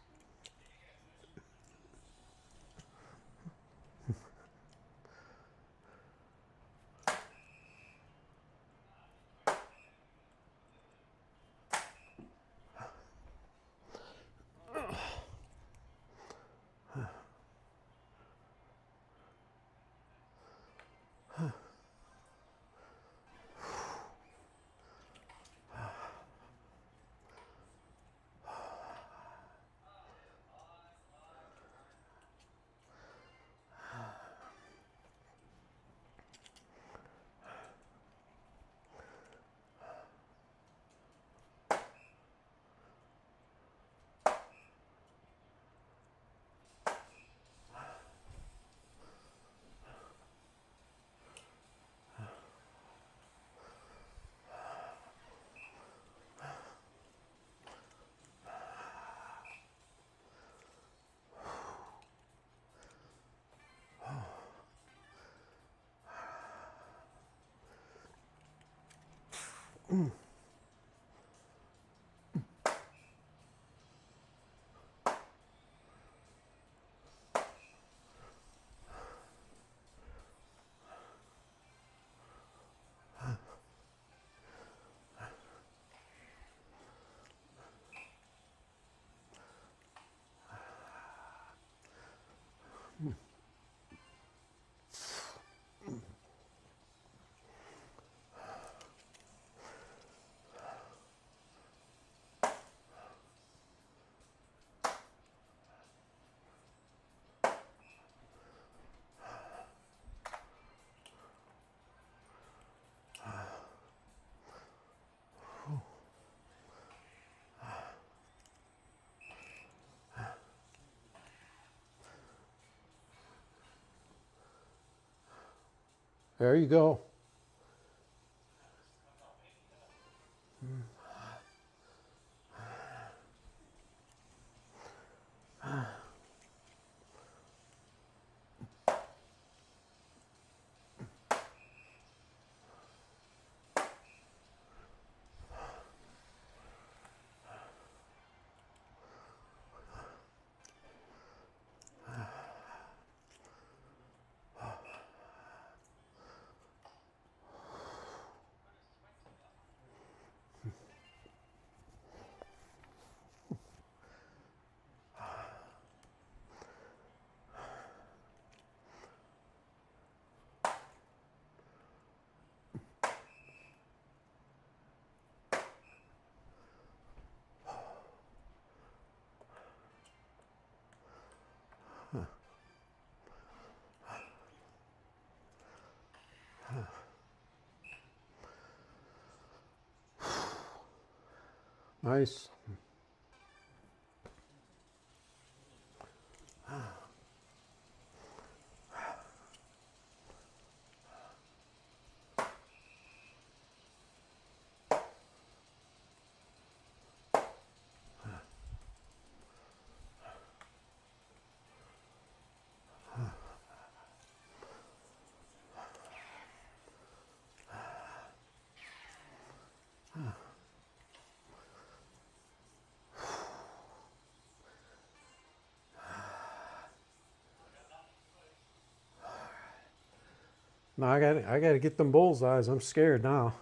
There you go. Nice. Now I got to get them bullseyes. I'm scared now.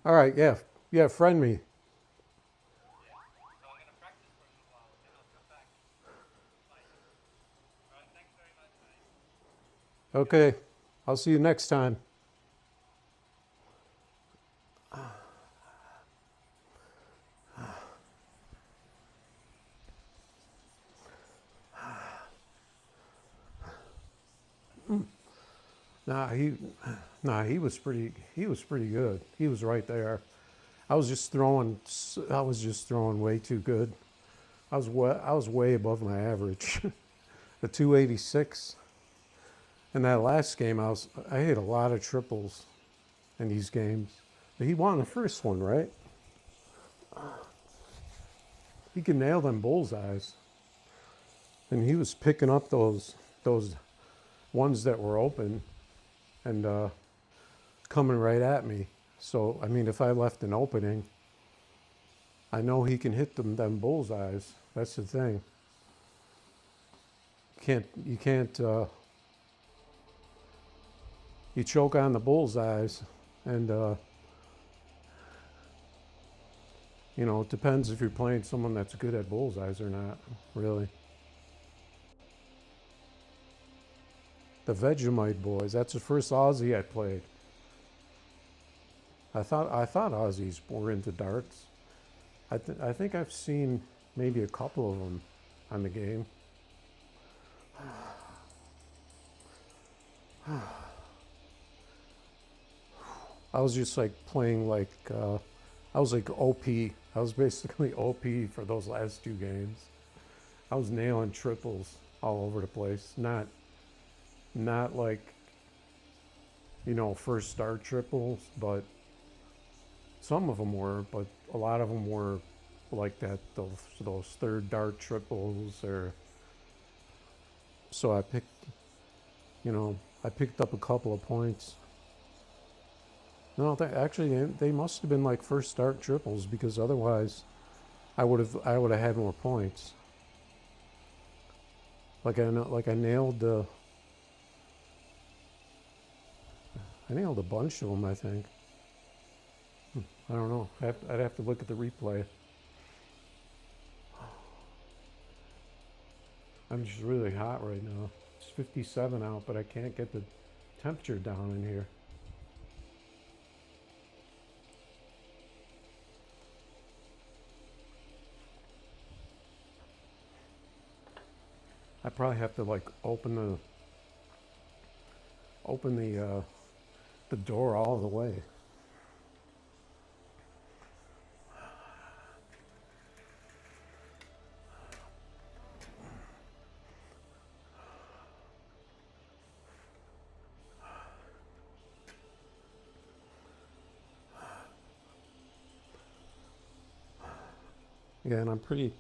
All right, yeah, yeah. Friend me. Okay, I'll see you next time. Nah, he was pretty good. He was right there. I was just throwing way too good. I was way above my average. The 286. In that last game, I hit a lot of triples in these games. But he won the first one, right? He can nail them bullseyes, and he was picking up those ones that were open and coming right at me. So I mean, if I left an opening, I know he can hit them bullseyes. That's the thing. You can't you choke on the bullseyes, and it depends if you're playing someone that's good at bullseyes or not. Really, the Vegemite boys. That's the first Aussie I played. I thought Aussies were into darts. I think I've seen maybe a couple of them on the game. I was just like playing like I was like OP. I was basically OP for those last two games. I was nailing triples all over the place. Not like first start triples, but some of them were. But a lot of them were like that. Those third dart triples, or so I picked up a couple of points. No, actually they must have been like first start triples, because otherwise I would have had more points. Like I nailed a bunch of them, I think. I don't know. I'd have to look at the replay. I'm just really hot right now. It's 57 out, but I can't get the temperature down in here. I probably have to like open the door all the way. Yeah, and I'm pretty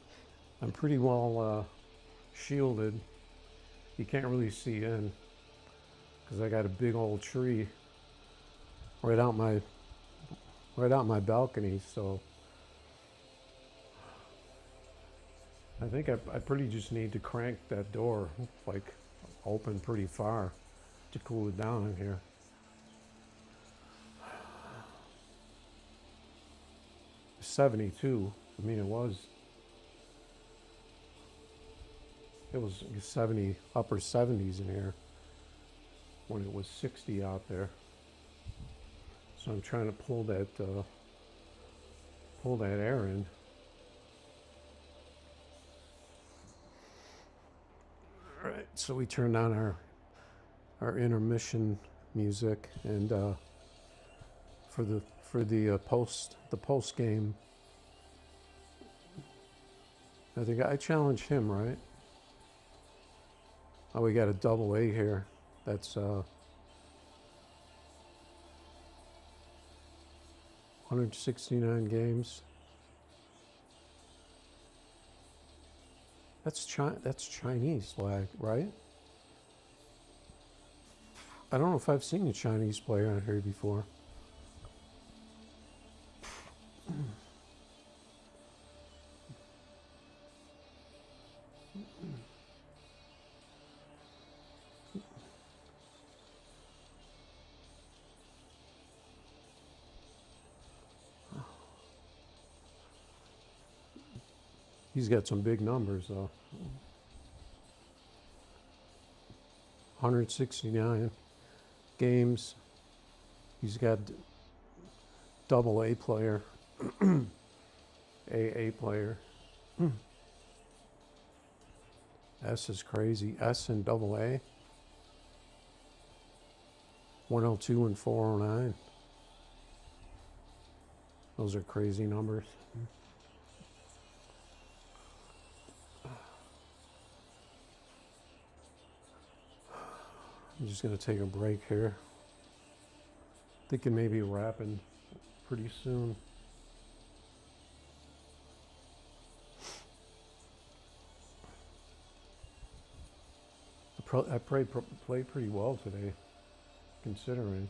well shielded. You can't really see in because I got a big old tree right out my balcony. So I think I pretty just need to crank that door like open pretty far to cool it down in here. it was 70, upper 70s in here when it was 60 out there. So I'm trying to pull that air in. All right, so we turned on our intermission music, and for the post game, I think I challenged him, right? Oh, we got a double A here. That's 169 games. That's Chinese flag, right? I don't know if I've seen a Chinese player on here before. He's got some big numbers though. 169 games. He's got double A player, AA player. S is crazy. S and double A. 102 and 409. Those are crazy numbers. I'm just going to take a break here. Thinking maybe wrapping pretty soon. I played pretty well today, considering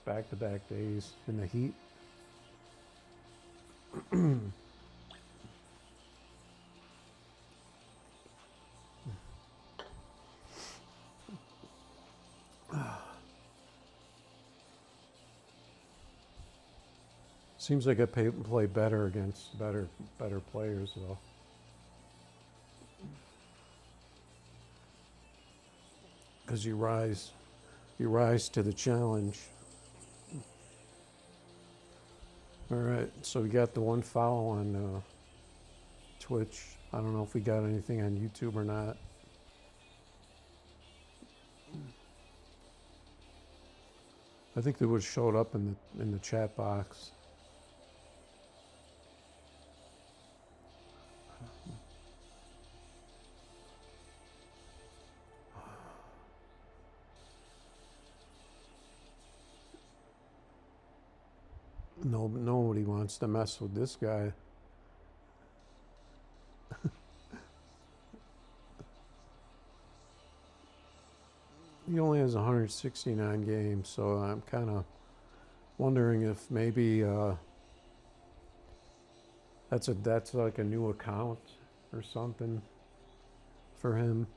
back-to-back days in the heat. Seems like I play better against better players though. Because you rise to the challenge. All right, so we got the one foul on Twitch. I don't know if we got anything on YouTube or not. I think they would have showed up in the chat box. No, nobody wants to mess with this guy. He only has 169 games, so I'm kind of wondering if maybe that's like a new account or something for him.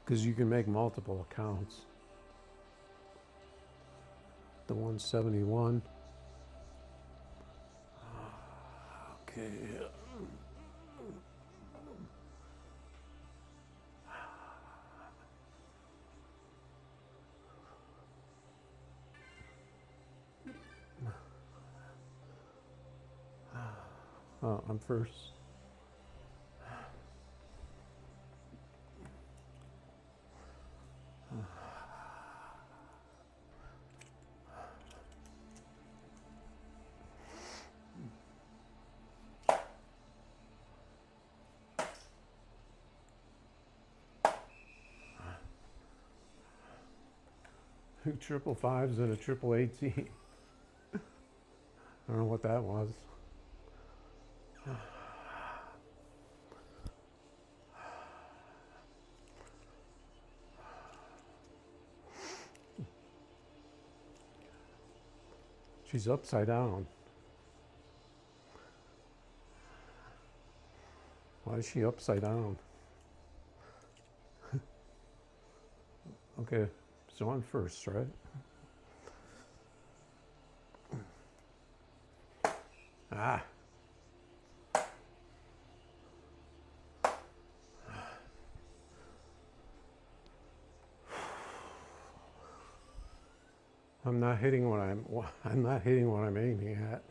Because you can make multiple accounts. The 171. Okay. Oh, I'm first. Two triple fives and a triple AT. I don't know what that was. She's upside down. Why is she upside down? Okay, so I'm first, right? Ah. I'm not hitting what I'm not hitting what I'm aiming at.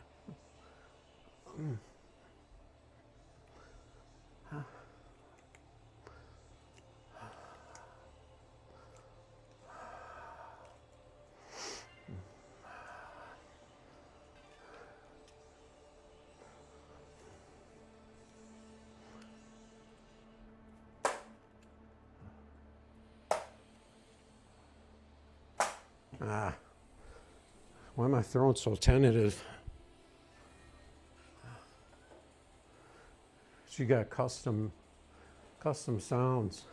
Ah. Why am I throwing so tentative? She got custom sounds.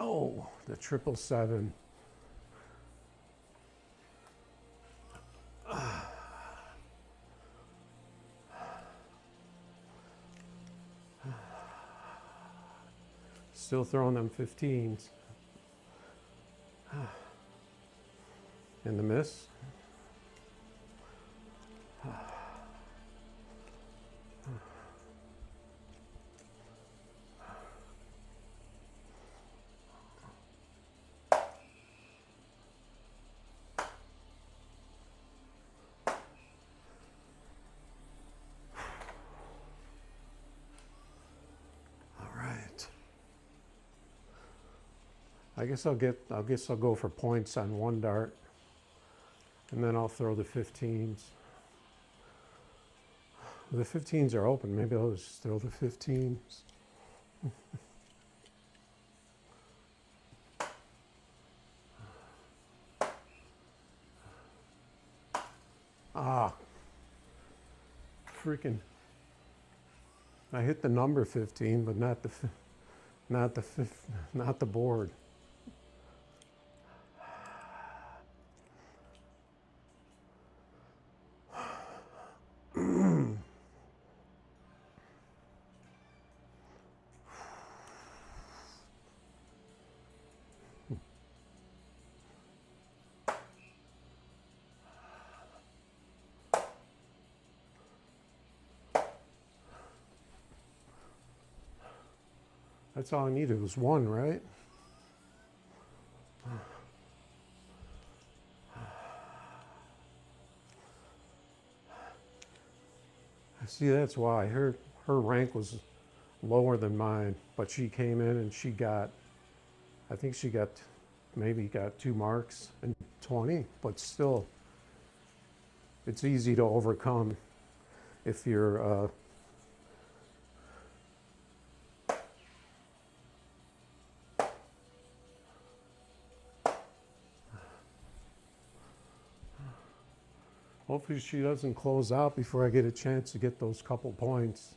Oh, the 777. Still throwing them 15s. And the miss. I guess I'll go for points on one dart, and then I'll throw the 15s. The 15s are open. Maybe I'll just throw the 15s. Ah, freaking! I hit the number 15, but not the board. That's all I needed was one, right? See, that's why her rank was lower than mine, but she came in and she got, I think she got, maybe got 2 marks and 20, but still, it's easy to overcome if you're hopefully she doesn't close out before I get a chance to get those couple points.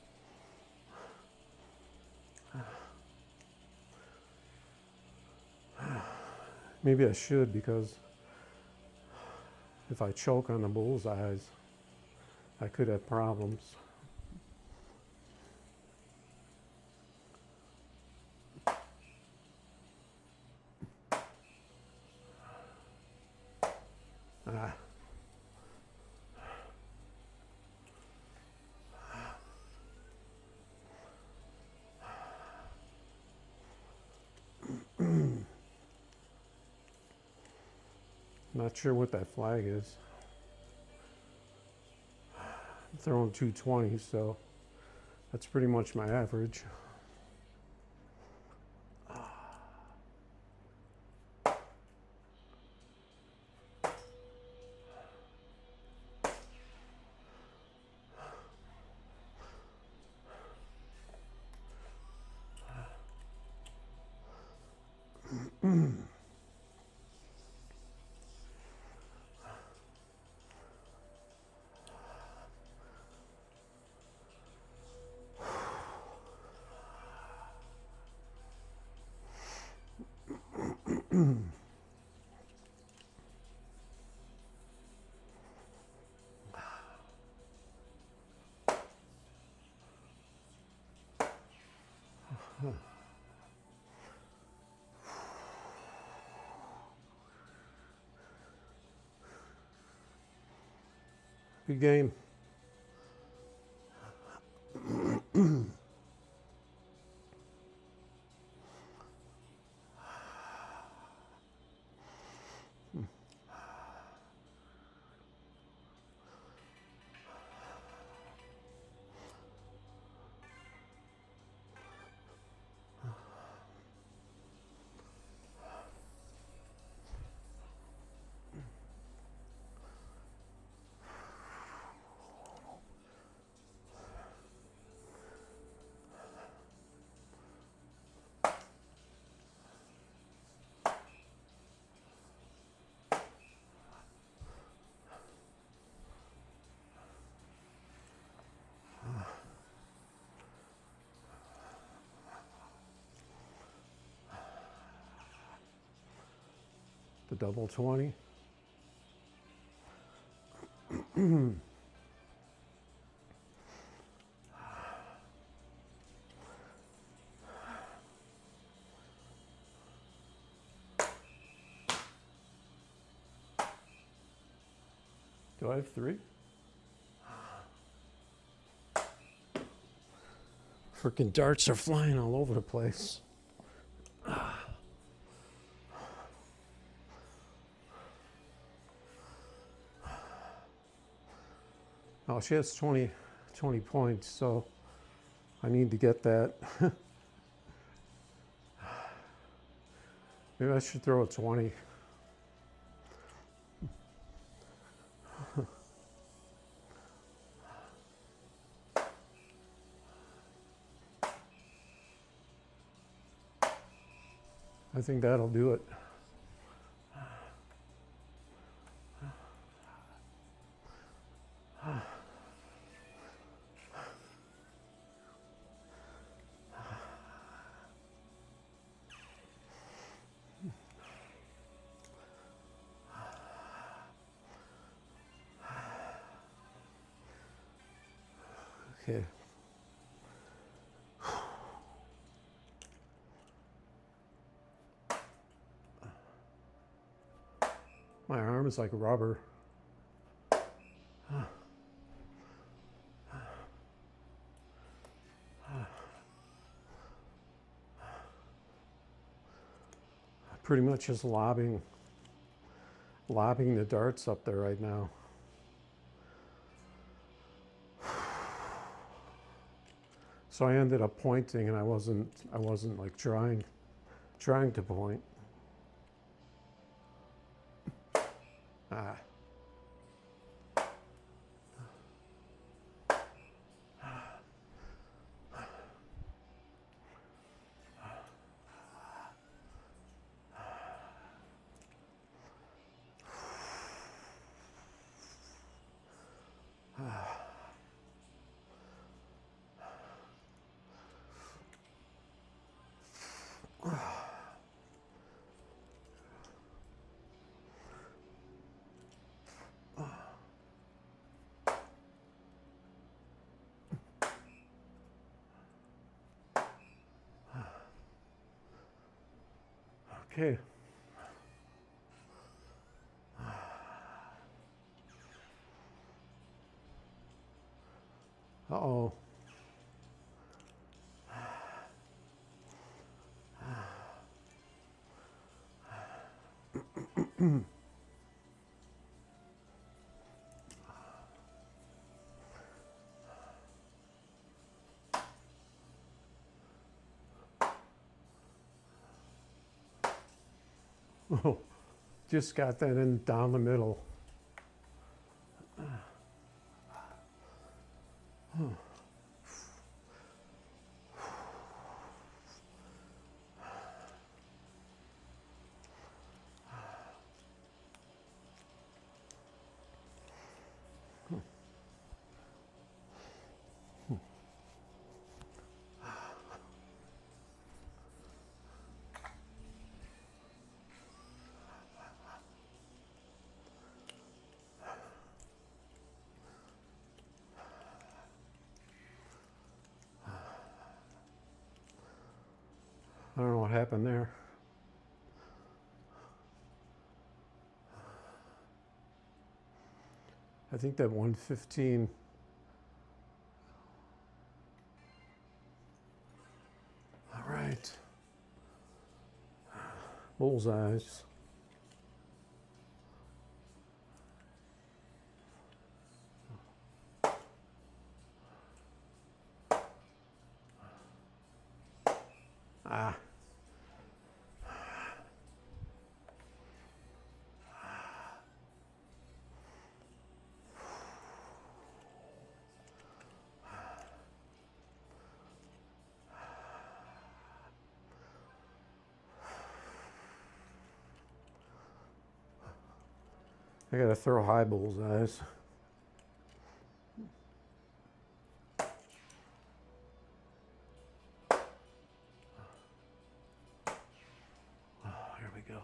Maybe I should, because if I choke on the bullseyes, I could have problems. Ah. Not sure what that flag is. I'm throwing 220, so that's pretty much my average. Good game. The double 20. Do I have 3? Freaking darts are flying all over the place. Oh, she has 20 points, so I need to get that. Maybe I should throw a 20. I think that'll do it. Okay. My arm is like rubber. Pretty much just lobbing the darts up there right now. So I ended up pointing, and I wasn't like trying to point. Ah. Okay. Uh-oh. Oh, just got that in down the middle. I don't know what happened there. I think that 115. All right. Bullseyes. Ah. I gotta throw high bullseyes. Oh, here we go.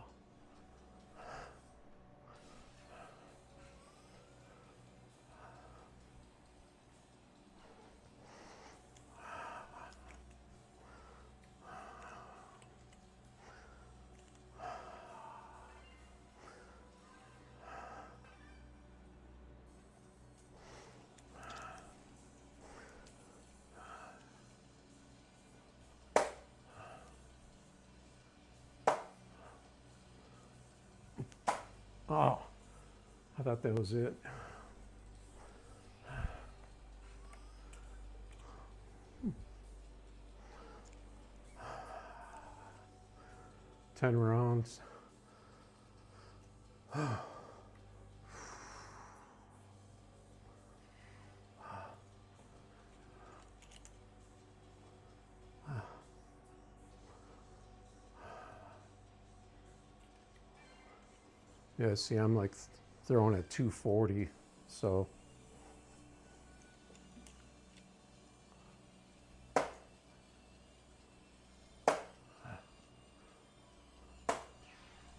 Oh, I thought that was it. Ten rounds. Yeah, see, I'm like throwing at 240, so.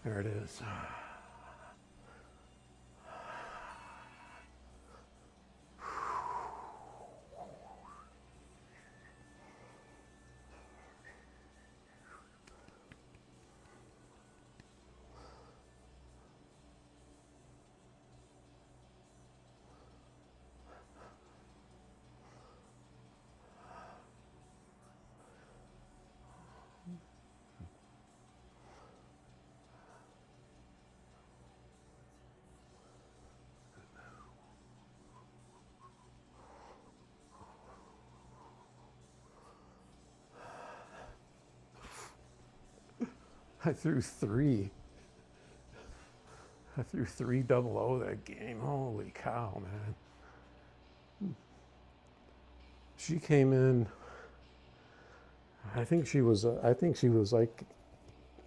There it is. I threw three. I threw 3-0 that game. Holy cow, man. She came in. I think she was like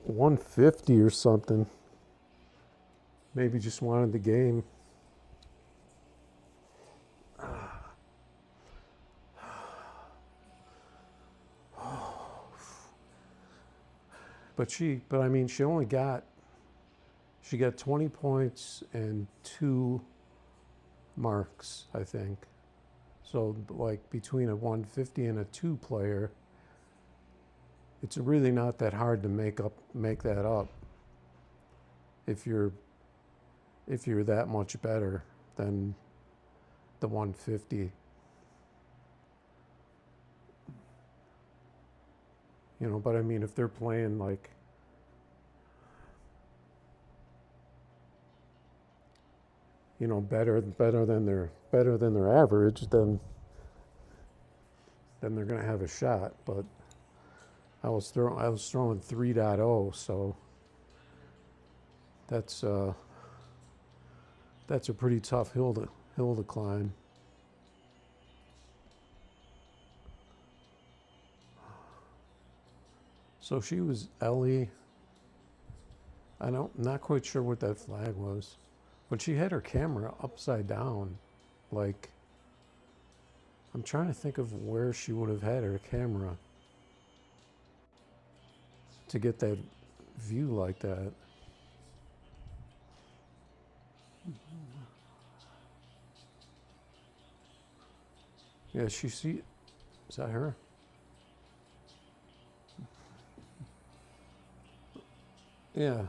150 or something. Maybe just wanted the game. But I mean, she got 20 points and 2 marks, I think. So like between a 150 and a 2 player, it's really not that hard to make that up if you're that much better than the 150. You know, but I mean, if they're playing like, you know, better than their average, then they're gonna have a shot. But I was throwing 3.0, so That's that's a pretty tough hill to climb. So she was Ellie. Not quite sure what that flag was, but she had her camera upside down. Like, I'm trying to think of where she would have had her camera to get that view like that. Yeah, is that her? Yeah.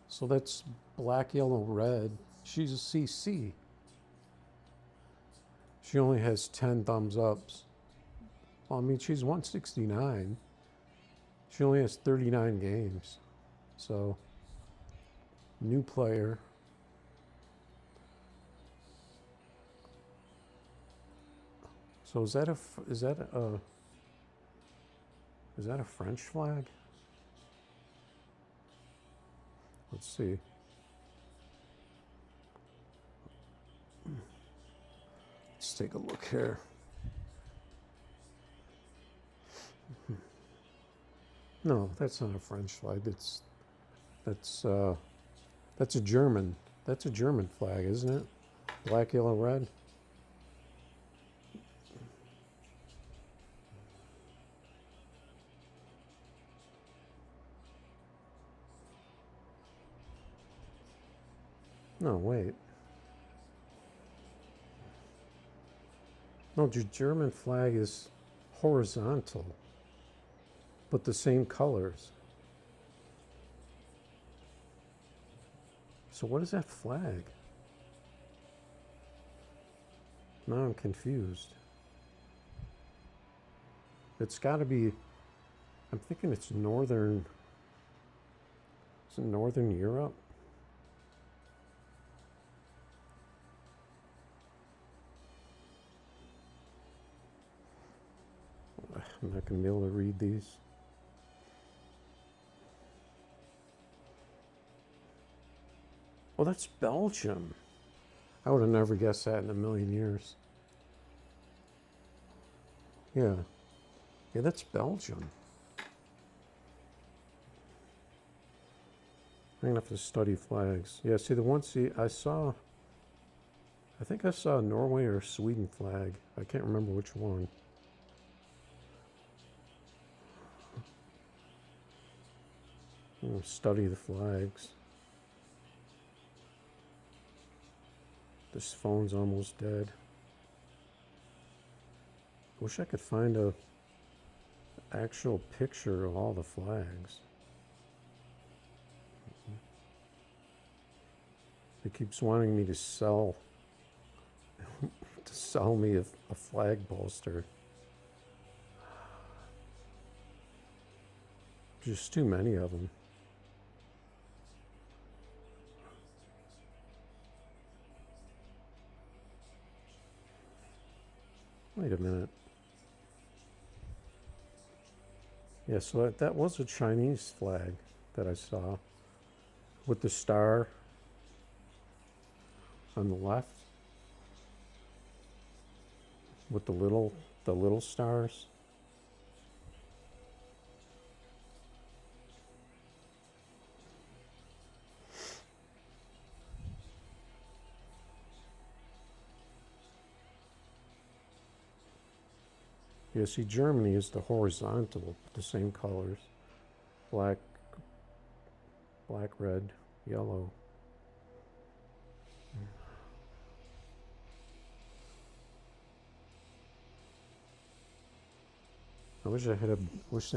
So that's black, yellow, red. She's a CC. She only has 10 thumbs ups. Well, I mean, she's 169. She only has 39 games. So, new player. So is that a French flag? Let's see. Let's take a look here. No, that's not a French flag. That's a German. That's a German flag, isn't it? Black, yellow, red. No, wait. No, the German flag is horizontal, but the same colors. So what is that flag? Now I'm confused. It's got to be, I'm thinking it's northern, is it Northern Europe? I'm not going to be able to read these. Oh, that's Belgium. I would have never guessed that in a million years. Yeah. Yeah, that's Belgium. I'm going to have to study flags. Yeah, see, I think I saw a Norway or Sweden flag. I can't remember which one. I'm going to study the flags. This phone's almost dead. Wish I could find a actual picture of all the flags. It keeps wanting me to sell me a flag poster. Just too many of them. Wait a minute. Yeah, so that was a Chinese flag that I saw with the star on the left with the little stars. Yeah, see, Germany is the horizontal, the same colors. Black, red, yellow. I wish I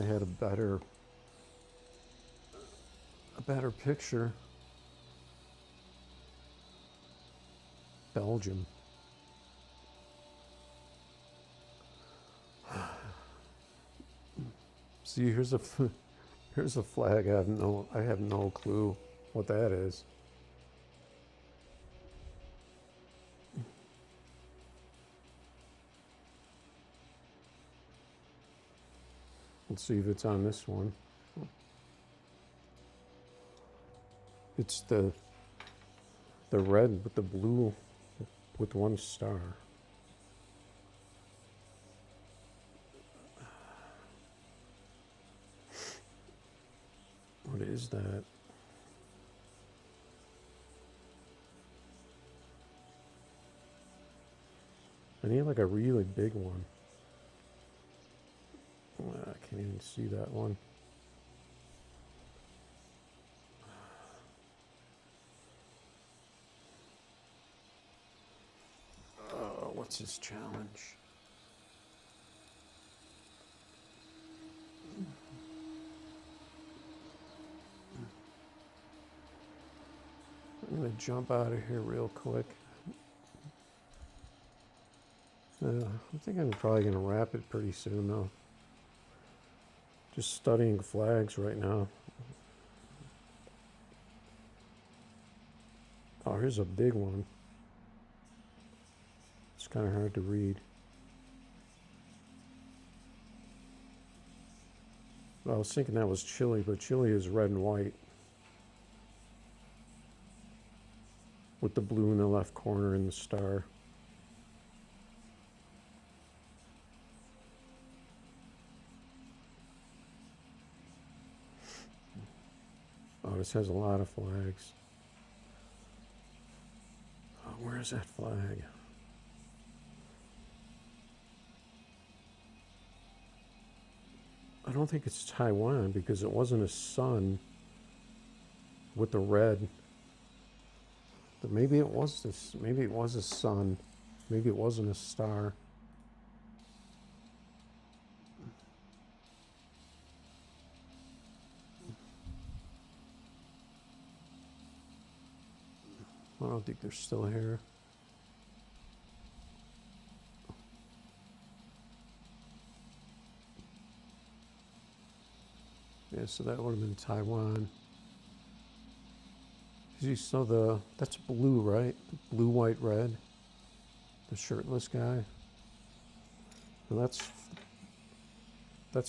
had a better picture. Belgium. See, here's a flag. I have no clue what that is. Let's see if it's on this one. It's the red with the blue with one star. What is that? I need like a really big one. I can't even see that one. What's his challenge? I'm gonna jump out of here real quick. I think I'm probably gonna wrap it pretty soon though. Just studying flags right now. Oh, here's a big one. It's kind of hard to read. I was thinking that was Chile, but Chile is red and white with the blue in the left corner and the star. Oh, this has a lot of flags. Oh, where is that flag? I don't think it's Taiwan because it wasn't a sun with the red. But maybe it was this. Maybe it was a sun. Maybe it wasn't a star. I don't think they're still here. Yeah, so that would have been Taiwan. You saw that's blue, right? Blue, white, red. The shirtless guy. And that's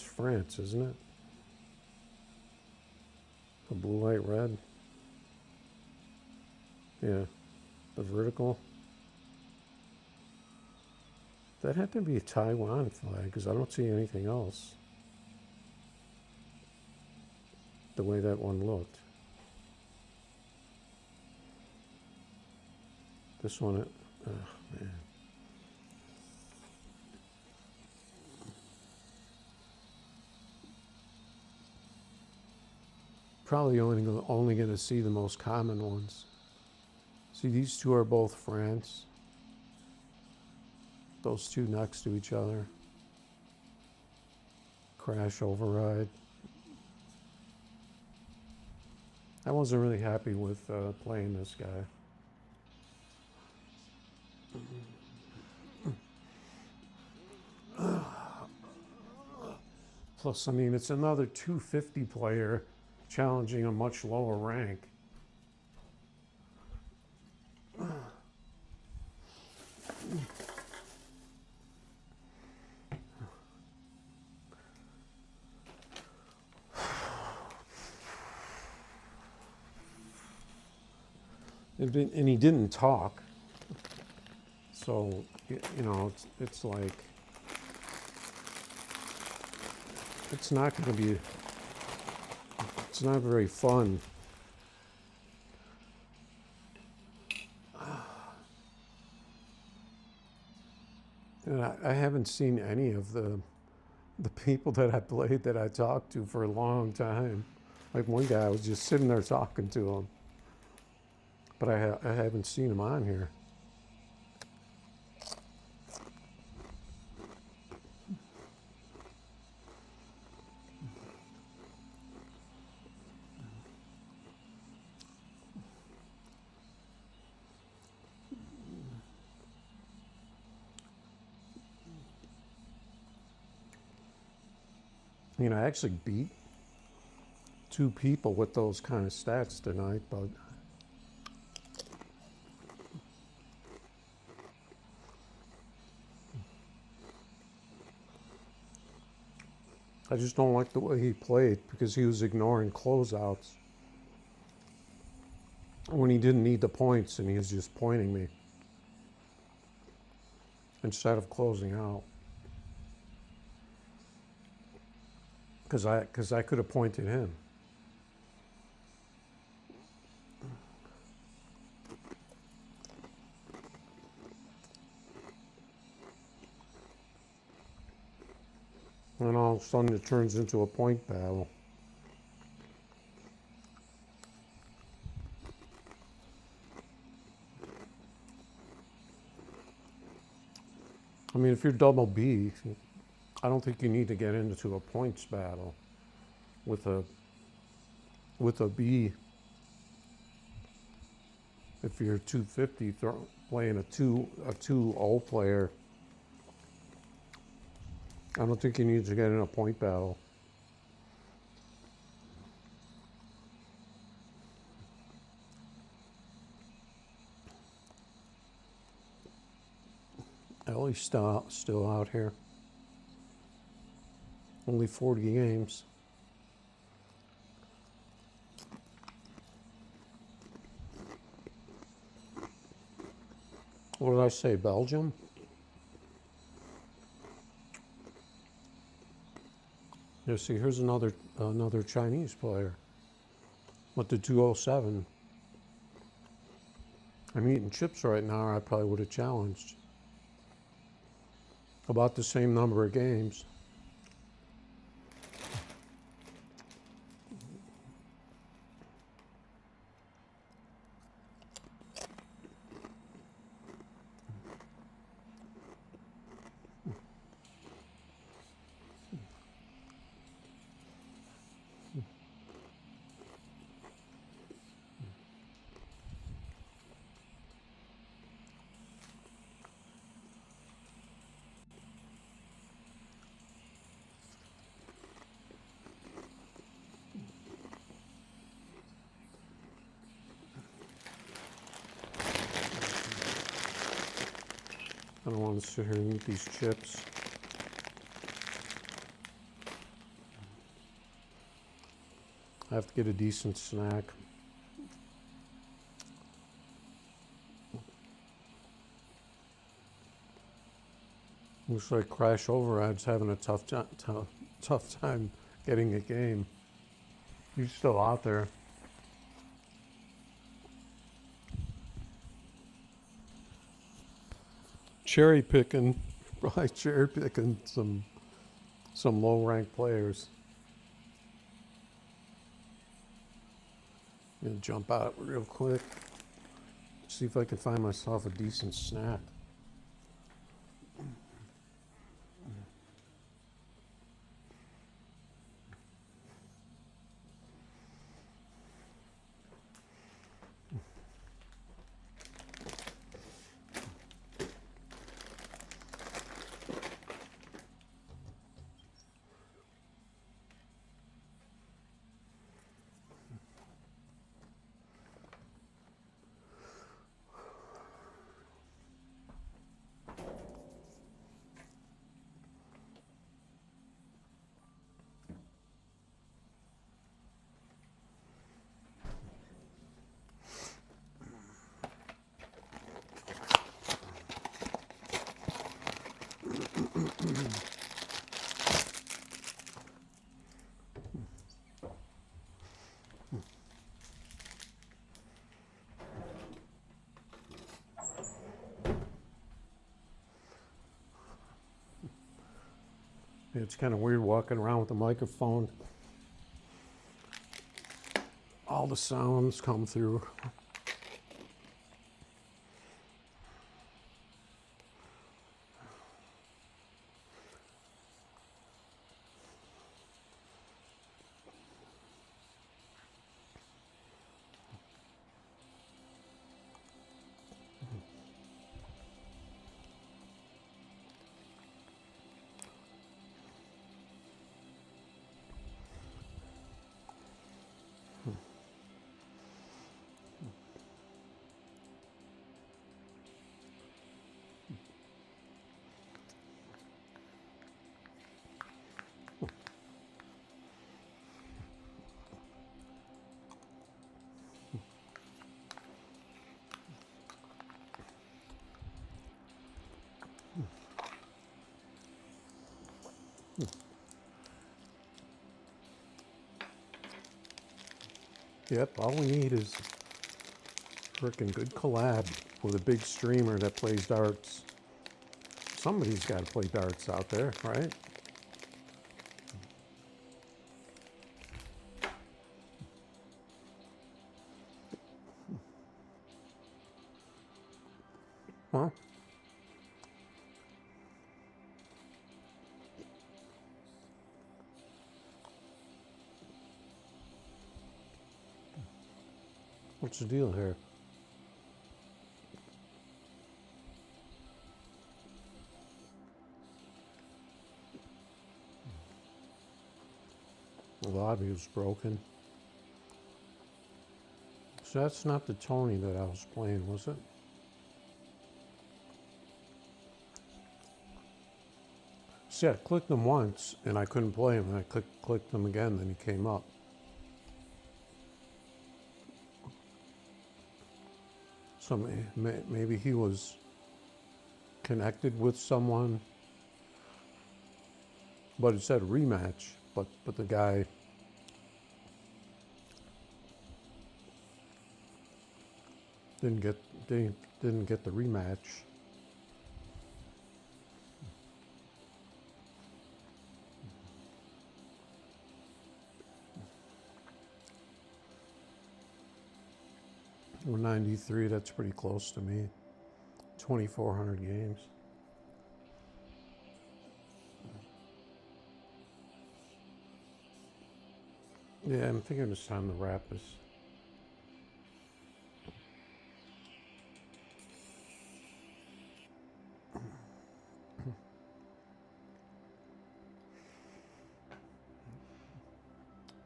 France, isn't it? The blue, white, red. Yeah, the vertical. That had to be a Taiwan flag because I don't see anything else. The way that one looked. This one, oh man. Probably only going to see the most common ones. See, these two are both France. Those two next to each other. Crash override. I wasn't really happy with playing this guy. Plus, I mean, it's another 250 player challenging a much lower rank. And he didn't talk. So, you know, it's like, it's not going to be, it's not very fun. And I haven't seen any of the people that I played that I talked to for a long time. Like one guy, I was just sitting there talking to him. But I haven't seen him on here. You know, I actually beat 2 people with those kind of stats tonight, but I just don't like the way he played because he was ignoring closeouts. when he didn't need the points and he was just pointing me instead of closing out. Because I could have pointed him. And all of a sudden it turns into a point battle. I mean, if you're double B, I don't think you need to get into a points battle with a B. If you're 250 playing a 2-0 player, I don't think you need to get in a point battle. Ellie's still out here. Only 40 games. What did I say, Belgium? Yeah, see, here's another Chinese player with the 207. I'm eating chips right now, or I probably would have challenged. About the same number of games. I don't want to sit here and eat these chips. I have to get a decent snack. Looks like Crash Override's having a tough time getting a game. He's still out there. Cherry picking, probably cherry picking some low ranked players. I'm gonna jump out real quick. See if I can find myself a decent snack. It's kind of weird walking around with a microphone. All the sounds come through. Yep, all we need is frickin' good collab with a big streamer that plays darts. Somebody's got to play darts out there, right? Huh? What's the deal here? The lobby was broken. So that's not the Tony that I was playing, was it? See, I clicked him once and I couldn't play him, and I clicked him again, then he came up. So maybe he was connected with someone, but it said rematch, but the guy didn't get the rematch. We're 93, that's pretty close to me. 2,400 games. Yeah, I'm thinking it's time to wrap this.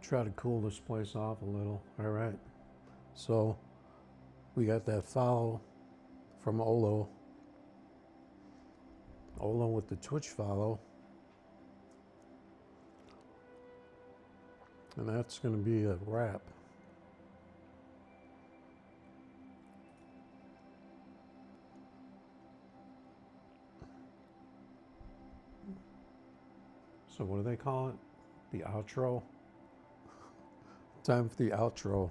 Try to cool this place off a little. All right. So we got that follow from Olo. Olo with the Twitch follow. And that's going to be a wrap. So what do they call it? The outro? Time for the outro.